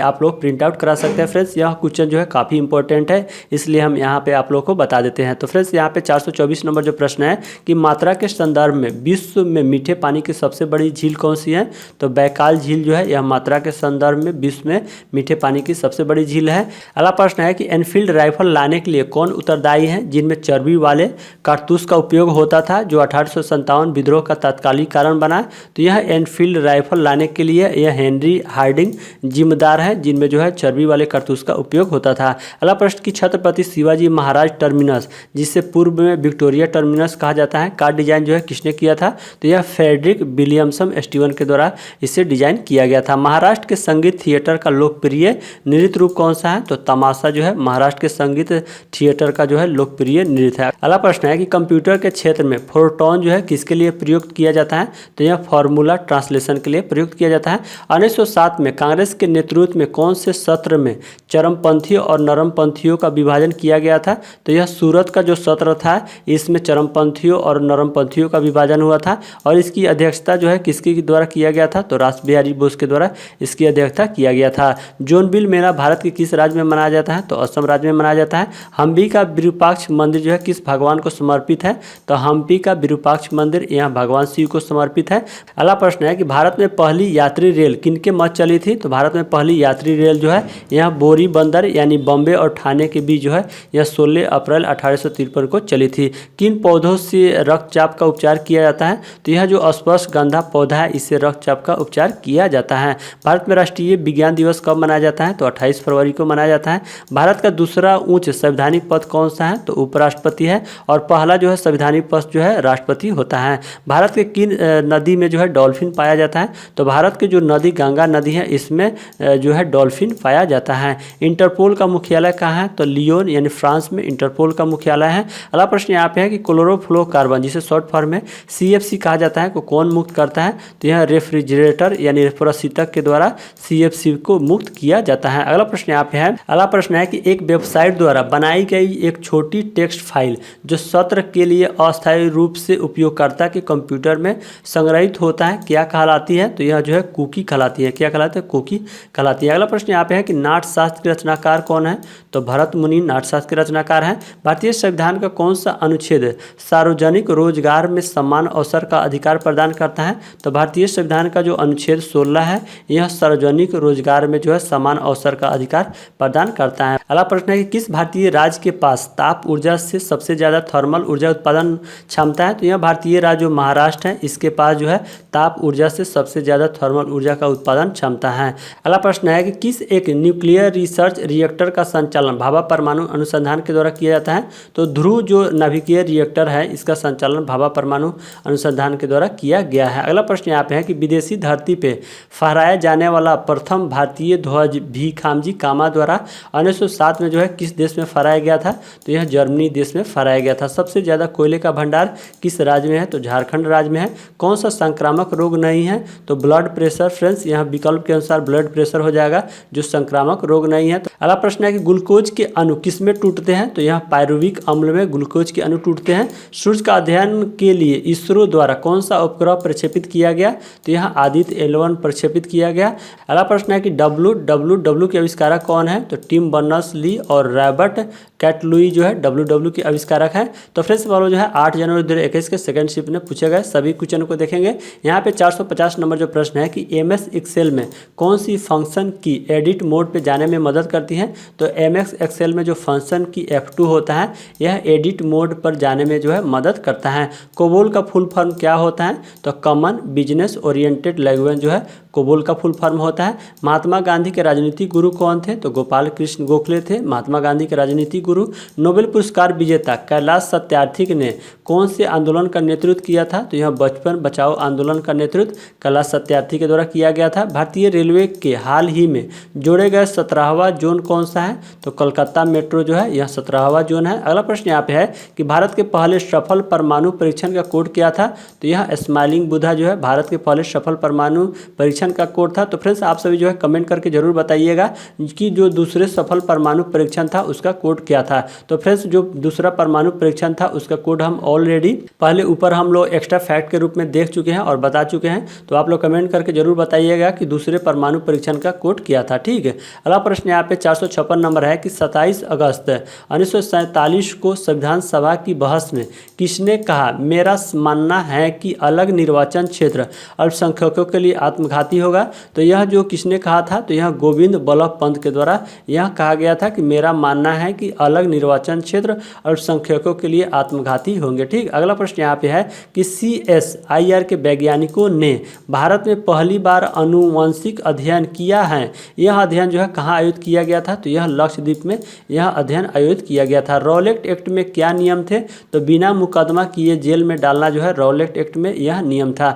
आप लोग प्रिंट आउट करा सकते हैं। फ्रेंड्स यह क्वेश्चन जो है काफ़ी इंपॉर्टेंट है, इसलिए हम यहाँ पे आप लोगों को बता देते हैं। तो फ्रेंड्स यहाँ पे 424 नंबर जो प्रश्न है कि मात्रा के संदर्भ में विश्व में मीठे पानी की सबसे बड़ी झील कौन सी है? तो बैकाल झील जो है यह मात्रा के संदर्भ में विश्व में मीठे पानी की सबसे बड़ी झील है। अगला प्रश्न है कि एनफील्ड राइफल लाने के लिए कौन उत्तरदायी है जिनमें चर्बी वाले कारतूस का उपयोग होता था जो 1857 विद्रोह का तत्कालिक कारण बना? तो यह एनफील्ड राइफल लाने के लिए यह हेनरी हार्डिंग जिम्मेदार हैं जिनमें जो है चर्बी वाले कारतूस का उपयोग होता था। अगला प्रश्न की छत्रपति शिवाजी महाराज टर्मिनस, जिसे पूर्व में विक्टोरिया टर्मिनस कहा जाता है, का डिजाइन जो है किसने किया था? तो यह फ्रेडरिक विलियमसन स्टीवन के द्वारा इसे डिजाइन किया गया था। महाराष्ट्र के संगीत थिएटर का लोकप्रिय नृत्य रूप कौन सा है? तो तमाशा जो है महाराष्ट्र के संगीत थिएटर का जो है लोकप्रिय नृत्य है। अगला प्रश्न है कि कंप्यूटर के क्षेत्र में फोरट्रॉन जो है किसके लिए प्रयुक्त किया जाता है? तो यह फॉर्मूला ट्रांसलेशन के लिए प्रयुक्त किया जाता है। 1907 में कांग्रेस के नेतृत्व में कौन से सत्र में चरमपंथियों और नरमपंथियों का विभाजन किया गया था? तो यह सूरत का जो सत्र था, इसमें चरमपंथियों और नरमपंथियों का विभाजन हुआ था और इसकी अध्यक्षता जो है किसके द्वारा किया गया था? तो रास बिहारी बोस के द्वारा इसकी अध्यक्षता किया गया था। जोनबिल मेला भारत के किस राज्य में मनाया जाता है? तो असम राज्य में मनाया जाता है। हम्पी का विरूपाक्ष मंदिर जो है किस भगवान को समर्पित है? तो हम्पी का विरूपाक्ष मंदिर यहाँ भगवान शिव को समर्पित है। अगला प्रश्न है कि भारत में पहली यात्री रेल किनके मध्य चली थी? तो भारत में पहली यात्री रेल जो है यहाँ बोरी बंदर यानी बॉम्बे और ठाणे के बीच जो है यह 16 अप्रैल 1853 को चली थी। किन पौधों से रक्तचाप का उपचार किया जाता है? तो यह जो अस्पर्शगंधा पौधा है, इससे रक्तचाप का उपचार किया जाता है। भारत में राष्ट्रीय विज्ञान दिवस कब मनाया जाता है? तो 28 फरवरी को मनाया जाता है। भारत का दूसरा उच्च संवैधानिक पद कौन सा है? तो उपराष्ट्रपति है और पहला जो है संवैधानिक पद जो है राष्ट्रपति होता है। भारत के किन नदी में जो है डॉल्फिन पाया जाता है? तो भारत की जो नदी गंगा नदी है, इसमें जो है डॉल्फिन पाया जाता है। इंटरपोल का मुख्यालय कहाँ है? तो लियोन यानी फ्रांस में इंटरपोल का मुख्यालय है। अगला प्रश्न यहाँ पे है कि क्लोरोफ्लोरोकार्बन, जिसे शॉर्ट फॉर्म में CFC कहा जाता है, को कौन मुक्त करता है? तो यह रेफ्रिजरेटर यानी प्रशीतक के द्वारा CFC को मुक्त किया जाता है। अगला प्रश्न यहाँ पे है, अगला प्रश्न है कि एक वेबसाइट द्वारा बनाई गई एक छोटी टेक्स्ट फाइल जो सत्र के लिए अस्थायी रूप से उपयोगकर्ता के कंप्यूटर में संग्रहित होता है, क्या कहलाती है? तो यह जो है कुकी कहलाती है। क्या कहलाती है? कुकी कहलाती है। अगला प्रश्न यहाँ पे है कि नाट्यशास्त्र के रचनाकार कौन है? तो भरत मुनि नाट्यशास्त्र के रचनाकार हैं। भारतीय संविधान का कौन सा अनुच्छेद सार्वजनिक रोजगार में समान अवसर का अधिकार प्रदान करता है? तो भारतीय संविधान का जो अनुच्छेद 16 है, यह सार्वजनिक रोजगार में जो है समान अवसर का अधिकार प्रदान करता है। अगला प्रश्न है कि किस भारतीय राज्य के पास ताप ऊर्जा से सबसे ज्यादा थर्मल ऊर्जा उत्पादन क्षमता है? तो यह भारतीय राज्य जो महाराष्ट्र है, इसके पास जो है ताप ऊर्जा से सबसे ज्यादा थर्मल ऊर्जा का उत्पादन क्षमता है। अगला प्रश्न है कि किस एक न्यूक्लियर रिसर्च रिएक्टर का संचालन भाभा परमाणु अनुसंधान के द्वारा किया जाता है? तो ध्रुव जो नाभिकीय रिएक्टर है, इसका संचालन भाभा परमाणु अनुसंधान के द्वारा किया गया है। अगला प्रश्न यहाँ पे है कि विदेशी धरती पे फहराया जाने वाला प्रथम भारतीय ध्वज भीखामजी कामा द्वारा 1907 में जो है किस देश में फहराया गया था? तो यह जर्मनी देश में फहराया गया था। सबसे ज्यादा कोयले का भंडार किस राज्य में है? तो झारखंड राज्य में है। कौन सा संक्रामक रोग नहीं है? तो ब्लड प्रेशर। फ्रेंड्स, यहाँ विकल्प के अनुसार ब्लड प्रेशर हो जाएगा, जो संक्रामक रोग नहीं है। तो अगला प्रश्न है कि ग्लूकोज के अणु किस में टूटते हैं? तो यहाँ पायरुविक अम्ल में ग्लूकोज के अणु टूटते हैं। सूर्य का अध्ययन के लिए इसरो द्वारा कौन सा उपग्रह प्रक्षेपित किया गया? तो यहाँ आदित्य L1 प्रक्षेपित किया गया। अगला प्रश्न है कि WWW के आविष्कारक कौन है? तो टिम बर्नर्स-ली और रॉबर्ट कैटलुई जो है WW के आविष्कारक हैं। तो फ्रेंड्स वालों जो है 8 जनवरी 2021 के सेकंड शिफ्ट में पूछे गए सभी क्वेश्चन को देखेंगे। यहाँ पे 450 नंबर जो प्रश्न है कि MS एक्सेल में कौन सी फंक्शन की एडिट मोड पे जाने में मदद करती है? तो MS एक्सेल में जो फंक्शन की F2 होता है, यह एडिट मोड पर जाने में जो है मदद करता है। कोबोल का फुल फॉर्म क्या होता है? तो कॉमन बिजनेस ओरिएंटेड लैंग्वेज जो है कोबोल का फुल फॉर्म होता है। महात्मा गांधी के राजनीतिक गुरु कौन थे? तो गोपाल कृष्ण गोखले थे महात्मा गांधी के राजनीतिक गुरु। नोबेल पुरस्कार विजेता कैलाश सत्यार्थी ने कौन से आंदोलन का नेतृत्व किया था? तो यह बचपन बचाओ आंदोलन का नेतृत्व कैलाश सत्यार्थी के द्वारा किया गया था। भारतीय रेलवे के हाल ही में जोड़े गए 17वां जोन कौन सा है? तो कोलकाता मेट्रो जो है यह 17वां जोन है। अगला प्रश्न यहाँ पे है कि भारत के पहले सफल परमाणु परीक्षण का कोड क्या था? तो यह स्माइलिंग बुद्धा जो है भारत के पहले सफल परमाणु परीक्षण का कोड था। तो फ्रेंड्स आप सभी जो है कमेंट करके जरूर बताइएगा कि जो दूसरे सफल परमाणु परीक्षण था उसका कोड क्या था। तो फ्रेंड्स जो दूसरा परमाणु परीक्षण था उसका कोड हम ऑलरेडी पहले ऊपर हम लोग एक्स्ट्रा फैक्ट के रूप में देख चुके हैं और बता चुके हैं। तो आप लोग कमेंट करके जरूर बताइएगा कि दूसरे परमाणु परीक्षण का कोड क्या था। ठीक है, अगला प्रश्न यहाँ पे 456 नंबर है कि 27 अगस्त 1947 को संविधान सभा की बहस में किसने कहा मेरा मानना है कि अलग निर्वाचन क्षेत्र अल्पसंख्यकों के लिए आत्मघाती होगा? तो यह जो किसने कहा था? तो यह गोविंद बल्लभ पंत के द्वारा यह कहा गया था कि मेरा मानना है कि अलग निर्वाचन क्षेत्र अल्पसंख्यकों के लिए आत्मघाती होंगे। ठीक, अगला प्रश्न यहाँ पे है कि CSIR के वैज्ञानिकों ने भारत में पहली बार आनुवंशिक अध्ययन किया है। यह अध्ययन जो है कहाँ आयोजित किया गया था, तो यह लक्षद्वीप में यह अध्ययन आयोजित किया गया था। रॉलेट एक्ट में क्या नियम थे, तो बिना मुकदमा किए जेल में डालना जो है रॉलेट एक्ट में यह नियम था।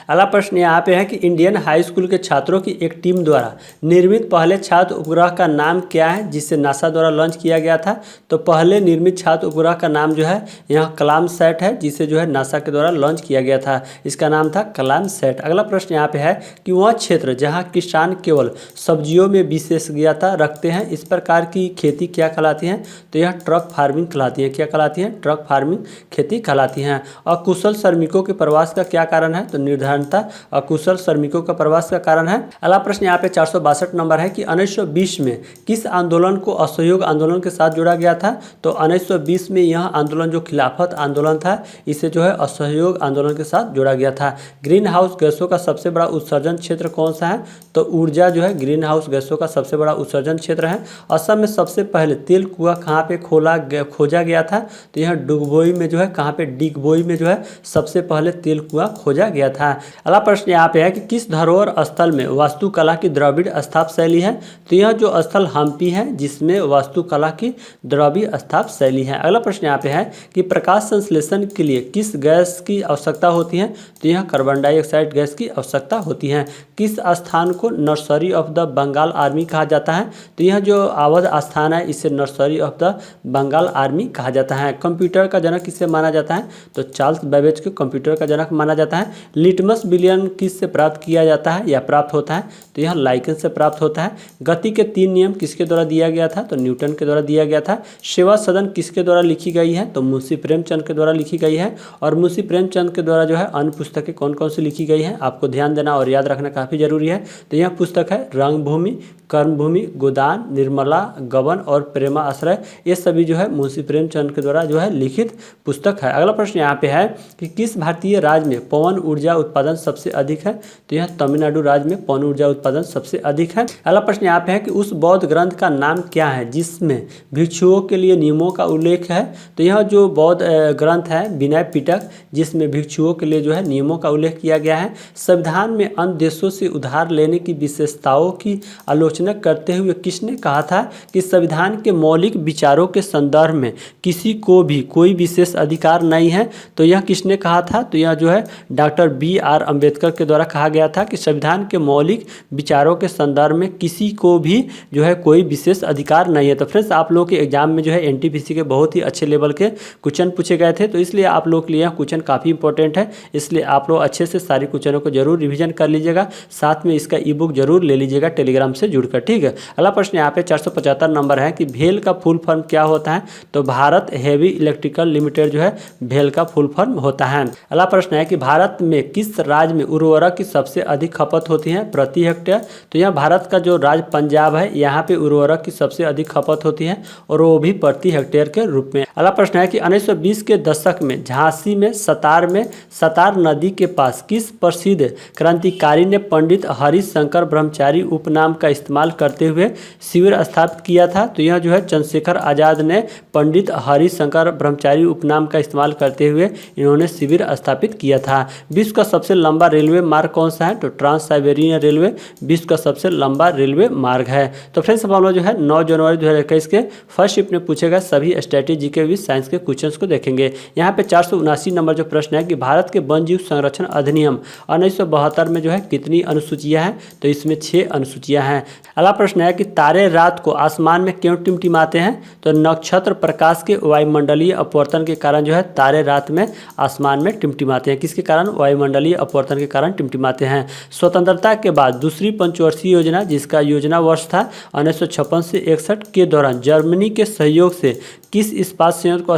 अगला प्रश्न यहाँ पे है कि इंडियन हाई स्कूल के छात्रों की एक टीम द्वारा निर्मित पहले छात्र उपग्रह का नाम क्या है, जिसे नासा द्वारा लॉन्च किया गया था। तो पहले निर्मित छात्र उपग्रह का नाम जो है यह कलाम सैट है, जिसे जो है नासा के द्वारा लॉन्च किया गया था। इसका नाम था कलाम सैट। अगला प्रश्न यहाँ पे है कि वह क्षेत्र जहाँ किसान केवल सब्जियों में विशेषज्ञता रखते हैं, इस प्रकार की खेती क्या कहलाती है, तो यह ट्रक फार्मिंग कहलाती है। क्या कहलाती है, ट्रक फार्मिंग खेती कहलाती हैं। अकुशल श्रमिकों के प्रवास का क्या कारण है, तो निर्धनता अकुशल श्रमिकों का प्रवास का कारण है। अगला प्रश्न यहाँ पे 462 नंबर है कि 1920 में किस आंदोलन को असहयोग आंदोलन के साथ जोड़ा गया था। तो 1920 में यह आंदोलन जो खिलाफत आंदोलन था, इसे जो है असहयोग आंदोलन के साथ जोड़ा गया था। ग्रीन हाउस गैसों का सबसे बड़ा उत्सर्जन क्षेत्र कौन सा है, तो ऊर्जा जो है ग्रीन हाउस गैसों का सबसे बड़ा उत्सर्जन क्षेत्र है। असम में सबसे पहले तेल कुआं कहाँ पे खोजा गया था, तो यह डुगबोई में जो है कहाँ पे डिगबोई में जो है सबसे पहले तेल कुआं खोजा गया था। अगला प्रश्न यहाँ पे है कि किस धरोहर स्थल में वास्तुकला की द्रविड़ स्थाप शैली है, तो यह जो स्थल हम्पी है जिसमें वास्तुकला की द्रविड़ स्थाप शैली है। अगला प्रश्न यहाँ पे है कि प्रकाश संश्लेषण के लिए किस गैस की आवश्यकता होती है, तो यह कार्बन डाइऑक्साइड गैस की आवश्यकता होती है। किस स्थान को nursery of the Bengal army कहा जाता है, तो यह जो अवध स्थान है इसे nursery of the Bengal army कहा जाता है। कंप्यूटर का जनक किससे माना जाता है, तो चार्ल्स बेबेज को कंप्यूटर का जनक माना जाता है। लिटमस विलयन किससे प्राप्त किया जाता है या प्राप्त होता है, तो यह लाइकन से प्राप्त होता है। गति के 3 नियम किसके द्वारा दिया गया था, तो न्यूटन के द्वारा दिया गया था। सेवा सदन किसके द्वारा लिखी गई है, तो मुंशी प्रेमचंद के द्वारा लिखी गई है। और मुंशी प्रेमचंद के द्वारा जो है अन्य पुस्तकें कौन कौन सी लिखी गई हैं, आपको ध्यान देना और याद रखना काफ़ी जरूरी है। तो यह पुस्तक है रंगभूमि, कर्मभूमि, गोदान, निर्मला, गबन और प्रेमा आश्रय। ये सभी जो है मुंशी प्रेमचंद के द्वारा जो है लिखित पुस्तक है। अगला प्रश्न यहाँ पे है कि किस भारतीय राज्य में पवन ऊर्जा उत्पादन सबसे अधिक है, तो यह तमिलनाडु राज्य में पवन ऊर्जा उत्पादन सबसे अधिक है। अगला प्रश्न यहाँ पे है कि उस बौद्ध ग्रंथ का नाम क्या है जिसमें भिक्षुओं के लिए नियमों का उल्लेख है, तो यह जो बौद्ध ग्रंथ है विनय पिटक, जिसमें भिक्षुओं के लिए जो है नियमों का उल्लेख किया गया है। संविधान में अन्य देशों से उधार लेने की विशेषताओं की आलोचना करते हुए किसने कहा था कि संविधान के मौलिक विचारों के संदर्भ में किसी को भी कोई विशेष अधिकार नहीं है, तो यह किसने कहा था, तो यह जो है डॉक्टर BR अम्बेडकर के द्वारा कहा गया था कि संविधान के मौलिक विचारों के संदर्भ में किसी को भी जो है कोई विशेष अधिकार नहीं है। तो फ्रेंड्स आप लोगों के एग्जाम में जो है NTPC के बहुत ही अच्छे लेवल के क्वेश्चन पूछे गए थे, तो इसलिए आप लोग के लिए यह क्वेश्चन काफ़ी इंपॉर्टेंट है, इसलिए आप लोग अच्छे से सारे क्वेश्चनों को जरूर रिवीजन कर लीजिएगा। साथ में इसका ई-बुक जरूर ले लीजिएगा टेलीग्राम से जुड़कर। ठीक है, अगला प्रश्न यहाँ पे 475 नंबर है कि भेल का फुल फॉर्म क्या होता है, तो भारत हेवी इलेक्ट्रिकल लिमिटेड जो है भेल का फुल फॉर्म होता है। अगला प्रश्न है कि भारत में किस राज्य में उर्वरक की सबसे अधिक खपत होती है प्रति हेक्टेयर, तो यह भारत का जो राज्य पंजाब है यहाँ पे उर्वरक की सबसे अधिक खपत होती है और वो भी प्रति हेक्टेयर के रूप में। अगला प्रश्न है कि 1920 के दशक में झांसी में सतार नदी के पास किस प्रसिद्ध क्रांतिकारी ने पंडित हरिशंकर ब्रह्मचारी उपनाम का इस्तेमाल करते हुए शिविर स्थापित किया था, तो यह जो है चंद्रशेखर आजाद ने पंडित हरिशंकर ब्रह्मचारी उपनाम का इस्तेमाल करते हुए इन्होंने शिविर स्थापित किया था। विश्व का सबसे लंबा रेलवे मार्ग कौन सा है, तो ट्रांस साइबेरियन रेलवे विश्व का सबसे लंबा रेलवे मार्ग है। तो फ्रेंड्स हम लोग जो है 9 जनवरी 2021 के फर्स्ट शिफ्ट में पूछे गए सभी स्ट्रेटेजी के भी साइंस के क्वेश्चंस को देखेंगे। यहाँ पे 479 नंबर जो प्रश्न है कि भारत के वन जीव संरक्षण अधिनियम 1972 में जो है कितनी अनुसूचियां हैं, तो इसमें 6 अनुसूचियां हैं। अगला प्रश्न है कि तारे रात को आसमान में क्यों टिमटिमाते हैं, तो नक्षत्र प्रकाश के वायुमंडलीय अपवर्तन के कारण जो है तारे रात में आसमान में टिमटिमाते हैं। किसके कारण, वायुमंडलीय अपवर्तन के कारण टिमटिमाते हैं। स्वतंत्रता के बाद दूसरी पंचवर्षीय योजना जिसका योजना वर्ष था 1956 से 61 के दौरान जर्मनी के सहयोग से किस इस्पात संयंत्र को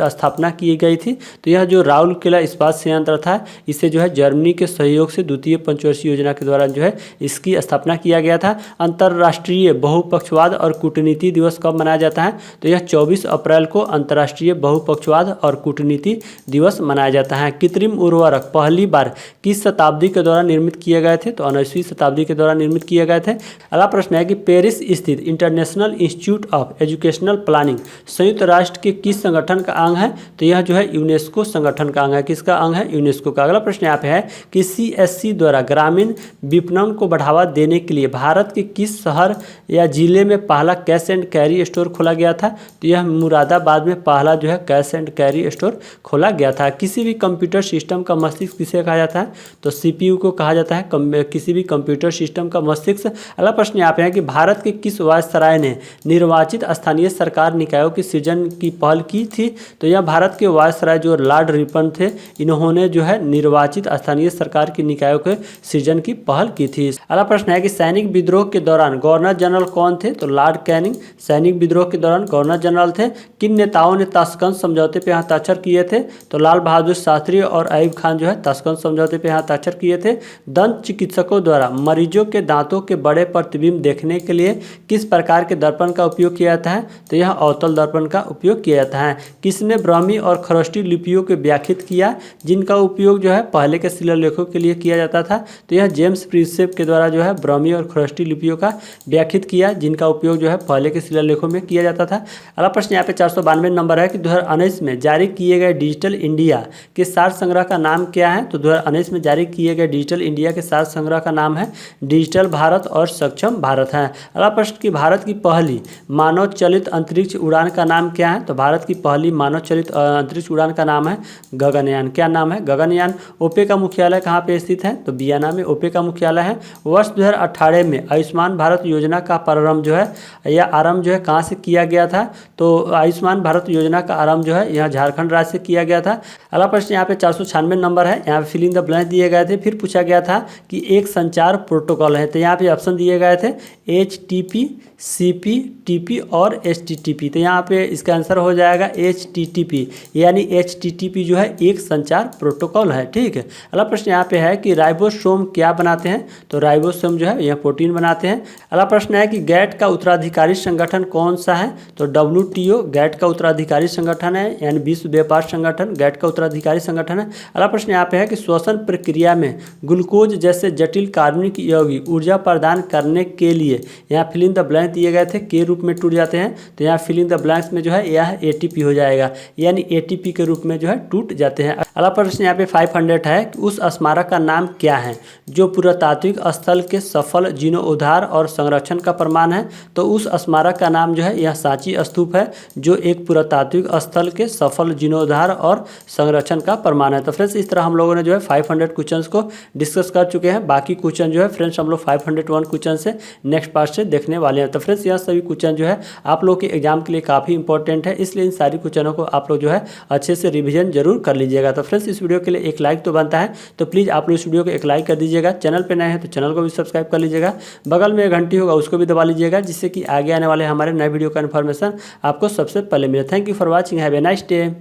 स्थापना की गई थी, तो यह जो राउरकेला इस्पात संयंत्र था इसे जो है जर्मनी के सहयोग से द्वितीय पंचवर्षीय योजना के दौरान जो है इसकी स्थापना किया गया था। अंतर्राष्ट्रीय बहुपक्षवाद और कूटनीति दिवस कब मनाया जाता है, तो यह 24 अप्रैल को अंतर्राष्ट्रीय बहुपक्षवाद और कूटनीति दिवस मनाया जाता है। कृत्रिम उर्वरक पहली बार किस शताब्दी के दौरान निर्मित किए गए थे, तो 19वीं शताब्दी के दौरान निर्मित किए गए थे। अगला प्रश्न है कि पेरिस स्थित international institute of education educational planning संयुक्त राष्ट्र के किस संगठन का अंग है? तो यह जो है यूनेस्को संगठन का अंग है। किसका अंग है? यूनेस्को का। अगला प्रश्न यहाँ पे है कि CSC द्वारा ग्रामीण विपणन को बढ़ावा देने के लिए भारत के किस शहर या जिले में पहला कैश एंड कैरी स्टोर खोला गया था? तो यह मुरादाबाद में पहला जो है कैश एंड कैरी स्टोर खोला गया था। किसी भी कंप्यूटर सिस्टम का मस्तिष्क किसे कहा जाता है? तो CPU को कहा जाता है किसी भी कंप्यूटर सिस्टम का मस्तिष्क। अगला प्रश्न यहाँ पे है कि भारत के किस वायसराय ने निर्वाचित स्थानीय सरकार निकायों की सृजन की पहल की थी? तो यह भारत के वायसराय जो लॉर्ड रिपन थे, इन्होंने जो है निर्वाचित स्थानीय सरकार की निकायों के सृजन की पहल की थी। अगला प्रश्न है कि सैनिक विद्रोह के दौरान गवर्नर जनरल कौन थे? तो लॉर्ड कैनिंग सैनिक विद्रोह के दौरान गवर्नर जनरल थे। किन नेताओं ने ताशकंद समझौते पर हस्ताक्षर किए थे? तो लाल बहादुर शास्त्री और अयूब खान जो है ताशकंद समझौते पर हस्ताक्षर किए थे। दंत चिकित्सकों द्वारा मरीजों के दांतों के बड़े प्रतिबिंब देखने के लिए किस प्रकार के दर्पण का उपयोग किया जाता है? तो यह अवतल दर्पण का उपयोग किया जाता है। किसने ब्राह्मी और खरोष्टी लिपियों को व्याख्यात किया, जिनका उपयोग जो है पहले के शिलालेखों के लिए किया जाता था? तो यह जेम्स प्रिंसेप के द्वारा जो है ब्राह्मी और खरोष्टी लिपियों का व्याख्यात किया, जिनका उपयोग जो है पहले के शिलालेखों में किया जाता था। अगला प्रश्न यहाँ पे 492 नंबर है कि 2019 में जारी किए गए डिजिटल इंडिया के सार संग्रह का नाम क्या है? तो 2019 में जारी किए गए डिजिटल इंडिया के सार संग्रह का नाम है डिजिटल भारत और सक्षम भारत है। अगला प्रश्न कि भारत की पहली मानव चलित अंतरिक्ष उड़ान का नाम क्या है? तो भारत की पहली मानव चलित अंतरिक्ष उड़ान का नाम है गगनयान। क्या नाम है? गगनयान। ओपे का मुख्यालय कहाँ पे स्थित है? तो वियना में ओपे का मुख्यालय है। वर्ष 2018 में आयुष्मान भारत योजना का प्रारंभ जो है या आरंभ जो है कहाँ से किया गया था? तो आयुष्मान भारत योजना का आरंभ जो है यहाँ झारखंड राज्य से किया गया था। अगला प्रश्न यहाँ पे 496 नंबर है। यहाँ पे फिल इन द ब्लैंक दिए गए थे। फिर पूछा गया था कि एक संचार प्रोटोकॉल है, तो यहाँ पे ऑप्शन दिए गए थे HTTP, CP, TP और HTTP। तो यहाँ पे इसका आंसर हो जाएगा HTTP, यानी HTTP जो है एक संचार प्रोटोकॉल है। ठीक है। अगला प्रश्न यहाँ पे है कि राइबोसोम क्या बनाते हैं? तो राइबोसोम जो है यह प्रोटीन बनाते हैं। अगला प्रश्न है कि गैट का उत्तराधिकारी संगठन कौन सा है? तो WTO गैट का उत्तराधिकारी संगठन है, यानी विश्व व्यापार संगठन गैट का उत्तराधिकारी संगठन है। अगला प्रश्न यहाँ पे है कि श्वसन प्रक्रिया में ग्लूकोज जैसे जटिल कार्बनिक यौगिक ऊर्जा प्रदान करने के लिए यहाँ फिल इन द ब्लैंक दिए गए थे के रूप में टूट जाते हैं। तो यहाँ फिल इन द ब्लैंक्स में जो है यह ATP हो जाएगा, यानी ATP के रूप में जो है टूट जाते हैं। अगला प्रश्न यहाँ पे 500 है कि उस स्मारक का नाम क्या है जो पुरातात्विक स्थल के सफल जीर्णोद्धार और संरक्षण का प्रमाण है? तो उस स्मारक का नाम जो है यह सांची स्तूप है, जो एक पुरातात्विक स्थल के सफल जीर्णोद्धार और संरक्षण का प्रमाण है। तो फ्रेंड्स इस तरह हम लोगों ने जो है 500 क्वेश्चंस को डिस्कस कर चुके हैं। बाकी क्वेश्चन जो है फ्रेंड्स हम लोग 501 क्वेश्चन से नेक्स्ट पार्ट से देखने वाले हैं। तो फ्रेंड्स यह सभी क्वेश्चन जो है आप लोग के एग्जाम के लिए काफ़ी इंपॉर्टेंट है, इसलिए इन सारी क्वेश्चनों को आप लोग जो है अच्छे से रिवीजन जरूर कर लीजिएगा। तो फ्रेंड्स इस वीडियो के लिए एक लाइक तो बनता है, तो प्लीज़ आप लोग इस वीडियो को एक लाइक कर दीजिएगा। चैनल पर नए हैं तो चैनल को भी सब्सक्राइब कर लीजिएगा। बगल में एक घंटी होगा उसको भी दबा लीजिएगा, जिससे कि आगे आने वाले हमारे नए वीडियो का इन्फॉर्मेशन आपको सबसे पहले मिले। Thank you for watching. Have a nice day.